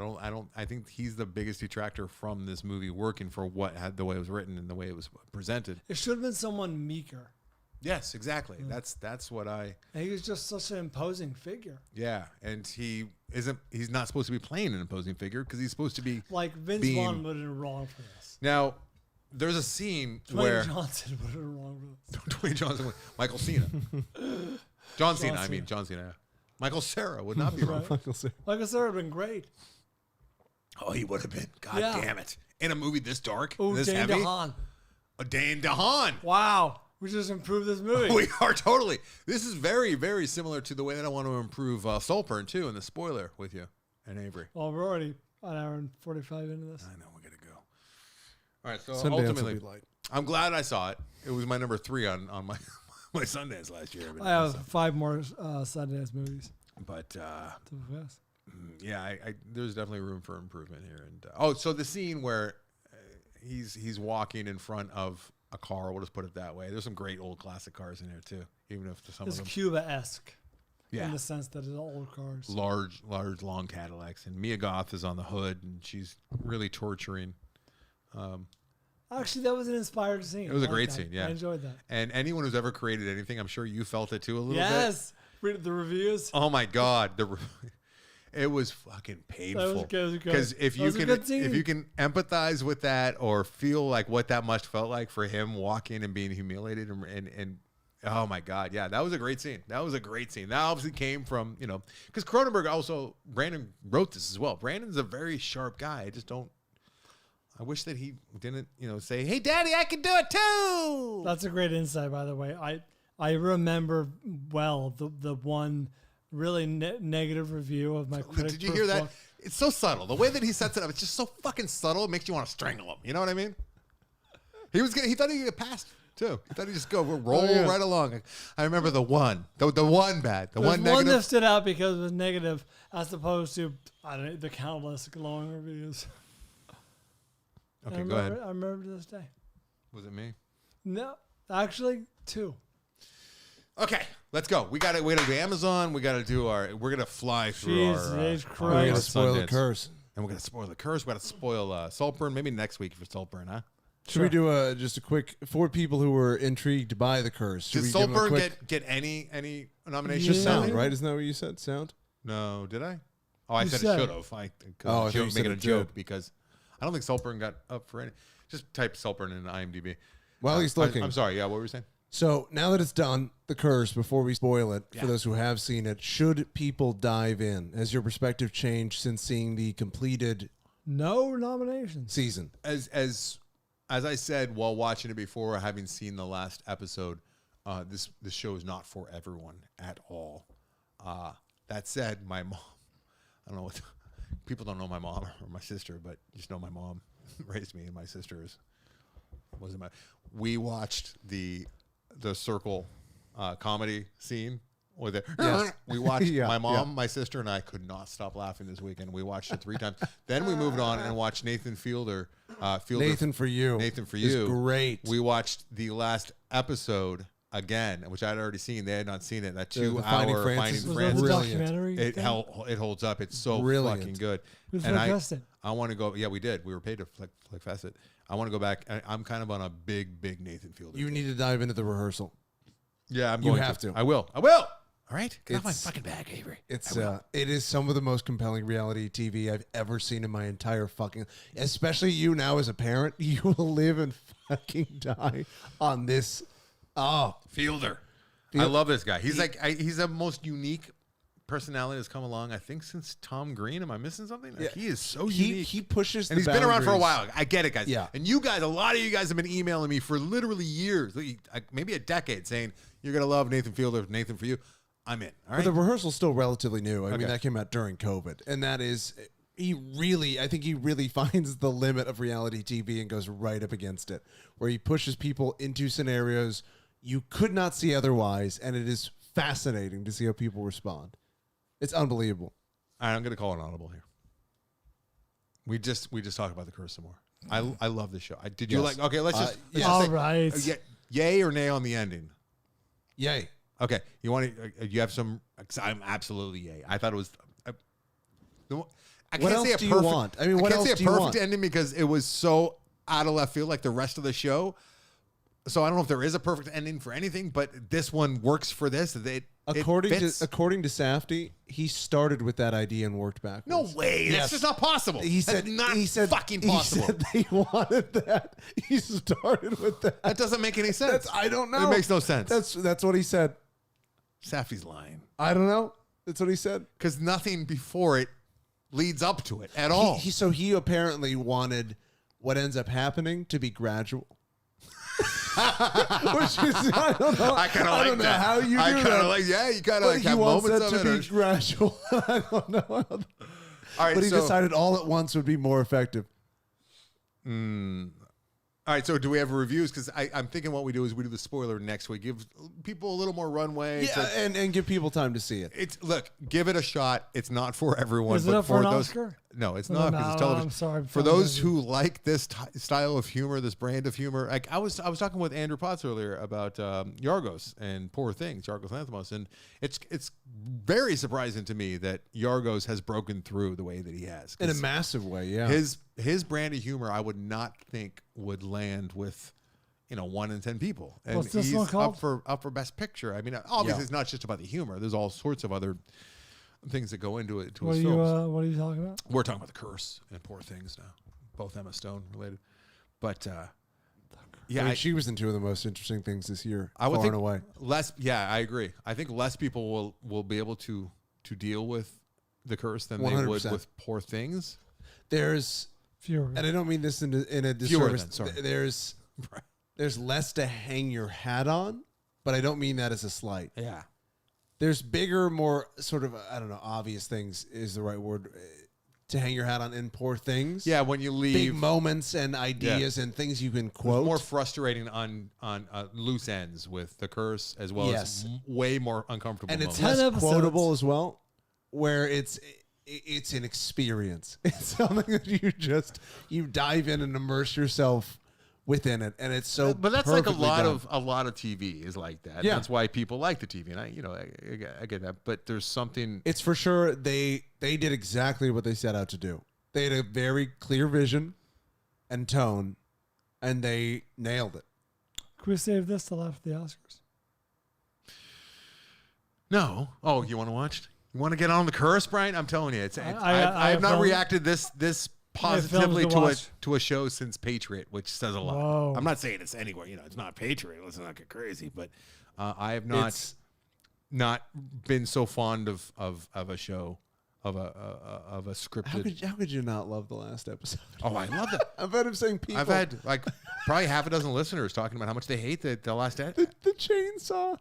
I think he's the biggest detractor from this movie working for the way it was written and the way it was presented. It should have been someone meeker. Yes, exactly. That's what I. And he was just such an imposing figure. Yeah, and he's not supposed to be playing an imposing figure because he's supposed to be like Vince Vaughn would have been wrong for this. Now, there's a scene where Johnson would have been wrong for this. Dwayne Johnson, Michael Cena, John Cena. I mean John Cena. Michael Cera would not be wrong. Michael Cera would have been great. Oh, he would have been. God damn it. In a movie this dark, this Dane heavy. DeHaan. Dane DeHaan. Wow. We just improved this movie. We are totally. This is very, very similar to the way that I want to improve Saltburn, too, in the spoiler with you and Avery. Well, we're already an hour and 45 into this. I know. We got to go. All right. So Sundance ultimately, I'm glad I saw it. It was my number 3 on my my Sundance last year. I have 5 more Sundance movies. But yeah, there's definitely room for improvement here. And so the scene where he's walking in front of a car, we'll just put it that way. There's some great old classic cars in there too, even if some of them Cuba-esque. Yeah. In the sense that it's old cars. Large, long Cadillacs. And Mia Goth is on the hood and she's really torturing. Actually, that was an inspired scene. It was a great scene, yeah. I enjoyed that. And anyone who's ever created anything, I'm sure you felt it too a little bit. Yes. Read the reviews. Oh my God. It was fucking painful. Because if you can empathize with that or feel like what that must felt like for him walking and being humiliated and oh my God. Yeah, that was a great scene. That obviously came from, because Cronenberg Brandon wrote this as well. Brandon's a very sharp guy. I wish that he didn't, say, hey, Daddy, I can do it too. That's a great insight, by the way. I remember well the one really negative review of my critic. Did you hear that? It's so subtle. The way that he sets it up, it's just so fucking subtle. It makes you want to strangle him. You know what I mean? He thought he'd get past too. He thought he'd just roll right along. I remember the one bad, one negative. One that stood out because it was negative as opposed to the countless glowing reviews. Okay, go ahead. I remember to this day. Was it me? No, actually 2. Okay, let's go. We got to do Amazon. We're gonna fly through Jesus Christ. We're gonna spoil the curse, and we're gonna spoil the curse. We got to spoil Saltburn. Maybe next week for Saltburn, huh? Should we do just a quick for people who were intrigued by the curse? Did Saltburn get any nominations? Just sound, right? Isn't that what you said? Sound? No, did I? Oh, I said it should have. I was making a joke because I don't think Saltburn got up for any. Just type Saltburn in IMDb. While he's looking, I'm sorry. Yeah, what were you saying? So now that it's done, the curse, before we spoil it, for those who have seen it, should people dive in? Has your perspective changed since seeing the completed no nominations season? As as I said while watching it before, having seen the last episode, this show is not for everyone at all. That said, my mom, I don't know what people don't know my mom or my sister, but just know my mom raised me, and my sisters wasn't my. We watched the circle comedy scene. Or Yes. We watched Yeah, my mom, yeah. my sister, and I could not stop laughing this weekend. We watched it 3 times. Then we moved on and watched Nathan Fielder. Nathan for You. Nathan for is You. great. We watched the last episode again, which I'd already seen. They had not seen it. That The 2 Finding hour Francis Finding was Was that the Francis. brilliant. documentary? It holds up. It's so Brilliant. fucking good. Who's And invested? I want to go. Yeah, we did. We were paid to flick fest it. I want to go back. I'm kind of on a big Nathan Fielder. You need to dive into the rehersal. Yeah, I'm you going have to. I will. All right, get off my It's- fucking bag, Avery. It is some of the most compelling reality TV I've ever seen in my entire fucking. Especially you now as a parent, you will live and fucking die on this. Oh, Fielder. I love this guy. He's he's the most unique personality that's come along, I think, since Tom Green. Am I missing something? Like, he is so unique. He pushes, and the he's been around for a boundaries. while. I get it, guys. Yeah. And you guys, a lot of you guys have been emailing me for literally years, maybe a decade, saying you're gonna love Nathan Fielder, Nathan for You. I'm in. All right. But the rehearsal's still relatively new. I mean, Okay. that came out during COVID, and that is. I think he really finds the limit of reality TV and goes right up against it, where he pushes people into scenarios you could not see otherwise, and it is fascinating to see how people respond. It's unbelievable. All right, I'm gonna call an audible here. We just talked about The Curse some more. I love this show. Did you Yes. like? Okay, let's just. yes. All say, right. Yay or nay on the ending? Yay. Okay, you want to? You have some? 'Cause I'm absolutely yay. I thought it was. I What can't else say a do you perfect- want? I mean, what can't else say a do you perfect want? ending because it was so out of left field, like the rest of the show. So I don't know if there is a perfect ending for anything, but this one works for this. According to fits. Safdie, he started with that idea and worked backwards. No way. Yes. That's just not possible. He said That's not he said fucking possible. He said they wanted that. He started with that. That doesn't make any sense. I don't know. It makes no sense. That's what he said. Safdie's lying I don't know. That's what he said. because nothing before it leads up to it at all. So he apparently wanted what ends up happening to be gradual. Which is, I don't know. I kind of I like don't know that. how you I do kind that. of like. Yeah, you kind of But like he have wants moments that of to it. be gradual. I don't know. All right, But he so, decided all at once would be more effective. All right, so do we have reviews? Because I'm thinking what we do is we do the spoiler next week. Give people a little more runway. Yeah, and give people time to see it. Look, give it a shot. It's not for everyone. Is it but up for an those, Oscar? No, it's No, not because it's no, television. I'm sorry, I'm For sorry. those who like this style of humor, this brand of humor, like I was talking with Andrew Potts earlier about Yargos and Poor Things, Yargos Lanthimos, and it's very surprising to me that Yargos has broken through the way that he has. In a 'Cause massive way, yeah. his brand of humor, I would not think would land with 1 in 10 people. And What's this he's one called? up for Best Picture. I mean, obviously Yeah. it's not just about the humor. There's all sorts of other things that go into it to What his are you? films. What are you talking about? We're talking about The Curse and Poor Things now, both Emma Stone related. But yeah, I mean, she was in two of the most interesting things this year. I would far think and away. less. Yeah, I agree. I think less people will be able to deal with The Curse than they would 100%. with Poor Things. There's, Fewer. and I don't mean this in a Fewer disservice. than, sorry. There's less to hang your hat on, but I don't mean that as a slight. Yeah. There's bigger, more sort of, obvious things is the right word to hang your hat on in Poor Things. Yeah, when you leave, Big moments and ideas and things you can quote. more frustrating on loose ends with The Curse, as well Yes. as way more uncomfortable and it's moments. less 10 episodes. quotable as well, where it's an experience. It's something that you dive in and immerse yourself within it, and it's so. But that's like a perfectly lot done. of TV is like that. Yeah. That's why people like the TV, and I get that. But there's something. It's for sure they did exactly what they set out to do. They had a very clear vision and tone, and they nailed it. Can we save this till after the Oscars? No. Oh, you want to watch it? You want to get on The Curse, Brian? I'm telling you, I have not filmed- reacted this positively films to watch. to a show since Patriot, which says a lot. Whoa. I'm not saying it's anywhere. It's not Patriot. Let's not get crazy, but I have not It's been so fond of a show of a scripted. How could you not love the last episode? Oh, I love that. I've had him saying people. I've had like probably half a dozen listeners talking about how much they hate the last end. the chainsaw.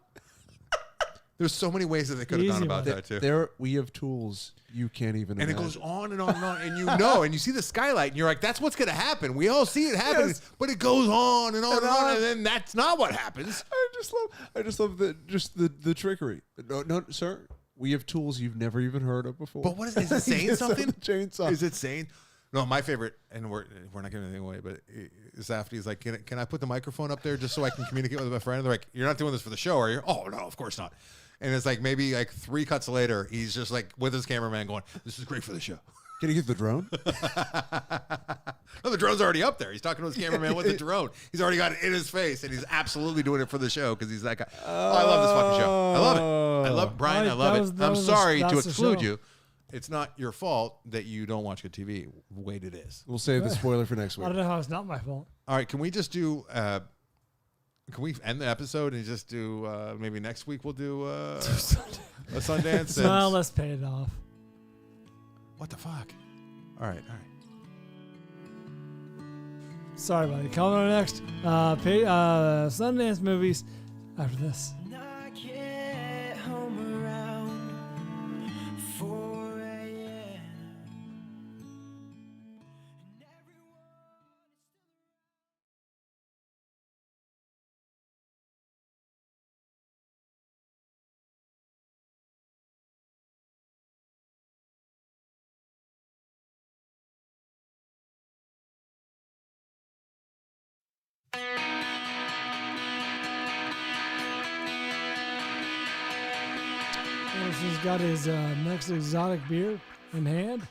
There's so many ways that they could have gone Easy about one. that too. There we have tools you can't even. And imagine. it goes on and on and on, and you know, and you see the skylight, and you're like, "That's what's going to happen." We all see it happen, Yes. but it goes on and on and on, and then that's not what happens. I just love the trickery. No, sir. We have tools you've never even heard of before. But what is it saying? Yes, Something? the chainsaw. Is it saying? No, my favorite, and we're not giving anything away, but is after he's like, can I put the microphone up there just so I can communicate with my friend? And they're like, "You're not doing this for the show, are you?" "Oh no, of course not." And it's like maybe like 3 cuts later, he's just like with his cameraman going, "This is great for the show." Can you get the drone? No, the drone's already up there. He's talking to his cameraman with the drone. He's already got it in his face, and he's absolutely doing it for the show because he's that guy. Oh, I love this fucking show. I love it. I love Brian. I love it. I'm sorry to exclude you. It's not your fault that you don't watch good TV. Wait, it is. We'll save the spoiler for next I week. don't know how it's not my fault. All right, can we just do? Can we end the episode and just do? Maybe next week we'll do a Sundance. Well, let's pay it off. What the fuck? All right. Sorry, buddy. Coming on next. Sundance movies after this. I get home around 4 a.m. Anderson's got his next exotic beer in hand,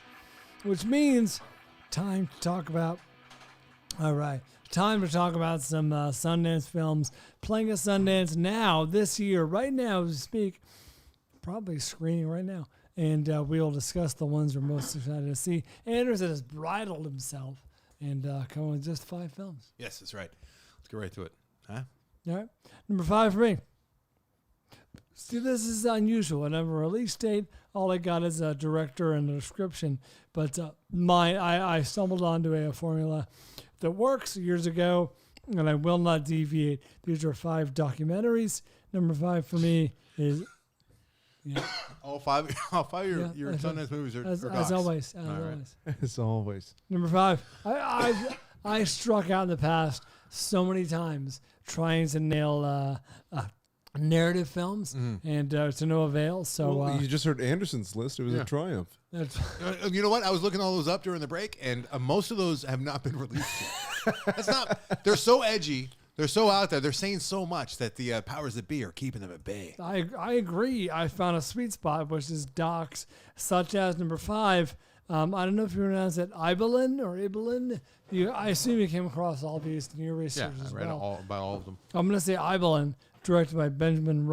which means time to talk about. All right, time to talk about some Sundance films playing at Sundance now this year, right now as we speak. Probably screening right now, and we'll discuss the ones we're most excited to see. Anderson has bridled himself and come with just 5 films. Yes, that's right. Let's get right to it. Huh? All right, number 5 for me. See, this is unusual. I never release date. All I got is a director and a description. But I stumbled onto a formula that works years ago, and I will not deviate. These are 5 documentaries. Number 5 for me is All five of your Yeah, Sundance movies are as docs. always. All right. As always. Number 5. I struck out in the past so many times trying to nail narrative films, and to no avail. So Well, you just heard Anderson's list. It was a triumph. that's You know what? I was looking all those up during the break, and most of those have not been released yet. That's not. They're so edgy. They're so out there. They're saying so much that the powers that be are keeping them at bay. I agree. I found a sweet spot, which is docs such as number 5. I don't know if you pronounce it Ibelin or Ibelin. I assume you came across all these in your research Yeah, I as read well. all of them. I'm going to say Ibelin, directed by Benjamin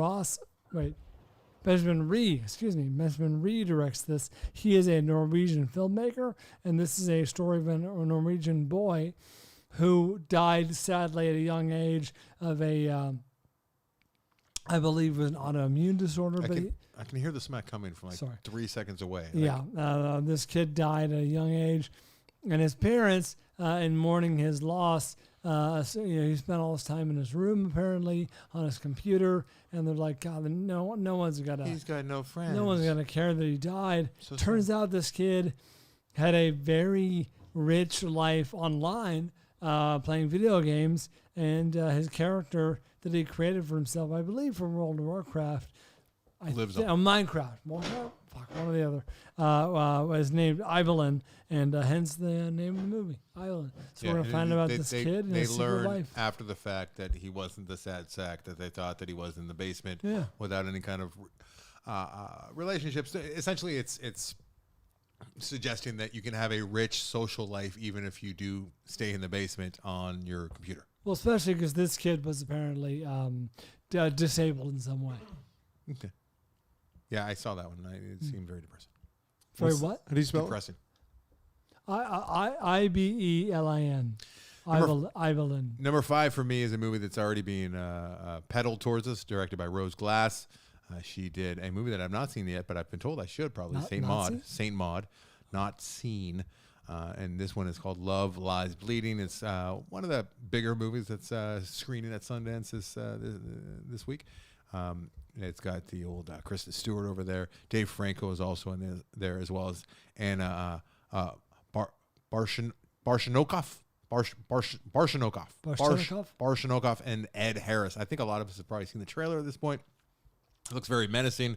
Ree. Excuse me. Benjamin Ree directs this. He is a Norwegian filmmaker, and this is a story of a Norwegian boy who died sadly at a young age of a, I believe, it was an autoimmune disorder. I can hear the smack coming from like Sorry. 3 seconds away. This kid died at a young age, and his parents, in mourning his loss, he spent all his time in his room apparently on his computer, and they're like, God, no one's gonna. He's got no friends. No one's gonna care that he died. So Turns out this kid had a very rich life online, playing video games, and his character that he created for himself, I believe, from World of Warcraft. Lives on. Minecraft. One or the other. Was named Ibelin, and hence the name of the movie, Ibelin. So we're going to find out about this kid and They his secret learned life. after the fact that he wasn't the sad sack that they thought that he was in the basement Yeah. without any kind of relationships. Essentially, it's suggesting that you can have a rich social life even if you do stay in the basement on your computer. Well, especially because this kid was apparently disabled in some way. Okay. Yeah, I saw that one. It seemed very depressing. Very what? How do you spell it? Depressing. Ibelin. Ibelin. Number 5 for me is a movie that's already being peddled towards us, directed by Rose Glass. She did a movie that I've not seen yet, but I've been told I should probably. Not Saint seen? Maud. Saint Maud. Not seen. And this one is called Love Lies Bleeding. It's one of the bigger movies that's screening at Sundance this week. It's got the old Kristen Stewart over there. Dave Franco is also in there as well as Anna Barshanokov. Barshanokov and Ed Harris. I think a lot of us have probably seen the trailer at this point. It looks very menacing,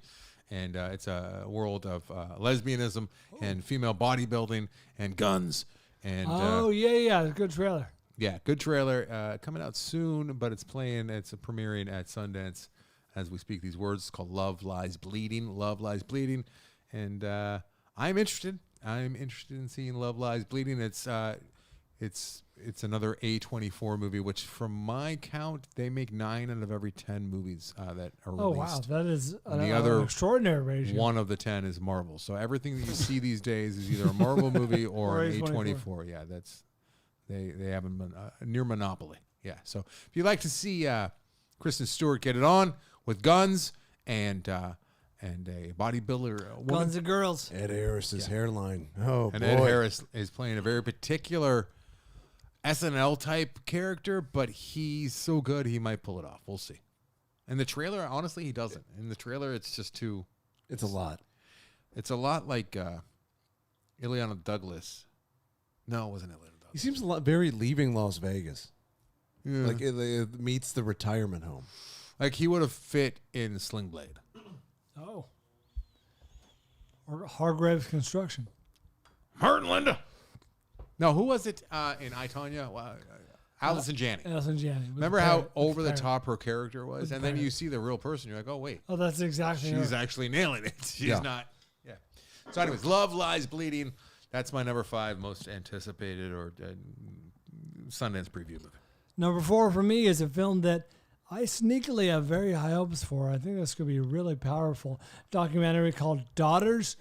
and it's a world of lesbianism and female bodybuilding and guns. And good trailer. Yeah, good trailer. Coming out soon, but it's premiering at Sundance as we speak these words. It's called Love Lies Bleeding. Love Lies Bleeding. And I'm interested. I'm interested in seeing Love Lies Bleeding. It's another A24 movie, which from my count, they make 9 out of every 10 movies that are released. Oh, wow. That is The an other extraordinary ratio. 1 of the 10 is Marvel. So everything that you see these days is either a Marvel movie or an A24. Yeah, they have a near monopoly. Yeah. So if you'd like to see Kristen Stewart get it on with guns and a bodybuilder woman. Guns and girls. Ed Harris's hairline. Oh, And boy. Ed Harris is playing a very particular SNL type character, but he's so good he might pull it off. We'll see. In the trailer, honestly, he doesn't. In the trailer, it's just too. It's a lot. It's a lot like Ileana Douglas. No, it wasn't Ileana Douglas. He seems very Leaving Las Vegas. Yeah. Like it meets the retirement home. Like he would have fit in Sling Blade. Oh. Or Hargrave's Construction. Martin Linda. No, who was it in I, Tonya? Allison Janney. Allison Janney. Remember how over the top her character was? And then parrot. you see the real person. You're like, oh, wait. Oh, that's exactly She's her. actually nailing it. She's Yeah. not. Yeah. So anyways, Love Lies Bleeding. That's my number 5 most anticipated or Sundance Preview movie. Number 4 for me is a film that I sneakily have very high hopes for. I think this could be a really powerful documentary called Daughters,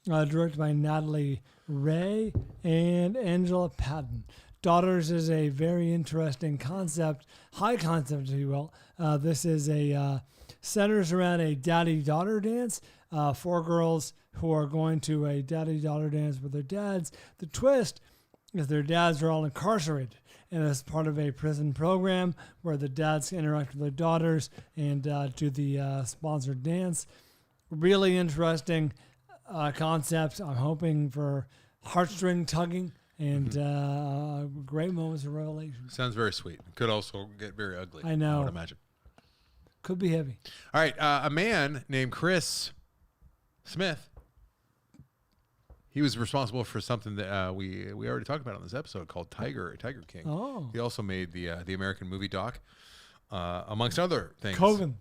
directed by Natalie Ray and Angela Patton. Daughters is a very interesting concept, high concept, if you will. This is centers around a daddy-daughter dance. 4 girls who are going to a daddy-daughter dance with their dads. The twist is their dads are all incarcerated, and it's part of a prison program where the dads interact with their daughters and do the sponsored dance. Really interesting concept. I'm hoping for heartstring tugging and great moments of revelation. Sounds very sweet. Could also get very ugly. I know. I would imagine. Could be heavy. All right. A man named Chris Smith. He was responsible for something that we already talked about on this episode called Tiger King. Oh. He also made the American movie doc, amongst other things. Coven.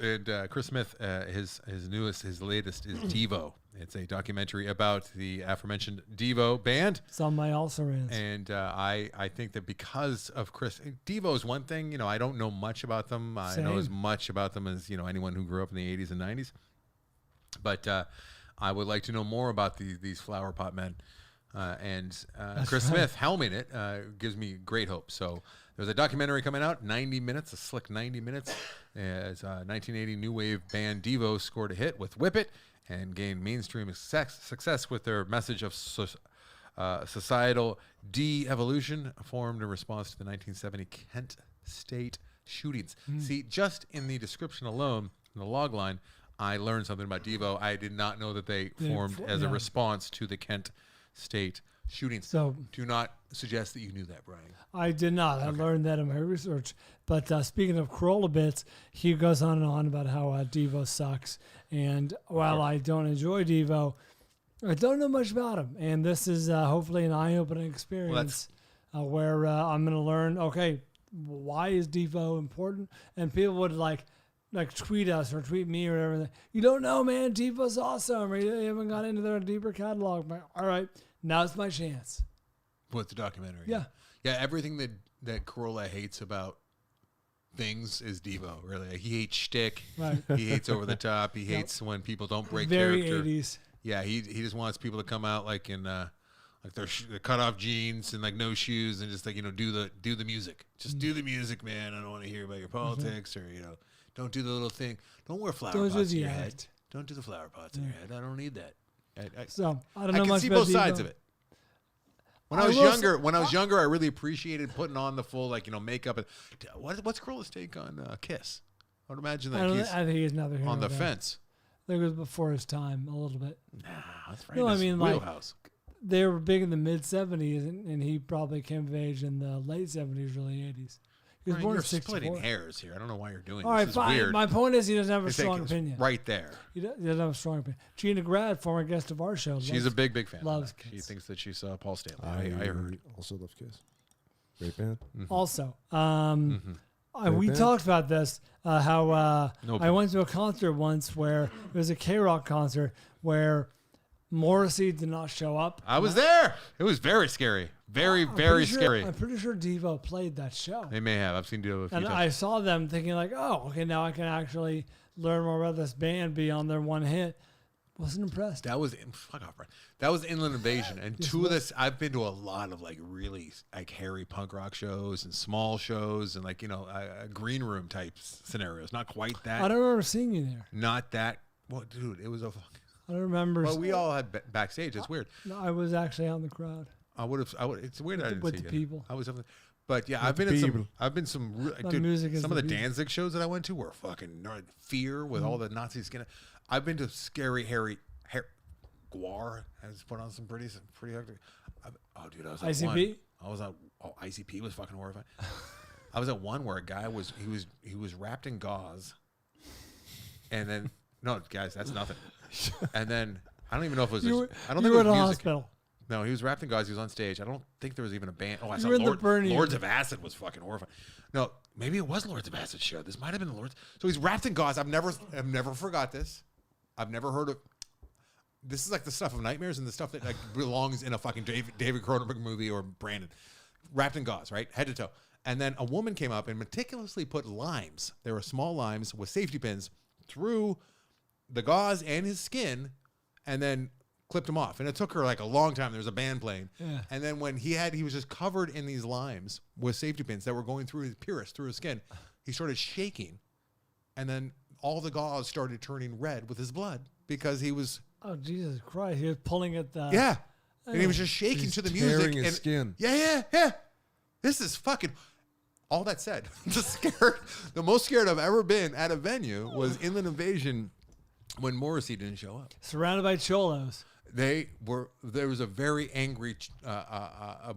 And Chris Smith, his latest is Devo. It's a documentary about the aforementioned Devo band. It's on my also rans. And I think that because of Devo is one thing. I don't know much about them. I know as much about them as anyone who grew up in the 80s and 90s. But I would like to know more about these flower pot men. Chris Smith helming it gives me great hope. So there's a documentary coming out, 90 minutes, a slick 90 minutes. As 1980 new wave band Devo scored a hit with Whip It and gained mainstream success with their message of societal de-evolution, formed in response to the 1970 Kent State shootings. See, just in the description alone, in the log line, I learned something about Devo. I did not know that they formed as a response to the Kent State shootings. So do not suggest that you knew that, Brian. I did not. I learned that in my research. But speaking of Corolla bits, he goes on and on about how Devo sucks. And while I don't enjoy Devo, I don't know much about him. And this is hopefully an eye-opening experience where I'm going to learn, okay, why is Devo important? And people would like tweet us or tweet me or whatever. You don't know, man. Devo's awesome. Or you haven't got into their deeper catalog. But, all right, now's my chance. What's the documentary? Yeah. Yeah, everything that Corolla hates about things is Devo, really. Like, he hates shtick. Right. He hates over the top. He hates when people don't break Very character. 80s. Yeah, he just wants people to come out like in like their cut off jeans and like no shoes and just like do the music. Just do the music, man. I don't want to hear about your politics or Don't do the little thing. Don't wear flower Don't do pots in the your head. act. Don't do the flower pots in your head. I don't need that. So I don't I know can much see about both sides Devo. of it. When I I was will younger, say- I really appreciated putting on the full makeup. And what's Corolla's take on Kiss? I would imagine that he's I think he's neither here on the nor there. fence. I think it was before his time a little bit. Nah, that's right. No, I mean, like, wheelhouse. They were big in the mid 70s, and he probably came of age in the late 70s, early 80s. He was Brian, born you're in 64. splitting hairs here. I don't know why you're doing All this. right, It's fine. weird. My point is he doesn't have a I think strong it's opinion. right there. He doesn't have a strong opinion. Gina Grad, former guest of our show. She's a big fan. loves of that. She Kiss. thinks that she saw Paul Stanley. I heard. Also love Kiss. Great band. Also, we band. talked about this, how No I band. went to a concert once where it was a K-Rock concert where Morrissey did not show up. I was there. It was very scary. Very, I'm very pretty sure- scary. I'm pretty sure Devo played that show. They may have. I've seen Dio a few And times. I saw them thinking like, oh, okay, now I can actually learn more about this band beyond their one hit. Wasn't impressed. That was fuck off, Brian. That was Inland Invasion, and Yes, two it of this. I've been to a lot of really hairy punk rock shows and small shows and green room type scenarios. Not quite I that. don't remember seeing you there. Not that. Well, dude, it was a. I don't remember. Well, we all had backstage. It's weird. No, I was actually out in the crowd. I would. It's weird. I didn't With see the you. people. I was. But yeah, I've been in some. I've been some. My Dude, music is some of the the people. Danzig shows that I went to were fucking fear with all the Nazi skin. I've been to scary, hairy. Guar has put on some pretty hectic. Oh, dude, I was at ICP? one. I was at. Oh, ICP was fucking horrifying. I was at one where a guy was wrapped in gauze, and then no, guys, that's nothing. And then I don't even know if it was. I don't think you it were was in a music. hospital. No, he was wrapped in gauze. He was on stage. I don't think there was even a band. Oh, I You saw were in the burn Lords unit. of Acid was fucking horrifying. No, maybe it was Lords of Acid show. This might have been the Lords. So he's wrapped in gauze. I've never forgot this. I've never heard of. This is like the stuff of nightmares and the stuff that belongs in a fucking David Cronenberg movie or Brandon. Wrapped in gauze, right? Head to toe. And then a woman came up and meticulously put limes. There were small limes with safety pins through the gauze and his skin and then clipped him off. And it took her a long time. There was a band playing. Yeah. And then when he was just covered in these limes with safety pins that were going through his pierced through his skin, he started shaking. And then all the gauze started turning red with his blood because he was... Oh, Jesus Christ. He was pulling at the... Yeah. And he was just shaking He's to the tearing music. his and, skin. Yeah. This is fucking... All that said, the most scared I've ever been at a venue was Inland Invasion when Morrissey didn't show up. Surrounded by cholos. There was a very angry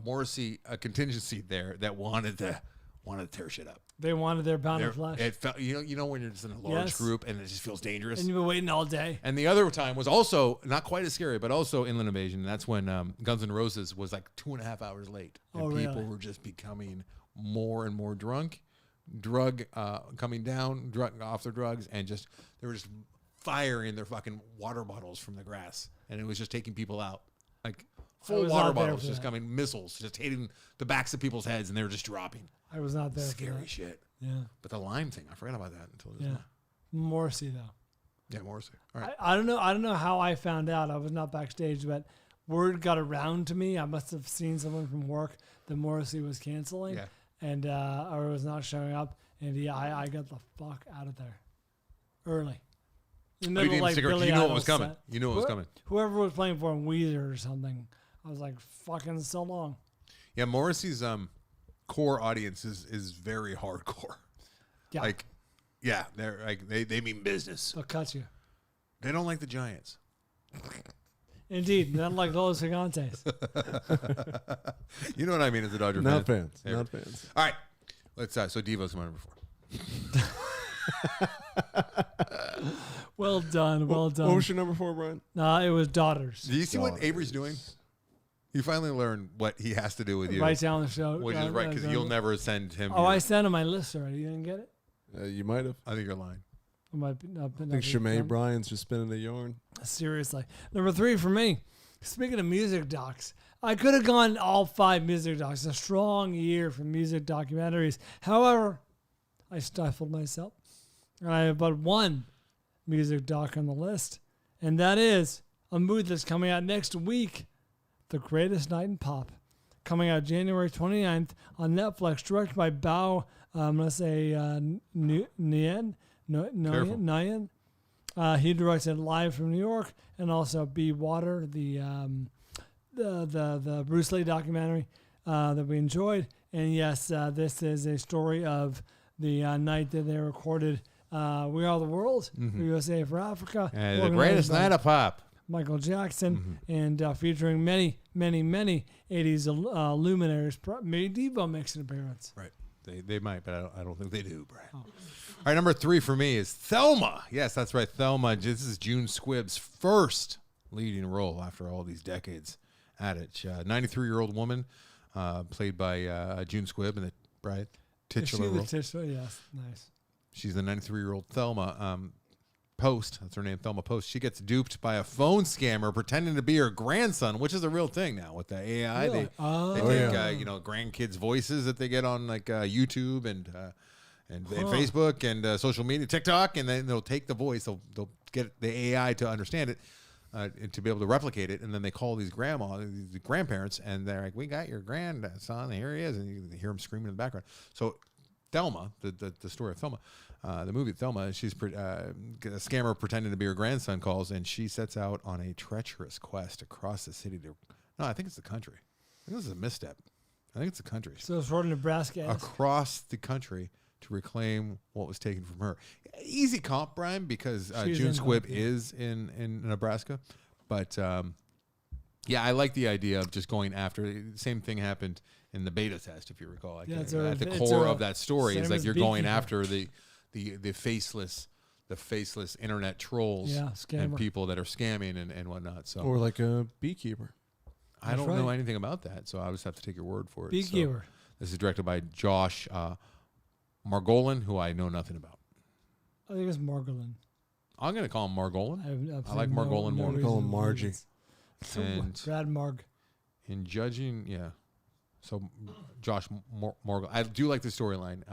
Morrissey contingency there that wanted to tear shit up. They wanted their pound of flesh. It felt you know when you're just in a large Yes. group and it just feels dangerous. And you've been waiting all day. And the other time was also not quite as scary, but also Inland Invasion. And that's when Guns N' Roses was 2.5 hours late. And Oh, people really? were just becoming more and more drunk, coming down, drunk off their drugs, and they were just firing their fucking water bottles from the grass. And it was just taking people out. Full was water not there bottles for just that. coming, missiles, just hitting the backs of people's heads, and they were just dropping. I was not there. for Scary that. shit. Yeah. But the lime thing, I forgot about that until just Yeah. now. Morrissey, though. Yeah, Morrissey. All right. I don't know how I found out. I was not backstage, but word got around to me. I must have seen someone from work that Morrissey was canceling, Yeah. and or was not showing up. And I got the fuck out of there early. In the Oh, you middle didn't of, stick around. Billy You knew it Idol was coming. set. You knew it was coming. Whoever was playing for him, Weezer or something. I was like, fucking so long. Yeah, Morrissey's core audience is very hardcore. Yeah. They're they mean business. They'll cut you. They don't like the Giants. Indeed, not like those Gigantes. You know what I mean as a Dodger fan. Not fans. There. Not fans. All right, let's so Devo's my number 4. Well done, well done. What was your number 4, Brian? Nah, it was Daughters. Do you see what Avery's doing? He finally learned what he has to do with you, Right down the show. which is right because you'll never send him. Oh, your- I sent him my list already. You didn't get it? You might have. I think you're lying. I might be, not, I think Shemaine Bryan's just spinning the yarn. Seriously. Number 3 for me. Speaking of music docs, I could have gone all 5 music docs. A strong year for music documentaries. However, I stifled myself. And I have but one music doc on the list. And that is a movie that's coming out next week. The Greatest Night in Pop. Coming out January 29th on Netflix. Directed by Bao, I'm going to say Nguyen. Careful. Nyan. He directed Live from New York and also Be Water, the Bruce Lee documentary that we enjoyed. And yes, this is a story of the night that they recorded We Are the World, USA for Africa. The organized greatest by night of pop. Michael Jackson, and featuring many 80s luminaries. Devo makes an appearance. Right. They might, but I don't think they do, Brian. All right, number 3 for me is Thelma. Yes, that's right, Thelma. This is June Squibb's first leading role after all these decades at it. 93-year-old woman, played by June Squibb in the titular role. Yes, nice. She's the 93-year-old Thelma. Post, that's her name, Thelma Post. She gets duped by a phone scammer pretending to be her grandson, which is a real thing now with the AI. Really? They take grandkids' voices that they get on like YouTube and Facebook and social media, TikTok, and then they'll take the voice. They'll get the AI to understand it and to be able to replicate it, and then they call these grandparents, and they're like, "We got your grandson. Here he is," and you hear him screaming in the background. So Thelma, the story of Thelma. The movie Thelma, she's a scammer pretending to be her grandson calls, and she sets out on a treacherous quest across the city I think it's the country. I think this is a misstep. I think it's the country. So it's sort of Nebraska. Across the country to reclaim what was taken from her. Easy comp, Brian, because June Squibb is in Nebraska. But, I like the idea of just going after. The same thing happened in the beta test, if you recall. At the core of that story is like you're going after the faceless internet trolls and people that are scamming and whatnot. So Or like a beekeeper. I don't know anything about that, so I'll just have to take your word for it. Beekeeper. So, this is directed by Josh Margolin, who I know nothing about. I think it's Margolin. I'm going to call him Margolin. I like Margolin more. We call him Margie. And Brad Marg. in judging, so Josh Margolin. I do like the storyline.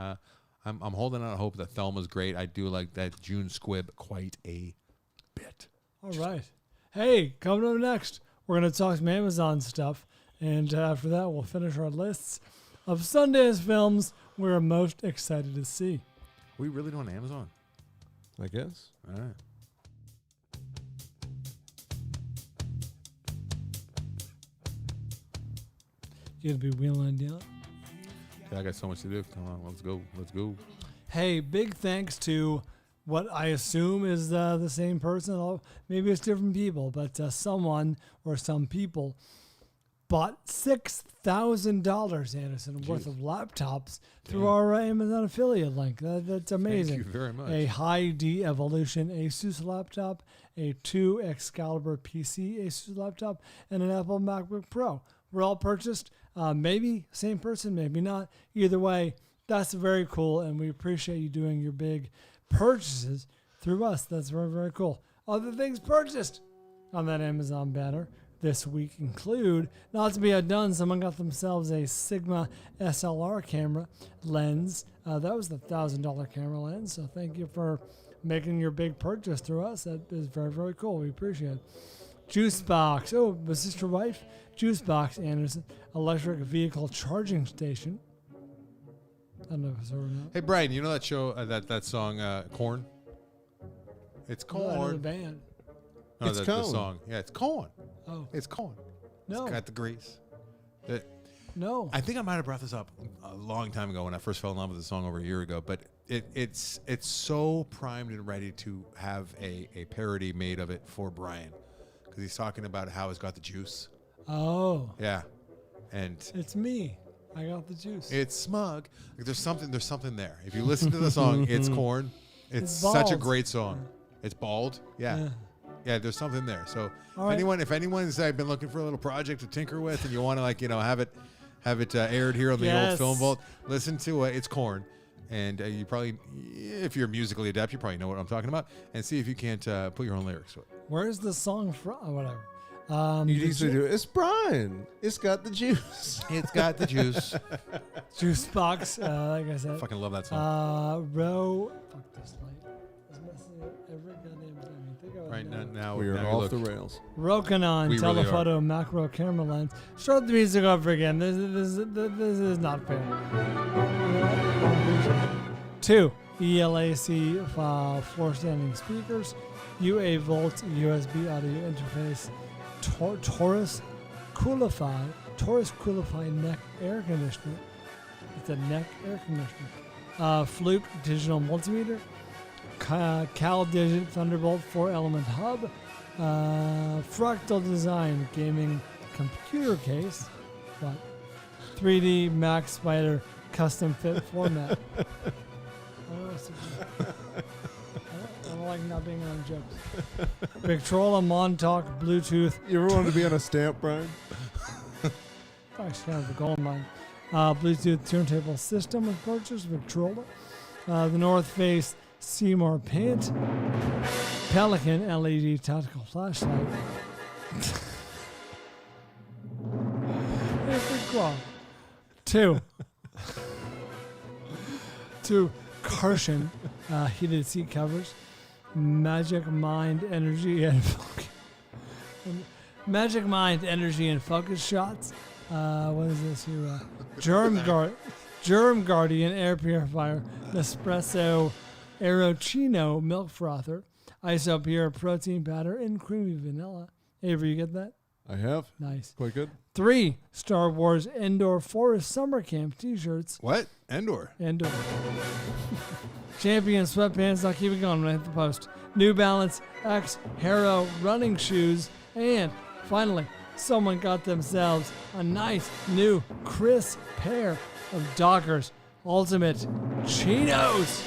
I'm holding out hope that Thelma's great. I do like that June Squibb quite a bit. All right. Hey, coming up next, we're going to talk some Amazon stuff. And after that, we'll finish our lists of Sundance films we're most excited to see. We really doing Amazon? I guess. All right. You got to be wheeling down. I got so much to do. Come on, let's go. Hey, big thanks to what I assume is the same person. Maybe it's different people, but someone or some people bought $6,000, Anderson, worth of laptops through our Amazon affiliate link. That's amazing. Thank you very much. A high D Evolution Asus laptop, a 2 Excalibur PC Asus laptop, and an Apple MacBook Pro. Were all purchased. Maybe same person, maybe not. Either way, that's very cool, and we appreciate you doing your big purchases through us. That's very, very cool. Other things purchased on that Amazon banner this week include, not to be outdone, someone got themselves a Sigma SLR camera lens. That was the $1,000 camera lens, so thank you for making your big purchase through us. That is very, very cool. We appreciate it. Juicebox. Oh, was this your wife? Juicebox, Anderson. Electric vehicle charging station. I don't know if it's over or not. Hey, Brian, you know that show, that song, Corn? It's No, I know the Corn. band. No, It's the Corn. song. Yeah, it's Corn. Oh, It's Corn. no. It's got the grease. No. I think I might have brought this up a long time ago when I first fell in love with the song over a year ago, but it's so primed and ready to have a parody made of it for Brian, because he's talking about how it's got the juice. Oh, Yeah, and it's me. I got the juice. it's smug. Like, there's something there. If you listen to the song, it's Corn. It's It's such a bald. great song. It's bald. Yeah. Yeah, there's something there. So All right. if anyone's been looking for a little project to tinker with, and you want to have it aired here on the old Yes. Film Vault, listen to It's Corn, and you probably, if you're musically adept, you probably know what I'm talking about, and see if you can't put your own lyrics to it. Where's the song from? Whatever. You the easily do it. It's Brian. It's got the juice. It's got the juice. Juice box. Like I said. Fucking love that song. Fuck this light. It's messing up every goddamn thing. I think I Right know. now, We are now off the rails. Rokinon We really telephoto macro camera lens. Start the music over again. This is not fair. 2. ELAC floor standing speakers, UA Volt USB audio interface, Taurus Coolify neck air conditioner. It's a neck air conditioner. Fluke digital multimeter, CalDigit Thunderbolt 4-element hub, Fractal Design gaming computer case, what? 3D Max Spider custom fit format. I don't like not being on jokes. Victrola Montauk Bluetooth. You ever wanted to be on a stamp, Brian? Actually, kind of a gold mine. Bluetooth turntable system was purchased. Victrola. The North Face Seymour paint. Pelican LED tactical flashlight. Two Karsten heated seat covers. Magic Mind Energy and Focus shots. What is this here? Germ Guardian air purifier. Nespresso Aerochino milk frother. Isopure protein powder and creamy vanilla. Avery, you get that? I have. Nice. Quite good. 3 Star Wars Indoor Forest Summer Camp t-shirts. What? Endor. Indoor. Champion sweatpants. I'll keep it going when I hit the post. New Balance X Hero running shoes. And finally, someone got themselves a nice new crisp pair of Dockers Ultimate Chinos.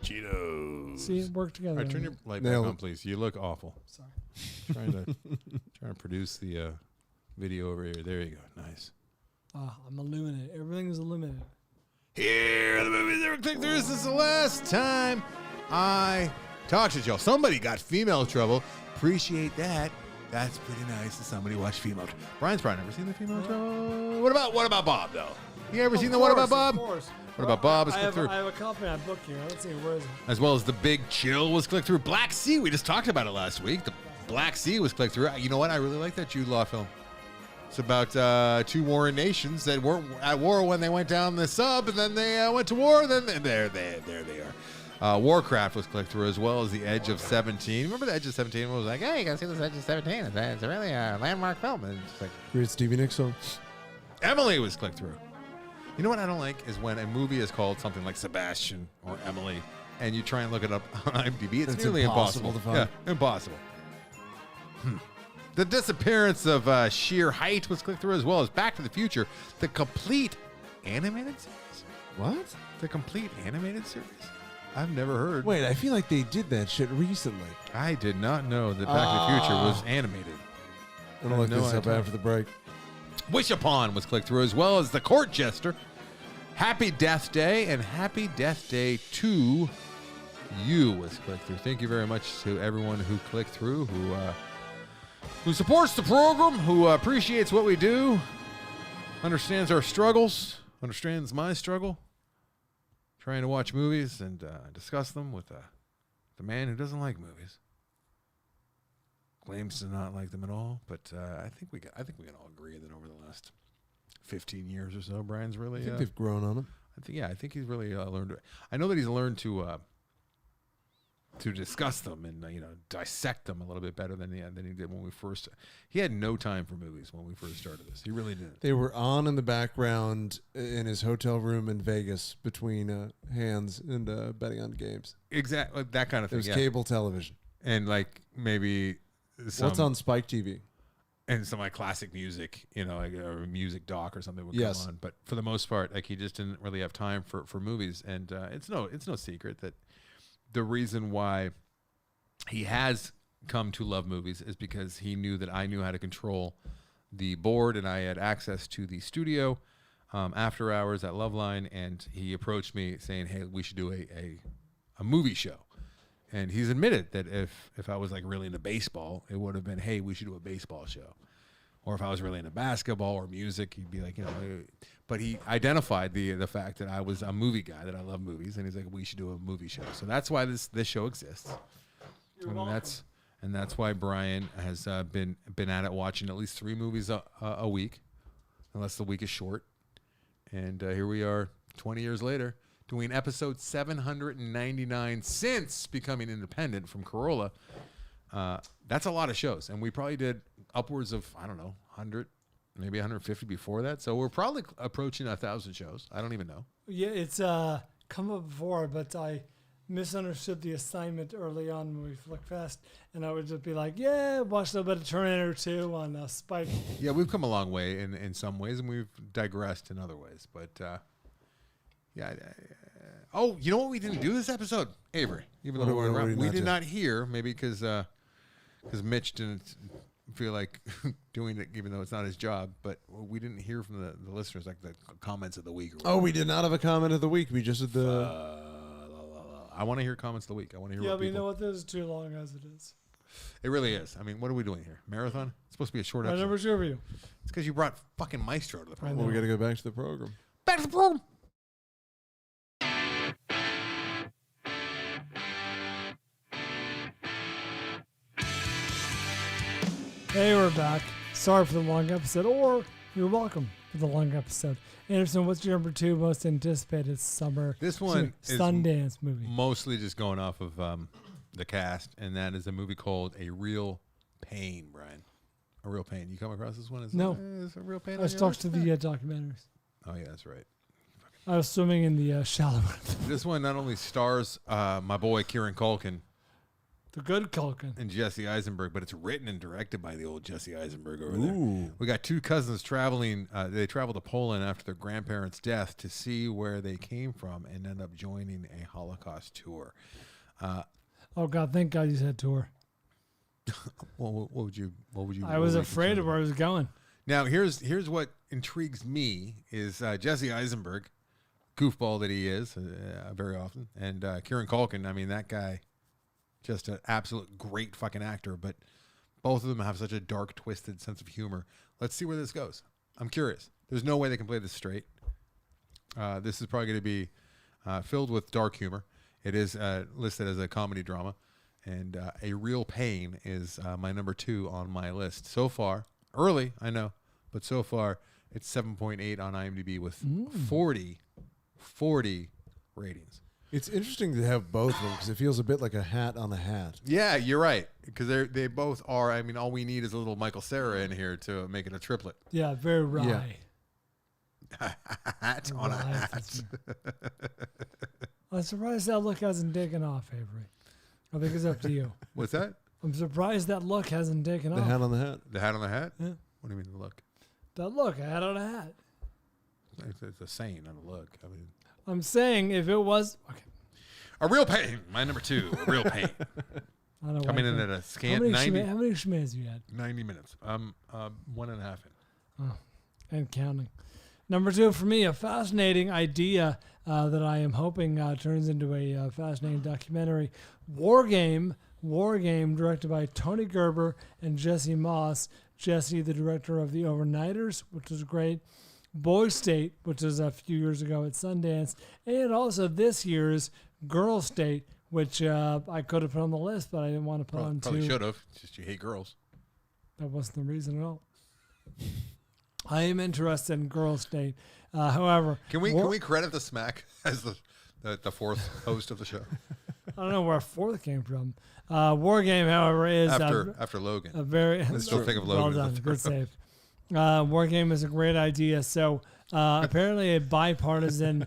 Cheetos. See, work together. All right, turn your light back Nailed on, it. please. You look awful. Sorry. trying to produce the video over here. There you go. Nice. I'm illuminated. Everything is illuminated. Here are the movies that were clicked through. This is the last time I talked to y'all. Somebody got female trouble. Appreciate that. That's pretty nice that somebody watched female trouble. Brian's probably never seen the female trouble. What about Bob, though? You ever seen the What About Bob? Of course. What about Bob is I clicked have, through? I have a copy of that book here. Let's see, where is it? As well as The Big Chill was clicked through. Black Sea, we just talked about it last week. The Black Sea was clicked through. You know what? I really like that Jude Law film. It's about two warring nations that weren't at war when they went down the sub, and then they went to war. Then there they are. Warcraft was clicked through, as well as The Edge of 17. Remember The Edge of 17? It was like, hey, you gotta see this Edge of 17. It's really a landmark film. And it's like, Great Stevie Nicks song. Emily was clicked through. You know what I don't like is when a movie is called something like Sebastian or Emily, and you try and look it up on IMDb. It's nearly impossible to find. Yeah, impossible. The Disappearance of Sheer Height was clicked through, as well as Back to the Future, the complete animated series. What? The complete animated series? I've never heard. Wait, I feel like they did that shit recently. I did not know that Back to the Future was animated. I'm gonna look No this up idea. after the break. Wish Upon was clicked through, as well as The Court Jester, Happy Death Day, and Happy Death Day 2 You was clicked through. Thank you very much to everyone who clicked through, who supports the program, who appreciates what we do, understands our struggles, understands my struggle, trying to watch movies and discuss them with the man who doesn't like movies. Claims to not like them at all, but I think we can all agree that over the last 15 years or so, Brian's really. I think they've grown on him. I think he's really learned. I know that he's learned to discuss them and dissect them a little bit better than he did when we first. He had no time for movies when we first started this. He really didn't. They were on in the background in his hotel room in Vegas between hands and betting on games. Exactly that kind of thing. It was Yeah. cable television. And like maybe What's on Spike TV? and some like classic music, like a music doc or something would Yes. come on. But for the most part, like he just didn't really have time for movies. And it's no secret that the reason why he has come to love movies is because he knew that I knew how to control the board and I had access to the studio after hours at Loveline. And he approached me saying, hey, we should do a movie show. And he's admitted that if I was like really into baseball, it would have been, hey, we should do a baseball show. Or if I was really into basketball or music, he'd be like, but he identified the fact that I was a movie guy, that I love movies, and he's like, we should do a movie show. So that's why this show exists. And that's why Brian has been at it watching at least 3 movies a week, unless the week is short. And here we are 20 years later doing episode 799 since becoming independent from Corolla. That's a lot of shows, and we probably did upwards of, I don't know, 100, maybe 150 before that. So we're probably approaching 1,000 shows. I don't even know. Yeah, it's come up before, but I misunderstood the assignment early on when we flick fast, and I would just be like, yeah, watch a little bit of Terminator 2 on Spike. Yeah, we've come a long way in some ways, and we've digressed in other ways. But yeah. Oh, you know what we didn't do this episode, Avery? Even though we did not hear, maybe because Mitch didn't feel like doing it, even though it's not his job. But we didn't hear from the listeners, like the comments of the week. Oh, we did not have a comment of the week. We just did the. I want to hear comments of the week. I want to hear. Yeah, what but you people... know what? This is too long as it is. It really is. I mean, what are we doing here? Marathon? It's supposed to be a short My episode. number 2 review. It's because you brought fucking Maestro to the program. Well, we got to go back to the program. Back to the program. Hey, we're back. Sorry for the long episode, or you're welcome for the long episode. Anderson, what's your number 2 most anticipated summer Sundance movie? Mostly just going off of the cast, and that is a movie called A Real Pain, Brian. A Real Pain. You come across this one? No. Is A Real Pain? I was talking to the documentaries. Oh, yeah, that's right. I was swimming in the shallow. This one not only stars my boy Kieran Culkin The good Culkin. and Jesse Eisenberg, but it's written and directed by the old Jesse Eisenberg over there. Ooh. We got 2 cousins traveling. They traveled to Poland after their grandparents' death to see where they came from and end up joining a Holocaust tour. Oh God! Thank God you said tour. Well, what would you? I was afraid of where I was going. Now, here's what intrigues me is Jesse Eisenberg, goofball that he is very often, and Kieran Culkin. I mean, that guy, just an absolute great fucking actor. But both of them have such a dark, twisted sense of humor. Let's see where this goes. I'm curious. There's no way they can play this straight. This is probably going to be filled with dark humor. It is listed as a comedy drama, and A Real Pain is my number 2 on my list. So far, early, I know, but so far, it's 7.8 on IMDb with 40 ratings. It's interesting to have both of them because it feels a bit like a hat on a hat. Yeah, you're right, because they both are. I mean, all we need is a little Michael Cera in here to make it a triplet. Yeah, very wry. Yeah. Hat on a hat. I'm surprised that look hasn't taken off, Avery. I think it's up to you. What's that? I'm surprised that look hasn't taken The off. hat on the hat. The hat on the hat? Yeah. What do you mean the look? That look, I had on a hat. It's a saying, not a look. I mean, I'm saying if it was okay. A Real Pain, my number 2. A Real Pain. I don't know Coming why I in think- at a How scant many 90 schmaz you had? 90 minutes. 1.5 in. And counting. Number 2 for me, a fascinating idea that I am hoping turns into a fascinating documentary. War Game, directed by Tony Gerber and Jesse Moss. Jesse, the director of The Overnighters, which was great. Boy State, which was a few years ago at Sundance. And also this year's Girl State, which I could have put on the list, but I didn't want to put on Probably two. should have. Just you hate girls. That wasn't the reason at all. I am interested in Girl State. However, Can we credit the Smack as the fourth host of the show I don't know where 4th came from. War Game, however, is after Logan? a very Let's still think of well Logan. done. Good save. War Game is a great idea. So apparently, a bipartisan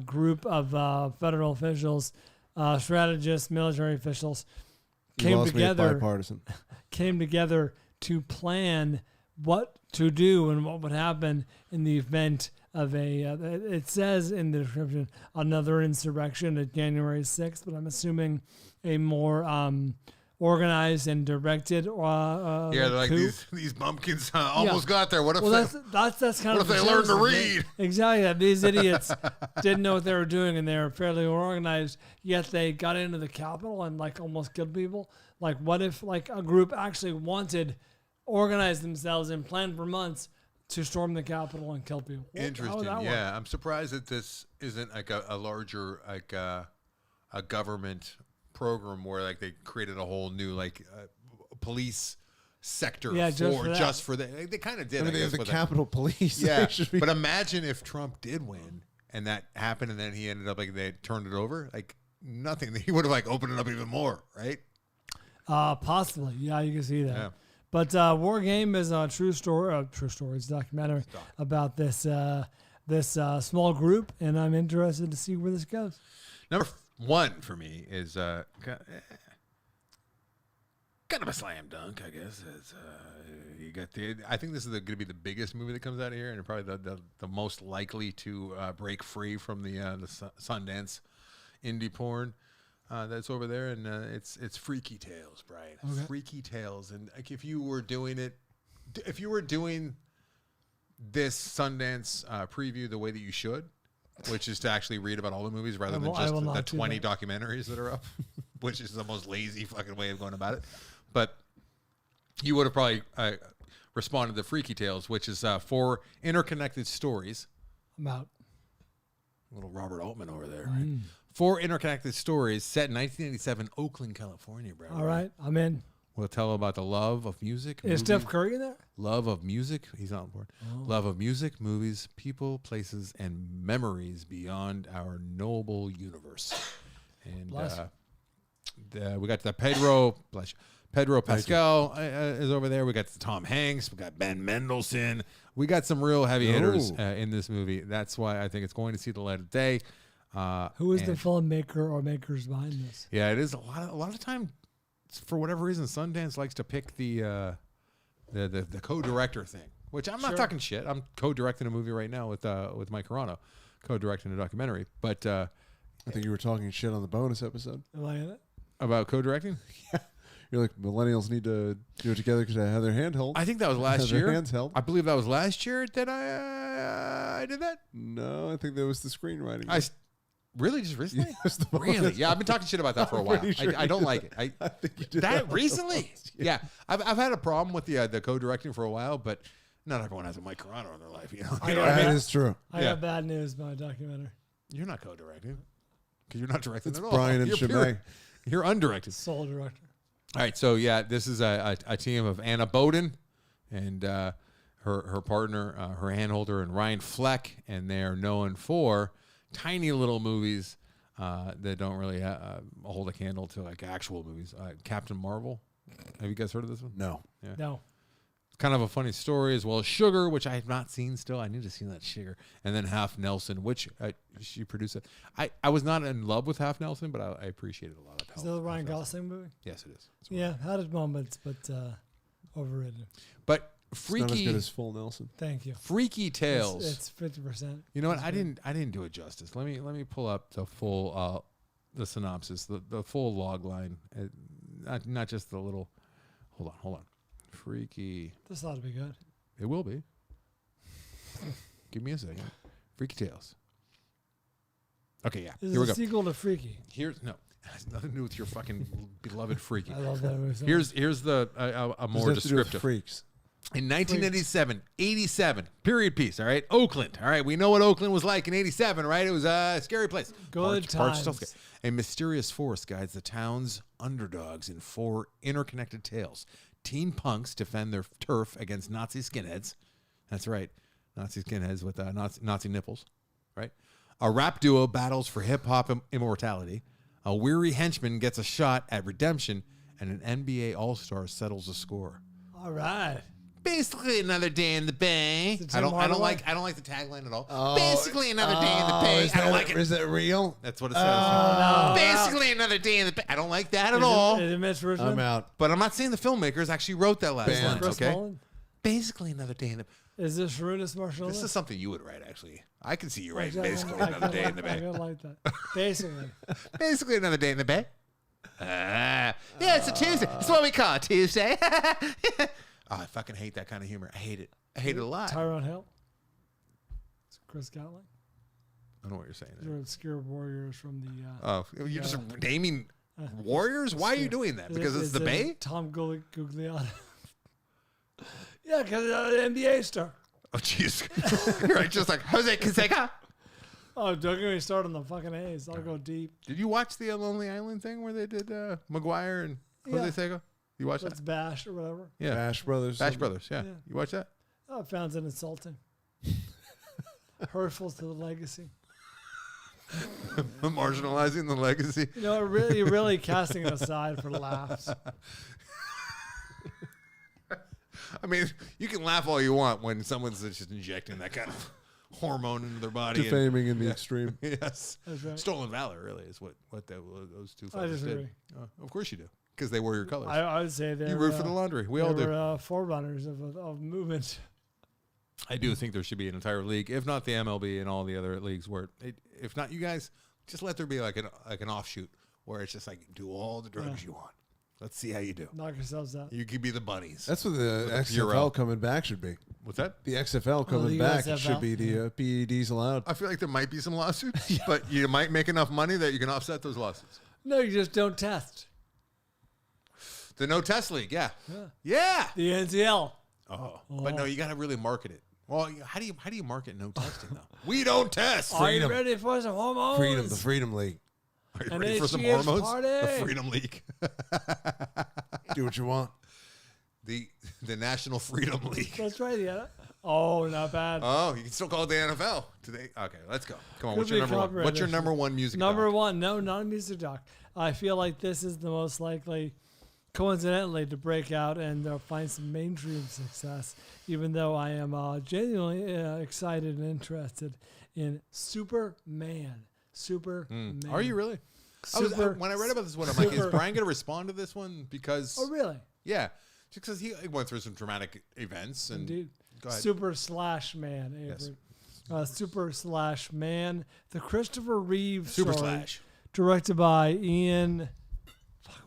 group of federal officials, strategists, military officials You lost me at bipartisan. came together to plan what to do and what would happen in the event of it says in the description, another insurrection at January 6th, but I'm assuming a more organized and directed Yeah, they're like coup. these bumpkins almost got there. What if Well, they, that's kind what of if the they learned to choice, isn't it? read? Exactly. These idiots didn't know what they were doing, and they were fairly organized. Yet they got into the Capitol and like almost killed people. Like, what if like a group actually organized themselves and planned for months to storm the Capitol and kill people? How would Interesting. that work? Yeah, I'm surprised that this isn't like a larger like a government program where like they created a whole new like police sector Yeah, just for that. They kind of did. I mean, I they have guess, the with Capitol Police. Yeah, They should be- but imagine if Trump did win and that happened, and then he ended up like they turned it over, like nothing. He would have like opened it up even more, right? Possibly. Yeah, you can see that. Yeah. But War Game is a true story. True story. It's a documentary about this small group, and I'm interested to see where this goes. Number one for me is kind of a slam dunk, I guess. It's, you got I think this is going to be the biggest movie that comes out of here, and probably the most likely to break free from the Sundance indie porn that's over there, and it's Freaky Tales, Brian. Okay. Freaky Tales, and like if you were doing this Sundance preview the way that you should, which is to actually read about all the movies rather than just the 20 documentaries that are up, which is the most lazy fucking way of going about it. But you would have probably responded to Freaky Tales, which is 4 interconnected stories. I'm out. Little Robert Altman over there, right? 4 interconnected stories set in 1987, Oakland, California, bro. All right, I'm in. We'll tell about the love of music. Is Steph Curry in there? Love of music. He's on board. Oh. Love of music, movies, people, places, and memories beyond our knowable universe. And we got the Pedro Pascal is over there. We got Tom Hanks. We got Ben Mendelsohn. We got some real heavy hitters in this movie. That's why I think it's going to see the light of day. Who is the filmmaker or makers behind this? Yeah, it is a lot of time. For whatever reason, Sundance likes to pick the co-director thing, which I'm not talking shit. I'm co-directing a movie right now with Mike Carano, co-directing a documentary. But I think you were talking shit on the bonus episode. Am I in it? About co-directing? Yeah. You're like, millennials need to do it together because they have their hand held. I think that was last year. Hands held. I believe that was last year that I did that. No, I think that was the screenwriting. Really? Just recently? Yes, really? Yeah, I've been talking shit about that for a while. Sure I don't like it. I think you did that recently? Yeah. I've had a problem with the co-directing for a while, but not everyone has a Mike Carano in their life. You know? That is true. I got bad news about a documentary. You're not co-directing because you're not directing at all. Bryan and Shimei. You're undirected. Sole director. All right. So, yeah, this is a team of Anna Boden and her partner, her handholder, and Ryan Fleck, and they're known for tiny little movies that don't really hold a candle to like actual movies. Captain Marvel. Have you guys heard of this one? No. Yeah. No. Kind of a funny story, as well as Sugar, which I have not seen still. I need to see that Sugar. And then Half Nelson, which she produced. I was not in love with Half Nelson, but I appreciated a lot of Is that the Ryan Gosling movie? Yes, it is. Yeah, had its moments, but overrated. But Freaky. It's not as good as Full Nelson. Thank you. Freaky Tales. It's 50%. You know what? I didn't do it justice. Let me pull up the full the synopsis, the full log line, not just the little. Hold on. Freaky. This ought to be good. It will be. Give me a second. Freaky Tales. Okay, yeah. This Here we is go. a sequel to Freaky. It has nothing to do with your fucking beloved Freaky. I love that movie. Here's the a more descriptive. Freaks. In 1987, period piece, all right? Oakland, all right? We know what Oakland was like in 87, right? It was a scary place. Good times. A mysterious force guides the town's underdogs in 4 interconnected tales. Teen punks defend their turf against Nazi skinheads. That's right. Nazi skinheads with Nazi nipples, right? A rap duo battles for hip-hop immortality. A weary henchman gets a shot at redemption, and an NBA All-Star settles the score. All right. Basically another day in the Bay. I don't like the tagline at all. Oh, basically another day in the Bay. I don't like it. Is that real? That's what it says. No. Basically another day in the Bay. I don't like that at all. Is it Mitch Richmond? I'm out. But I'm not saying the filmmakers actually wrote that last line. Chris Okay. Nolan? Basically another day in the. Is this Rudis Marshall? This is something you would write. Actually, I can see you I writing. Basically I another day in the I Bay. don't like that. Basically. Basically another day in the Bay. Yeah, it's a Tuesday. That's what we call it, Tuesday. I fucking hate that kind of humor. I hate it. I hate it a lot. Tyrone Hill. It's Chris Gatling. I don't know what you're saying. These are obscure warriors from the. Oh, you're just naming warriors? Why are you doing that? Because it's the Bay? Tom Gugliotta. Yeah, because the NBA star. Oh, jeez. Right, just like Jose Canseco. Oh, don't get me started on the fucking A's. I'll go deep. Did you watch the Lonely Island thing where they did Maguire and Jose Canseco? You watched That's that? Bash or whatever. Yeah. Bash Brothers. Bash Brothers, yeah. You watch that? Oh, I found it insulting. Hurtful to the legacy. Marginalizing the legacy. You know, really casting it aside for laughs. I mean, you can laugh all you want when someone's just injecting that kind of hormone into their body. Defaming in the extreme. Yes. That's right. Stolen valor, really, is what those two I fellas disagree. did. Of course you do, because they wore your colors. I would say they're You root for the laundry. We all do. Forerunners of movement. I do think there should be an entire league, if not the MLB and all the other leagues, where if not you guys, just let there be like an offshoot where it's just like do all the drugs you want. Let's see how you do. Knock yourselves out. You could be the bunnies. That's what the Purell. XFL coming back should be. What's that? The XFL coming the back USFL. should be the PEDs allowed. I feel like there might be some lawsuits, but you might make enough money that you can offset those lawsuits. No, you just don't test. The no test league, yeah. Yeah. Yeah. The NCL. Oh. But no, you got to really market it. Well, how do you market no testing though? We don't test. Are you Freedom. ready for some hormones? The Freedom League. Are you An ready for some HGH hormones? party. The Freedom League. Do what you want. The National Freedom League. That's right, yeah. Oh, not bad. Oh, you can still call it the NFL today. Okay, let's go. Come on, Could what's be your number one? copyright What's your issue. number one music? Number doc? one, no, not a music doc. I feel like this is the most likely, coincidentally, to break out and find some mainstream success, even though I am genuinely excited and interested in Superman. Superman. Are you really? When I read about this one, I'm like, is Brian going to respond to this one? Because Oh, really? yeah, just because he went through some dramatic events and Indeed. Go ahead. Super/Man, Avery. Yes. Super/Man. The Christopher Reeve Super story, Slash. directed by Ian.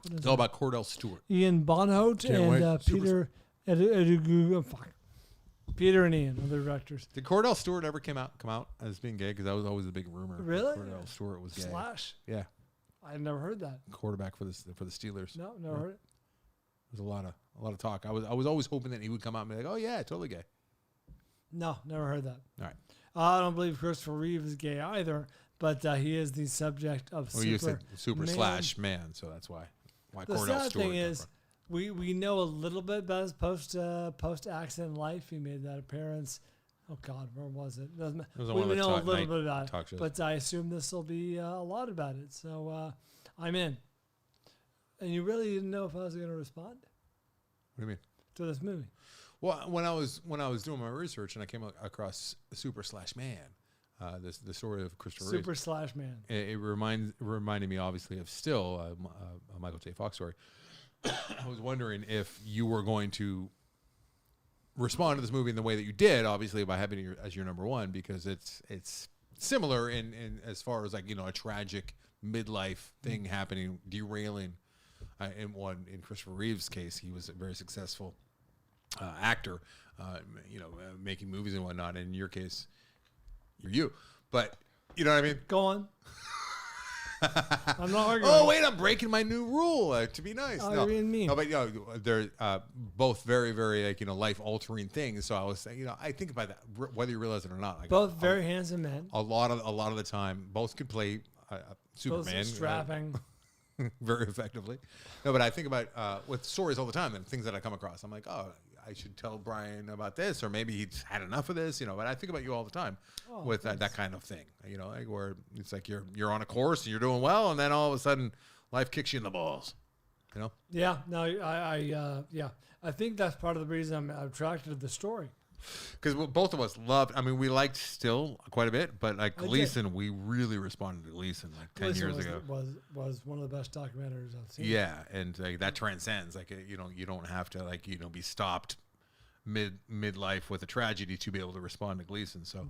What is It's all about Cordell Stewart. Ian Bonhote Can't and wait. Peter Peter and Ian are the directors. Did Cordell Stewart ever come out as being gay? Because that was always a big rumor. that Really? Cordell Stewart was gay. Slash. Yeah, I never heard that. quarterback for the Steelers. No, never heard it. There's a lot of talk. I was always hoping that he would come out and be like, oh yeah, totally gay. No, never heard that. All right. I don't believe Christopher Reeve is gay either, but he is the subject of Well, Super. you said super Man. slash man, so that's why. The Cordell sad Stewart. thing is, we know a little bit about his post accident life. He made that appearance. Oh God, where was it? Doesn't was on we one of the know a talk- little night bit about talk it, shows. but I assume this will be a lot about it. So I'm in. And you really didn't know if I was going to respond What do you mean? to this movie. Well, when I was doing my research and I came across Super/Man, the story of Christopher Reeve, Super/Man. it reminded me obviously of still a Michael J. Fox story. I was wondering if you were going to respond to this movie in the way that you did, obviously by having it as your number one, because it's similar in as far as like a tragic midlife thing happening, derailing. In Christopher Reeve's case, he was a very successful actor, making movies and whatnot. And in your case, you're you, but you know what I mean. Go on. I'm not arguing. Oh wait, I'm breaking my new rule to be nice. Oh, you're being mean. No, but they're both very, very life altering things. So I was saying, I think about that whether you realize it or not. Like Both very handsome men. a lot of the time, both could play Superman. Both strapping. Very effectively. No, but I think about with stories all the time and things that I come across. I'm like, oh, I should tell Brian about this, or maybe he's had enough of this, But I think about you all the time with that kind of thing, like where it's like you're on a course and you're doing well, and then all of a sudden life kicks you in the balls, Yeah, no, I think that's part of the reason I'm attracted to the story. Because both of us loved. I mean, we liked Still quite a bit, but like I did. Gleason, we really responded to Gleason like 10 Listen, years was, ago. was one of the best documentaries I've seen. Yeah, and that transcends. Like you don't have to be stopped midlife with a tragedy to be able to respond to Gleason. So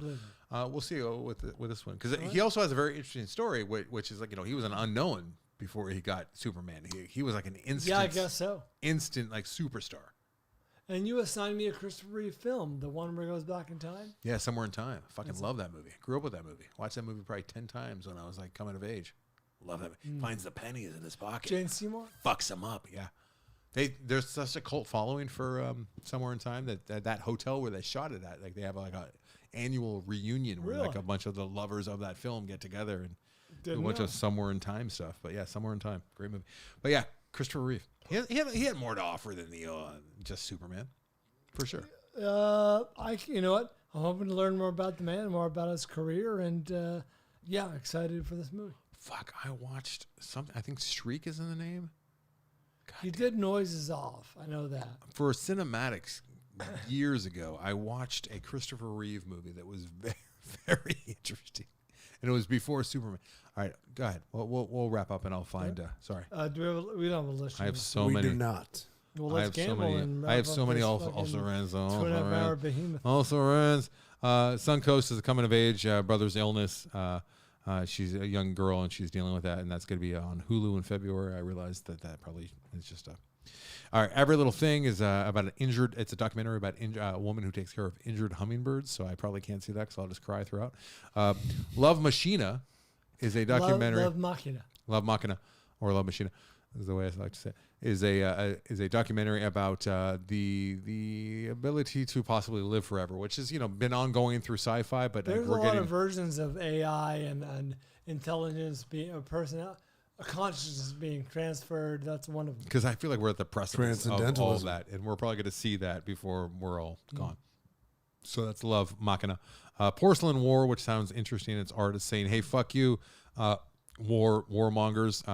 we'll see with this one, because he also has a very interesting story, which is like he was an unknown before he got Superman. He was like an instant. Yeah, I guess so. Instant like superstar. And you assigned me a Christopher Reeve film, the one where he goes back in time. Yeah, Somewhere in Time. I fucking love that movie. Grew up with that movie. Watched that movie probably 10 times when I was like coming of age. Love that. Finds the pennies in his pocket. Jane Seymour. Fucks him up. Yeah. There's such a cult following for Somewhere in Time that hotel where they shot it at, like they have like a annual reunion where like a bunch of the lovers of that film get together and do a bunch of Somewhere in Time stuff. But yeah, Somewhere in Time, great movie. But yeah, Christopher Reeve. He had more to offer than the just Superman, for sure. You know what? I'm hoping to learn more about the man, more about his career, and Yeah, excited for this movie. Fuck, I watched something. I think Shriek is in the name. He did Noises Off. I know that. For cinematics years ago, I watched a Christopher Reeve movie that was very, very interesting. And it was before Superman. All right, go ahead. We'll wrap up and I'll find. Sorry. We don't have a list. I have so we many. do not. Well, I let's have so gamble many. and I have wrap so up many this also fucking runs. 2.5-hour behemoth. Also runs. Suncoast is a coming of age brother's illness. She's a young girl and she's dealing with that, and that's going to be on Hulu in February. I realized that probably is just a. All right, Every Little Thing is about an injured. It's a documentary about a woman who takes care of injured hummingbirds. So I probably can't see that because I'll just cry throughout. Love Machina is a documentary. Love Machina. Love Machina, or Love Machina, is the way I like to say it. Is a documentary about the ability to possibly live forever, which has been ongoing through sci-fi, but There's we're a lot getting of versions of AI and intelligence being a consciousness being transferred. That's one of them. because I feel like we're at the precipice of all of Transcendentalism. that, and we're probably going to see that before we're all gone. So that's Love Machina. Porcelain War, which sounds interesting. It's artists saying, "Hey, fuck you, warmongers.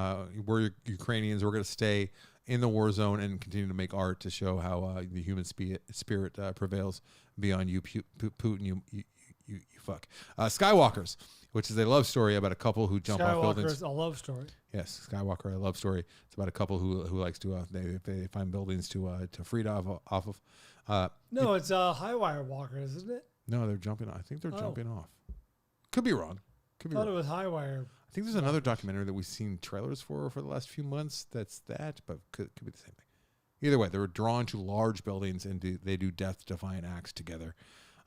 We're Ukrainians. We're going to stay in the war zone and continue to make art to show how the human spirit prevails beyond you, Putin. You fuck." Skywalkers, which is a love story about a couple who jump off buildings. Skywalker's a love story. Yes, Skywalker, a love story. It's about a couple who likes to they find buildings to feed off of. No, it's Highwire Walkers, isn't it? No, they're jumping. I think they're Oh. jumping off. Could be wrong. Could I be thought wrong. it was Highwire. I think there's another documentary that we've seen trailers for the last few months. That's that, but could be the same thing. Either way, they were drawn to large buildings and they do death-defying acts together.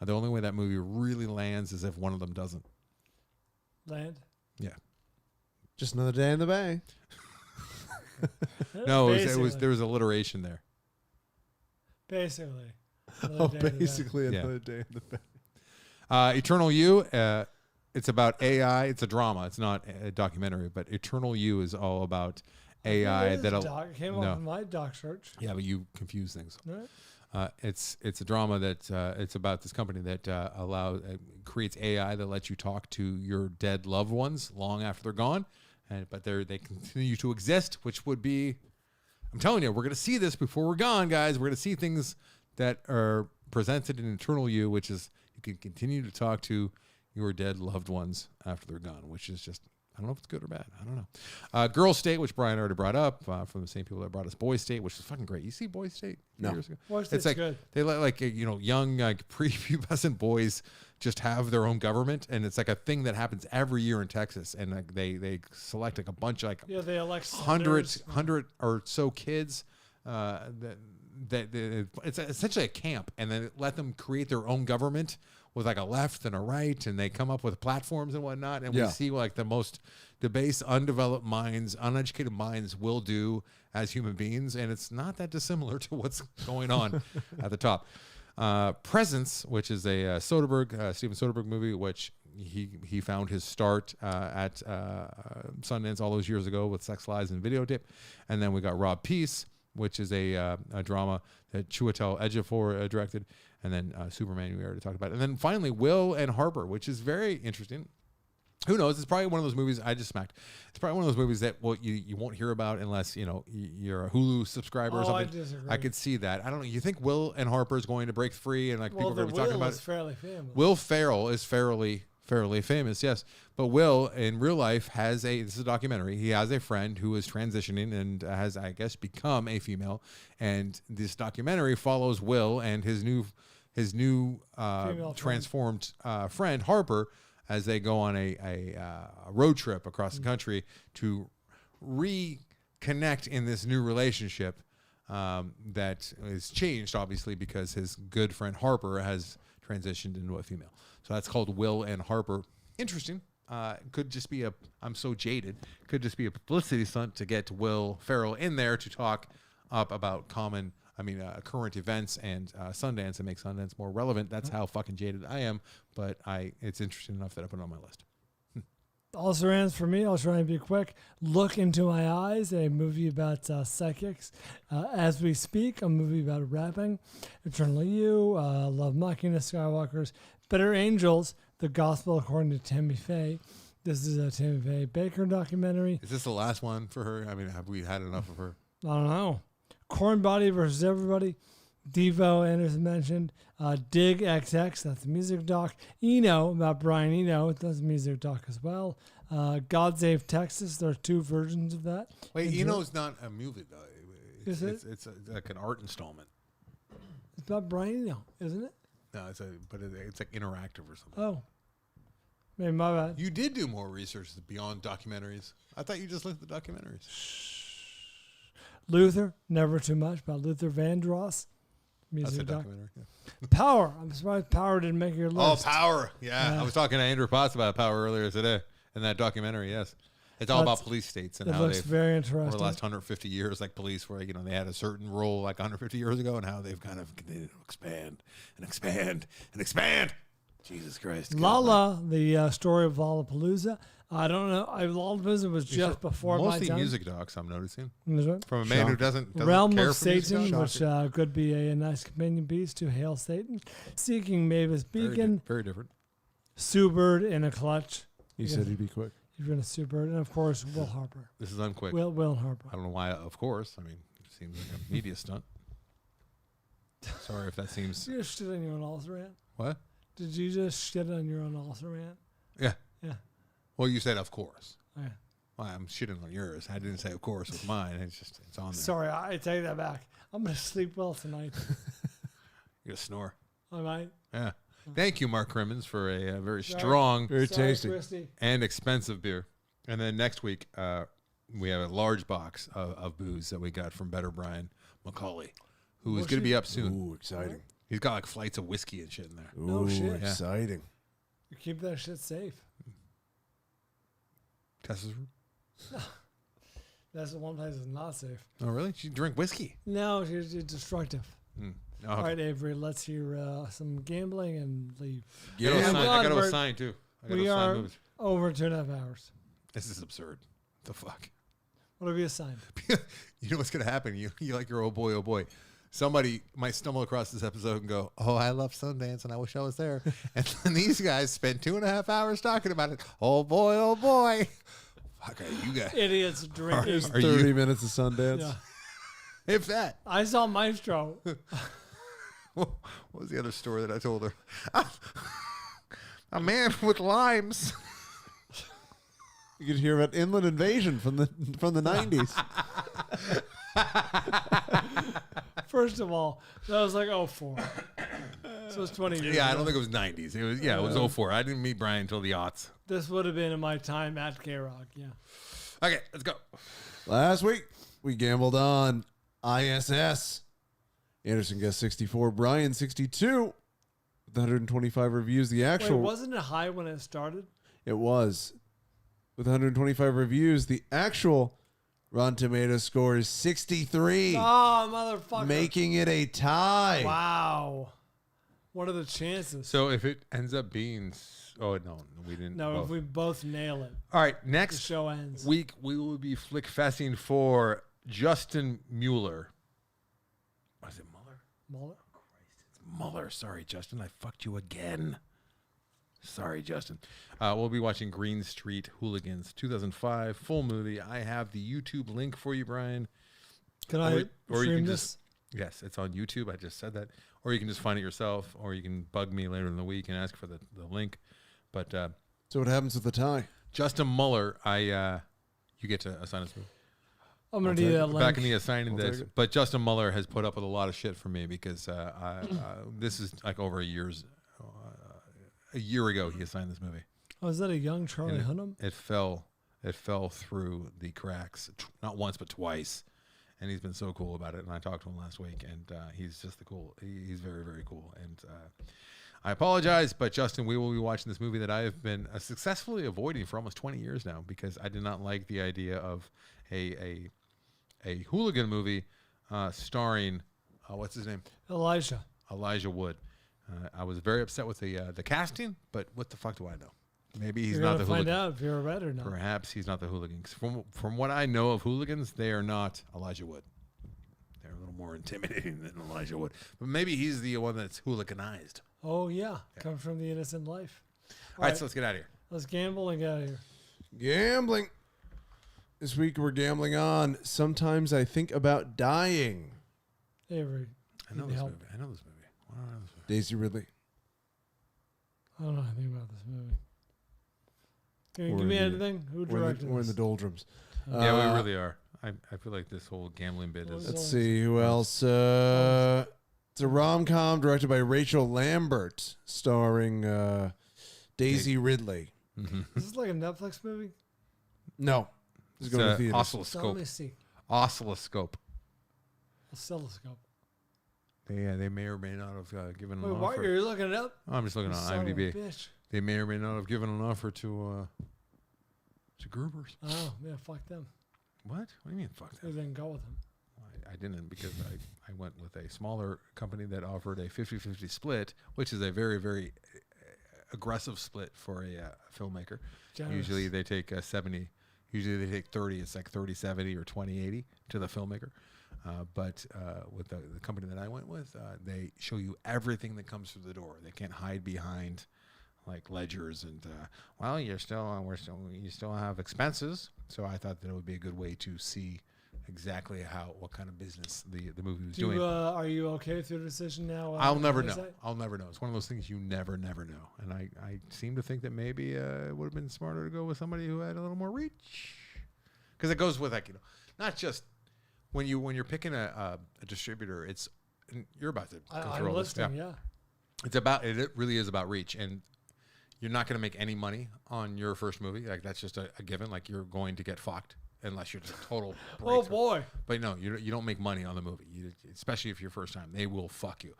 The only way that movie really lands is if one of them doesn't. Land. Yeah. Just another day in the bay. No, Basically. there was alliteration there. Basically. Oh, Another day in the bay. basically Yeah. another day in the bay. Eternal You, it's about AI. It's a drama. It's not a documentary, but Eternal You is all about AI It is that'll. doc. It came no. off of my doc search. Yeah, but you confuse things. Right? It's a drama that it's about this company that creates AI that lets you talk to your dead loved ones long after they're gone, but they continue to exist, which would be, I'm telling you, we're gonna see this before we're gone, guys. We're gonna see things that are presented in Eternal You, which is you can continue to talk to your dead loved ones after they're gone, which is just, I don't know if it's good or bad. I don't know. Girl State, which Brian already brought up, from the same people that brought us Boy State, which is fucking great. You see Boy State? No. Years ago? Boy It's State's like good. they let young prepubescent boys just have their own government, and it's like a thing that happens every year in Texas, and like they select like a bunch of Yeah, they elect 100 or so kids. It's essentially a camp, and then let them create their own government with like a left and a right, and they come up with platforms and whatnot. And we see like the most debased, undeveloped minds, uneducated minds will do as human beings, and it's not that dissimilar to what's going on at the top. Presence, which is a Steven Soderbergh movie, which he found his start at Sundance all those years ago with Sex Lies and Videotape. And then we got Rob Peace, which is a drama that Chiwetel Ejiofor directed. And then Superman, we already talked about. And then finally, Will and Harper, which is very interesting. Who knows? It's probably one of those movies I just smacked. It's probably one of those movies that you won't hear about unless you're a Hulu subscriber or something. I disagree. I could see that. I don't know. You think Will and Harper is going to break free and like people are going to be talking about is it? fairly famous. Will Ferrell is fairly famous, yes. But Will in real life this is a documentary. He has a friend who is transitioning and has, I guess, become a female. And this documentary follows Will and his new transformed friend Harper as they go on a road trip across the country to reconnect in this new relationship that is changed, obviously, because his good friend Harper has transitioned into a female. So that's called Will and Harper. Interesting. Could just be I'm so jaded. Could just be a publicity stunt to get Will Ferrell in there to talk up about current events and Sundance and make Sundance more relevant. That's how fucking jaded I am. But it's interesting enough that I put it on my list. Also ends for me. I'll try and be quick. Look Into My Eyes, a movie about psychics. As We Speak, a movie about rapping. Eternal You, Love Machina, Skywalkers. Better Angels, The Gospel According to Tammy Faye. This is a Timothy Baker documentary. Is this the last one for her? I mean, have we had enough of her? I don't know. Corn Body versus Everybody. Devo, Anderson mentioned. Dig XX, that's the music doc. Eno, about Brian Eno, that's a music doc as well. God Save Texas, there are 2 versions of that. Wait, Enjoy- Eno's not a movie, though. Is it? It's like an art installment. It's about Brian Eno, isn't it? No, it's like interactive or something. Oh. Maybe my bad. You did do more research beyond documentaries. I thought you just looked at the documentaries. Luther, Never Too Much, about Luther Vandross. That's a Music doc. documentary. Yeah. Power. I'm surprised Power didn't make your Oh, list. Power. Yeah. I was talking to Andrew Potts about Power earlier today in that documentary. Yes. It's all about police states and It how looks they've, very over interesting. the last 150 years, like police where, they had a certain role like 150 years ago and how they've kind of continued to expand and expand and expand. Jesus Christ. Lala, the story of Lollapalooza. I don't know. Lollapalooza was just before my Mostly time. music docs, I'm noticing. Is it? From a man who doesn't Realm care of for music Satan, docs. which could be a nice companion piece to Hail Satan. Seeking Mavis Beacon. Very different. Sue Bird in a Clutch. He said he'd be quick. You're going to Sue Bird. And, of course, Will Harper. This is unquick. Will Harper. I don't know why, of course. I mean, it seems like a media stunt. Sorry if that seems... Did you just shit on your own also, Rant? What? Did you just shit on your own also, Rant? Yeah. Yeah. Well, you said of course. Oh, yeah. Well, I'm shitting on yours. I didn't say of course with mine. It's on there. Sorry, I take that back. I'm going to sleep well tonight. You're gonna snore. I might. Yeah. Thank you, Mark Crimmins, for a very strong Very Sorry, tasty. Christy. and expensive beer. And then next week, we have a large box of booze that we got from Better Brian McCauley, who is going to be up soon. Ooh, exciting. He's got like flights of whiskey and shit in there. Ooh, No shit. exciting. You keep that shit safe. Tessa's room? That's the one place that's not safe. Oh, really? She drink whiskey? No, she's destructive. Hmm. Oh, All right, Avery, let's hear some gambling and leave. I gotta Yeah. assign- I God, got to we're- assign, too. I got to We assign are movies. over 2.5 hours. This is absurd. The fuck? What have you assigned? You know what's going to happen? You like your oh boy. Somebody might stumble across this episode and go, oh, I love Sundance and I wish I was there. And then these guys spend 2.5 hours talking about it. Oh boy. Fuck, you guys. Idiots drinking. Are 30 you- minutes of Sundance. Yeah. If that. I saw Maestro. What was the other story that I told her? A man with limes. You could hear about Inland Invasion from the 90s. First of all, that was like 04. So it's 20 years Yeah, I ago. don't think it was 90s. It was 04. I didn't meet Brian until the aughts. This would have been in my time at K-Rock, yeah. Okay, let's go. Last week, we gambled on ISS. Anderson guessed 64, Brian 62. With 125 reviews, the Wait, actual... wasn't it high when it started? It was. With 125 reviews, the actual Rotten Tomatoes score is 63, Oh, motherfucker. making it a tie. Wow. What are the chances? So if it ends up being... Oh, no, we didn't. No, both. if we both nail it, All right, the next show ends. week we will be flickfessing for Justin Mueller. Was it Mueller? Mueller? It's Mueller. Sorry, Justin. I fucked you again. Sorry, Justin. We'll be watching Green Street Hooligans 2005 full movie. I have the YouTube link for you, Brian. Can I or you stream can this? just yes, it's on YouTube. I just said that. Or you can just find it yourself, or you can bug me later in the week and ask for the link. But So what happens with the tie? Justin Mueller, you get to assign us. I'm going to need that link. Back in the assigning I'll take this, it. but Justin Mueller has put up with a lot of shit for me because this is like over a year ago he assigned this movie. Oh, is that a young Charlie And Hunnam? It fell through the cracks not once but twice, and he's been so cool about it. And I talked to him last week, and he's just he's very, very cool. And I apologize, but Justin, we will be watching this movie that I have been successfully avoiding for almost 20 years now because I did not like the idea of a hooligan movie starring what's his name? Elijah Wood. I was very upset with the casting, but what the fuck do I know? Maybe he's You're not going the to find hooligan. out if you're red or not. Perhaps he's not the hooligan. 'Cause from what I know of hooligans, they are not Elijah Wood. They're a little more intimidating than Elijah Wood. But maybe he's the one that's hooliganized. Oh, yeah. Comes from the innocent life. All right, so let's get out of here. Let's gamble and get out of here. Gambling. This week we're gambling on Sometimes I Think About Dying. Avery, I know need this help. movie. I know this movie. Why don't I know this movie? Daisy Ridley. I don't know anything about this movie. Can you We're give me in the- anything? Who We're directed in the this? doldrums. Yeah, we Uh, really are. I feel like this whole gambling bit is. Let's see who else. It's a rom-com directed by Rachel Lambert, starring Daisy Ridley. Is this like a Netflix movie? No, this is It's going to theaters. So let oscilloscope. me see. Oscilloscope. Oscilloscope. They may or may not have given Wait, an why offer. are you looking it up? I'm just looking You on son of a IMDb. bitch. They may or may not have given an offer to Gruber's. Oh, yeah, fuck them. What? What do you mean? Fuck They that. didn't go with him. I didn't because I went with a smaller company that offered a 50-50 split, which is a very, very aggressive split for a filmmaker. Generous. Usually they take 70. Usually they take 30. It's like 30-70 or 20-80 to the filmmaker. But with the company that I went with, they show you everything that comes through the door. They can't hide behind like ledgers and well, you still have expenses. So I thought that it would be a good way to see exactly what kind of business the movie was doing. Are you okay with your decision now? I'll never Is know. that- I'll never know. It's one of those things you never know. And I seem to think that maybe it would have been smarter to go with somebody who had a little more reach, because it goes with like not just when you're picking a distributor. It's you're about to go I'm through all this. listening, yeah. It really is about reach, and you're not going to make any money on your first movie. Like that's just a given. Like you're going to get fucked unless you're just a total Oh, breakthrough. boy. But no, you don't make money on the movie, especially if you're first time. They will fuck you.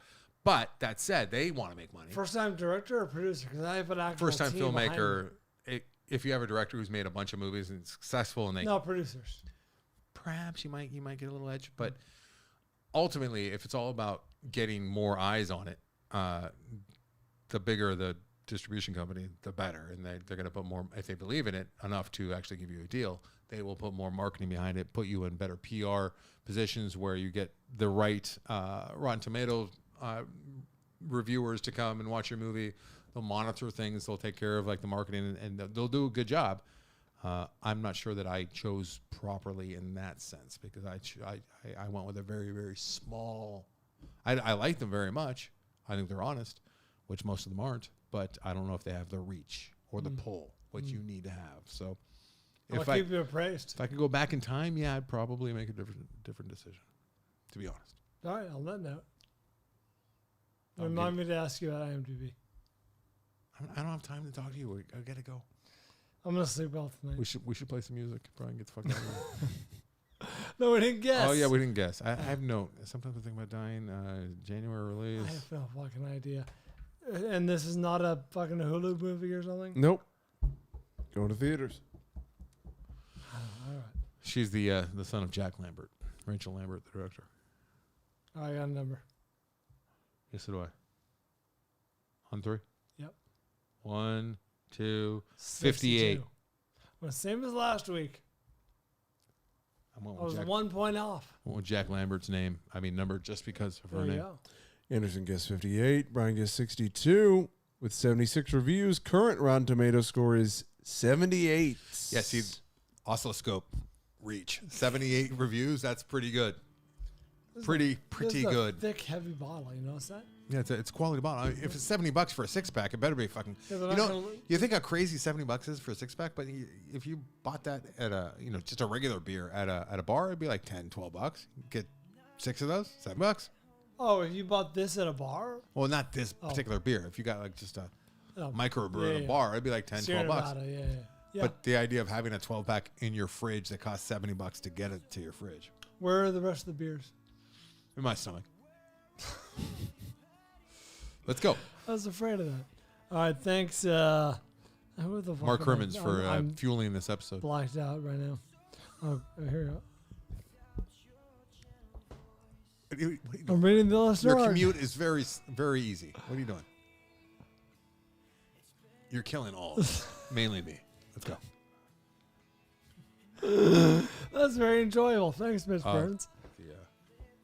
But that said, they want to make money. First-time director or producer? Because I have an actual First time team behind filmmaker. If you have a director who's made a bunch of movies and it's successful, and me. No, producers. perhaps you might get a little edge. But ultimately, if it's all about getting more eyes on it, the bigger the distribution company, the better. And they're going to put more, if they believe in it enough to actually give you a deal, they will put more marketing behind it, put you in better PR positions where you get the right Rotten Tomatoes reviewers to come and watch your movie. They'll monitor things. They'll take care of like the marketing, and they'll do a good job. I'm not sure that I chose properly in that sense, because I went with a very, very small. I like them very much. I think they're honest, which most of them aren't. But I don't know if they have the reach or the pull, which you need to have. So I'll keep you appraised. if I could go back in time, yeah, I'd probably make a different decision, to be honest. All right, on that note. I'll Remind me to ask you about IMDb. I don't have time to talk to you. I gotta go. I'm going to sleep well tonight. We should play some music. Brian, get the fuck out of here. No, we didn't guess. Oh yeah, we didn't guess. I have no. Sometimes I think about dying. January I release. have no fucking idea. And this is not a fucking Hulu movie or something? Nope. Going to theaters. All right. She's the son of Jack Lambert, Rachel Lambert, the director. I got a number. Yes, so do I. On 3. Yep. 1, 2, 62. 58. Well, same as last week. I went I was with 1 point off. Jack Lambert's number, just because of her There you name. go. Anderson gets 58. Brian gets 62 with 76 reviews. Current Rotten Tomato score is 78. Yeah, see, oscilloscope reach 78 reviews. That's pretty good. Pretty This is a good. thick, heavy bottle. You notice that? Yeah, it's a quality bottle. I mean, if it's $70 for a 6-pack, it better be fucking. Yeah, they're You not know, gonna- you think how crazy $70 is for a 6-pack, but if you bought that at just a regular beer at a bar, it'd be like $10-12. Get 6 of those, $7. Oh, if you bought this at a bar? Well, not this particular beer. If you got like just a Oh, microbrew at a yeah. bar, it'd be like $10-12. Nevada, yeah. Yeah. But the idea of having a 12-pack in your fridge that costs $70 to get it to your fridge, Where are the rest of the beers? in my stomach. Let's go. I was afraid of that. All right, thanks. Who the fuck Mark am I- Hermans for I'm fueling this episode. blacked out right now. Oh, here you go. What are you I'm doing? reading the list. Your commute is very, very easy. What are you doing? You're killing all of us, mainly me. Let's go. That's very enjoyable. Thanks, Mitch Burns. Yeah.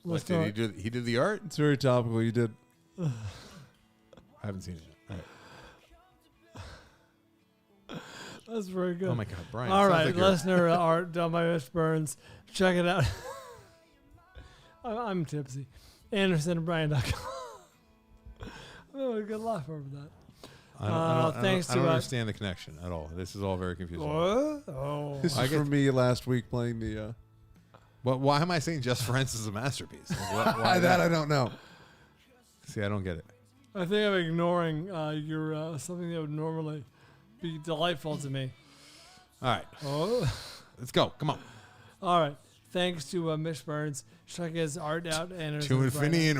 Let's What, did go. he did the art? It's very topical. You did. I haven't seen it yet. All right. That's very good. Oh my God, Brian. All sounds right, like you're- listener art done by Mitch Burns. Check it out. I'm tipsy. AndersonandBryan.com. Oh, good laugh over that. Thanks I don't to understand the connection at all. This is all very confusing. What? Oh. This I is get- from me last week playing the. Well, why am I saying Just Friends is a masterpiece? Why That I don't know. See, I don't get it. I think I'm ignoring your something that would normally be delightful to me. All right, Oh. let's go. Come on. All right. Thanks to Mitch Burns. Check his art out. To infinity and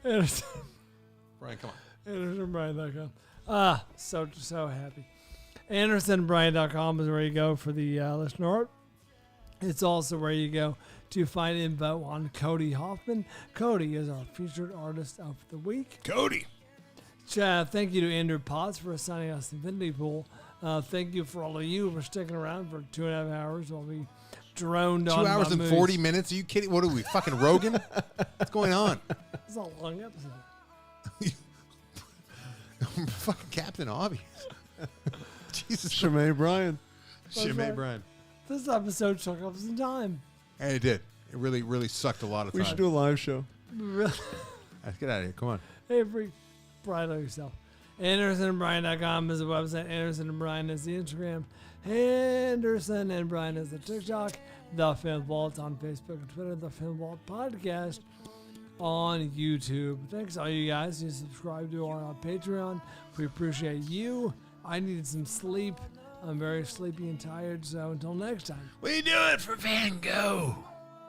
Anderson. Brian, come on. AndersonBryan.com. So happy. AndersonBryan.com is where you go for the listener art. It's also where you go to find info on Cody Hoffman. Cody is our featured artist of the week. Cody. Thank you to Andrew Potts for assigning us Infinity Pool. Thank you for all of you for sticking around for 2.5 hours while we droned 2 on. hours and 40 minutes? Are you kidding? What are we, fucking Rogan? What's going on? It's a long episode. I'm fucking Captain Obvious. Jesus. Shemaine Bryan. Shit, right. Brian. This episode took up some time. And it did. It really, really sucked a lot of time. We should do a live show. Really. Let's get out of here. Come on. Every Brian on yourself. AndersonandBryan.com is the website. Anderson and Bryan is the Instagram. Anderson and Bryan is the TikTok. The Film Vault on Facebook and Twitter. The Film Vault Podcast on YouTube. Thanks all you guys who subscribe to our Patreon. We appreciate you. I needed some sleep. I'm very sleepy and tired. So until next time. We do it for Van Gogh.